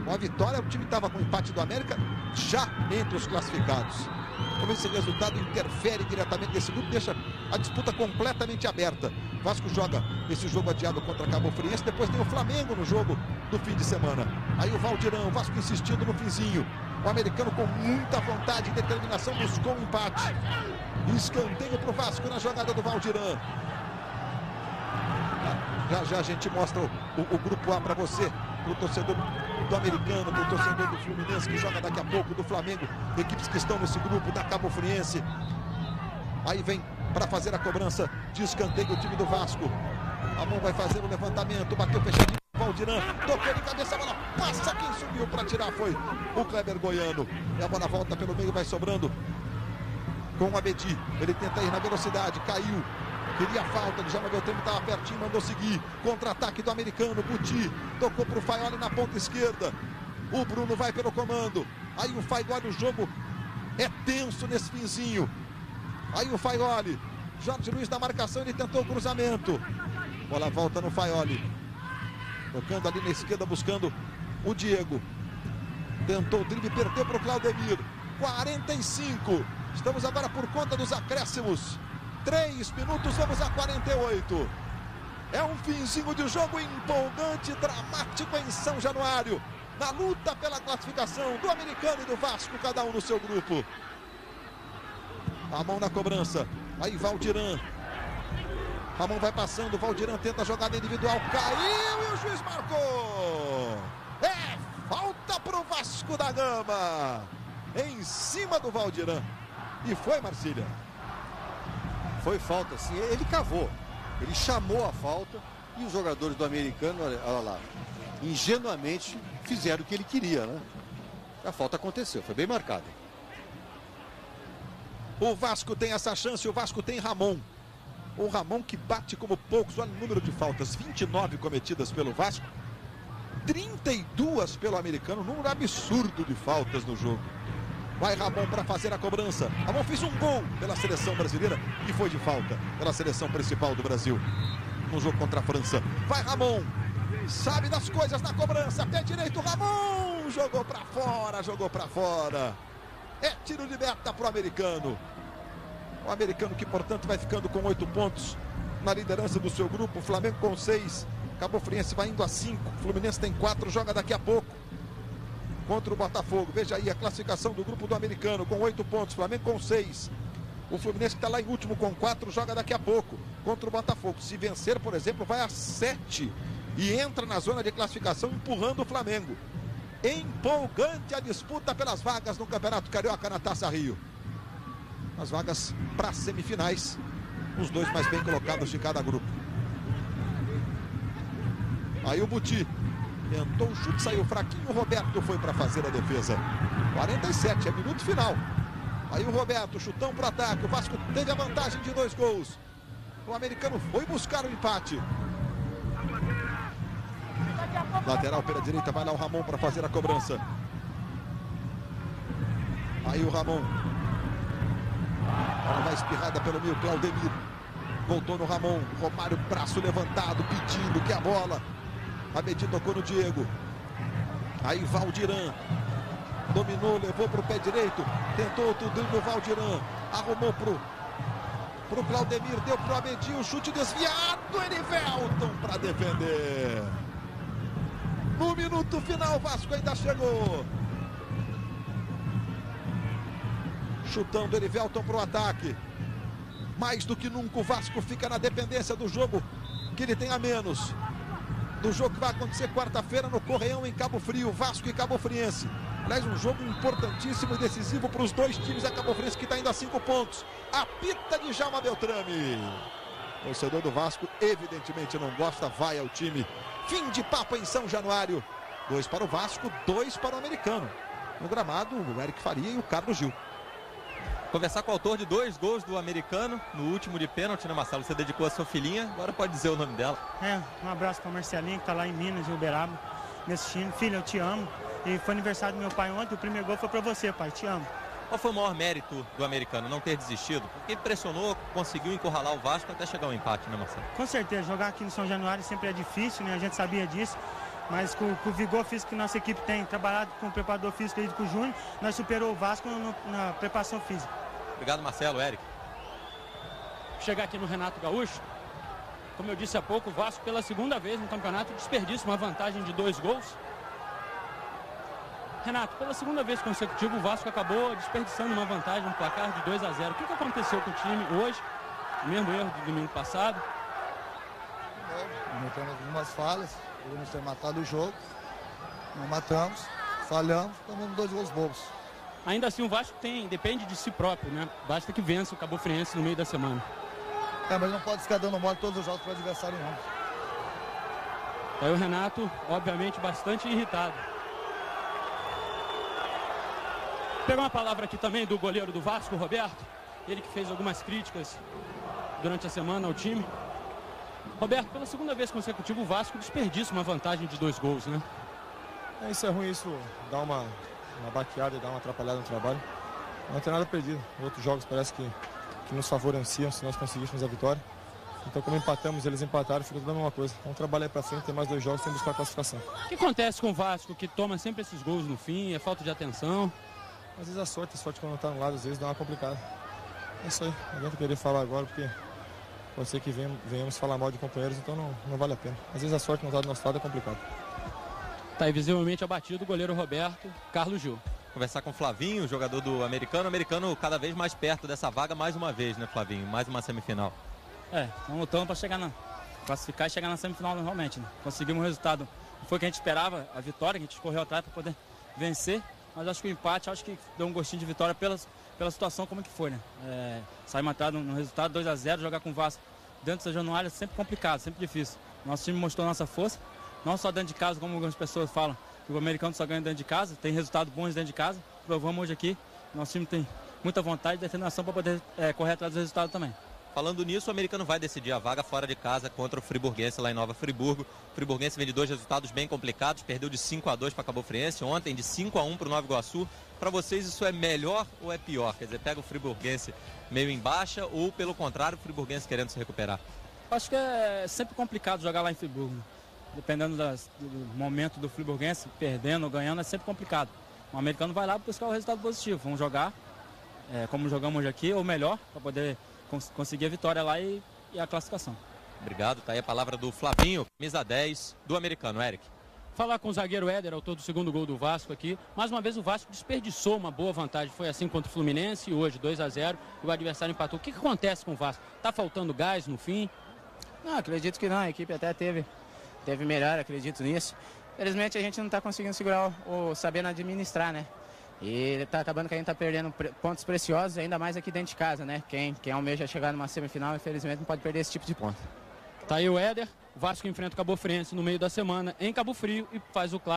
S1: Com a vitória, o time estava com o empate do América já entre os classificados. Como esse resultado interfere diretamente nesse grupo, deixa a disputa completamente aberta. O Vasco joga esse jogo adiado contra a Cabo Friense, depois tem o Flamengo no jogo do fim de semana. Aí o Valdiran, o Vasco insistindo no finzinho. O americano com muita vontade e determinação buscou um empate. Escanteio para o Vasco na jogada do Valdiran. Já a gente mostra o grupo A para você, para o torcedor do americano, para o torcedor do Fluminense, que joga daqui a pouco, do Flamengo, equipes que estão nesse grupo da Cabo Friense. Aí vem para fazer a cobrança de escanteio o time do Vasco. A mão vai fazer o levantamento, bateu fechadinho, Valdiran, tocou de cabeça, a bola passa, quem subiu para tirar foi o Kleber Goiano. E a bola volta pelo meio, vai sobrando com o Abedi. Ele tenta ir na velocidade, caiu. Queria falta, Djalma Beltrame estava pertinho, mandou seguir. Contra-ataque do americano, Buti. Tocou para o Faioli na ponta esquerda. O Bruno vai pelo comando. Aí o Faioli, o jogo é tenso nesse finzinho. Aí o Faioli. Jorge Luiz na marcação, ele tentou o cruzamento. Bola volta no Faioli. Tocando ali na esquerda, buscando o Diego. Tentou o drible, perdeu para o Claudemir. 45. Estamos agora por conta dos acréscimos. 3 minutos, vamos a 48. É um finzinho de jogo empolgante, dramático em São Januário. Na luta pela classificação do americano e do Vasco, cada um no seu grupo. A mão na cobrança. Aí Valdiran. Ramon vai passando, Valdiran tenta a jogada individual. Caiu e o juiz marcou. É falta para o Vasco da Gama. Em cima do Valdiran. E foi, Marcília.
S7: Foi falta, sim. Ele cavou. Ele chamou a falta e os jogadores do americano, olha lá, ingenuamente fizeram o que ele queria, né? A falta aconteceu, foi bem marcada.
S1: O Vasco tem essa chance, o Vasco tem Ramon. O Ramon que bate como poucos, olha o número de faltas, 29 cometidas pelo Vasco, 32 pelo americano, número absurdo de faltas no jogo. Vai Ramon para fazer a cobrança. Ramon fez um gol pela seleção brasileira e foi de falta pela seleção principal do Brasil no jogo contra a França. Vai Ramon, sabe das coisas na cobrança, pé direito, Ramon, jogou para fora, jogou para fora. É tiro de meta para o americano. O americano que, portanto, vai ficando com 8 pontos na liderança do seu grupo. O Flamengo com 6. Cabo Friense vai indo a 5. O Fluminense tem 4, joga daqui a pouco contra o Botafogo. Veja aí a classificação do grupo do americano com 8 pontos. Flamengo com 6. O Fluminense que está lá em último com 4, joga daqui a pouco contra o Botafogo. Se vencer, por exemplo, vai a 7 e entra na zona de classificação empurrando o Flamengo. Empolgante a disputa pelas vagas no Campeonato Carioca na Taça Rio. As vagas para as semifinais. Os 2 mais bem colocados de cada grupo. Aí o Buti tentou o chute, saiu fraquinho. O Roberto foi para fazer a defesa. 47, é minuto final. Aí o Roberto, chutão para o ataque. O Vasco teve a vantagem de 2 gols. O americano foi buscar o empate. Lateral pela direita, vai lá o Ramon para fazer a cobrança. Aí o Ramon. Ela vai espirrada pelo meio, Claudemir. Voltou no Ramon. Romário, braço levantado, pedindo que a bola. Abedi tocou no Diego. Aí Valdiran. Dominou, levou para o pé direito. Tentou outro drible o Valdiran. Arrumou pro Claudemir. Deu pro Abedi. O chute desviado. Erivelton para defender. No minuto final, o Vasco ainda chegou. Chutão do Erivelton para o ataque. Mais do que nunca o Vasco fica na dependência do jogo que ele tem a menos. Do jogo que vai acontecer quarta-feira no Correião em Cabo Frio. Vasco e Cabo Friense. Aliás, um jogo importantíssimo e decisivo para os 2 times da Cabo Friense que está indo a 5 pontos. Apita de Djalma Beltrame. O torcedor do Vasco evidentemente não gosta, vai ao time. Fim de papo em São Januário. 2 para o Vasco, 2 para o americano. No gramado, o Eric Faria e o Carlos Gil.
S4: Conversar com o autor de 2 gols do americano, no último de pênalti, né, Marcelo? Você dedicou a sua filhinha, agora pode dizer o nome dela.
S13: Um abraço para a Marcelinha, que está lá em Minas, em Uberaba, me assistindo. Filha, eu te amo. E foi aniversário do meu pai ontem, o primeiro gol foi para você, pai, te amo.
S4: Qual foi o maior mérito do americano? Não ter desistido? Porque pressionou, conseguiu encurralar o Vasco até chegar ao empate, né, Marcelo?
S13: Com certeza, jogar aqui no São Januário sempre é difícil, né? A gente sabia disso. Mas com o vigor físico que nossa equipe tem, trabalhado com o preparador físico e com o Júnior, nós superou o Vasco na preparação física.
S4: Obrigado, Marcelo. Eric.
S2: Chegar aqui no Renato Gaúcho, como eu disse há pouco, o Vasco pela segunda vez no campeonato desperdiça uma vantagem de 2 gols. Renato, pela segunda vez consecutiva o Vasco acabou desperdiçando uma vantagem, um placar de 2-0. O que aconteceu com o time hoje? O mesmo erro do domingo passado?
S9: Cometemos algumas falhas, podemos ter matado o jogo, não matamos, falhamos, tomamos 2 gols bobos.
S2: Ainda assim o Vasco depende de si próprio, né? Basta que vença o Cabo Friense no meio da semana.
S9: Mas não pode ficar dando mole todos os jogos para o adversário, não.
S2: Aí o Renato, obviamente, bastante irritado. Pegar uma palavra aqui também do goleiro do Vasco, Roberto. Ele que fez algumas críticas durante a semana ao time. Roberto, pela segunda vez consecutiva o Vasco desperdiça uma vantagem de 2 gols, né?
S14: Isso é ruim, isso dá uma baqueada e dá uma atrapalhada no trabalho. Não tem nada perdido. Outros jogos parece que nos favoreciam se nós conseguíssemos a vitória. Então, como empatamos, eles empataram, fica tudo a mesma coisa. Vamos trabalhar aí pra frente, tem mais 2 jogos, tem que buscar a classificação.
S2: O que acontece com o Vasco, que toma sempre esses gols no fim? É falta de atenção?
S14: Às vezes a sorte quando tá no lado, às vezes dá uma complicada. É isso aí, não adianta querer falar agora, porque pode ser que venhamos falar mal de companheiros, então não vale a pena. Às vezes a sorte não tá do nosso lado, é complicado.
S2: Tá aí visivelmente abatido o goleiro Roberto, Carlos Gil.
S4: Conversar com o Flavinho, jogador do Americano. O Americano cada vez mais perto dessa vaga, mais uma vez, né, Flavinho? Mais uma semifinal.
S11: Estamos lutando para classificar e chegar na semifinal normalmente, né? Conseguimos um resultado. Não foi o que a gente esperava, a vitória, que a gente correu atrás para poder vencer, mas acho que o empate, deu um gostinho de vitória pela situação como que foi, né? Saímos atrás no resultado 2-0, jogar com o Vasco dentro da Januária é sempre complicado, sempre difícil. Nosso time mostrou nossa força, não só dentro de casa, como algumas pessoas falam, que o americano só ganha dentro de casa, tem resultados bons dentro de casa, provamos hoje aqui, nosso time tem muita vontade e determinação para poder correr atrás do resultado também.
S4: Falando nisso, o americano vai decidir a vaga fora de casa contra o Friburguense lá em Nova Friburgo. O Friburguense vem de 2 resultados bem complicados, perdeu de 5-2 para Cabo Friense, ontem de 5-1 para o Nova Iguaçu. Para vocês isso é melhor ou é pior? Quer dizer, pega o Friburguense meio em baixa ou, pelo contrário, o Friburguense querendo se recuperar?
S11: Acho que é sempre complicado jogar lá em Friburgo. Dependendo do momento do Friburguense, perdendo ou ganhando, é sempre complicado. O americano vai lá buscar o resultado positivo. Vamos jogar como jogamos hoje aqui, ou melhor, para poder conseguir a vitória lá e a classificação.
S4: Obrigado, tá aí a palavra do Flavinho, camisa 10 do americano, Eric.
S2: Falar com o zagueiro Éder, autor do segundo gol do Vasco aqui. Mais uma vez o Vasco desperdiçou uma boa vantagem. Foi assim contra o Fluminense, hoje 2-0, e o adversário empatou. O que acontece com o Vasco? Tá faltando gás no fim?
S15: Não, acredito que não. A equipe até teve melhor, acredito nisso. Infelizmente a gente não está conseguindo segurar ou sabendo administrar, né? E tá acabando que a gente tá perdendo pontos preciosos, ainda mais aqui dentro de casa, né? Quem almeja chegar numa semifinal, infelizmente, não pode perder esse tipo de ponto.
S2: Tá aí o Éder, o Vasco enfrenta o Cabo Friense no meio da semana em Cabo Frio e faz o clássico.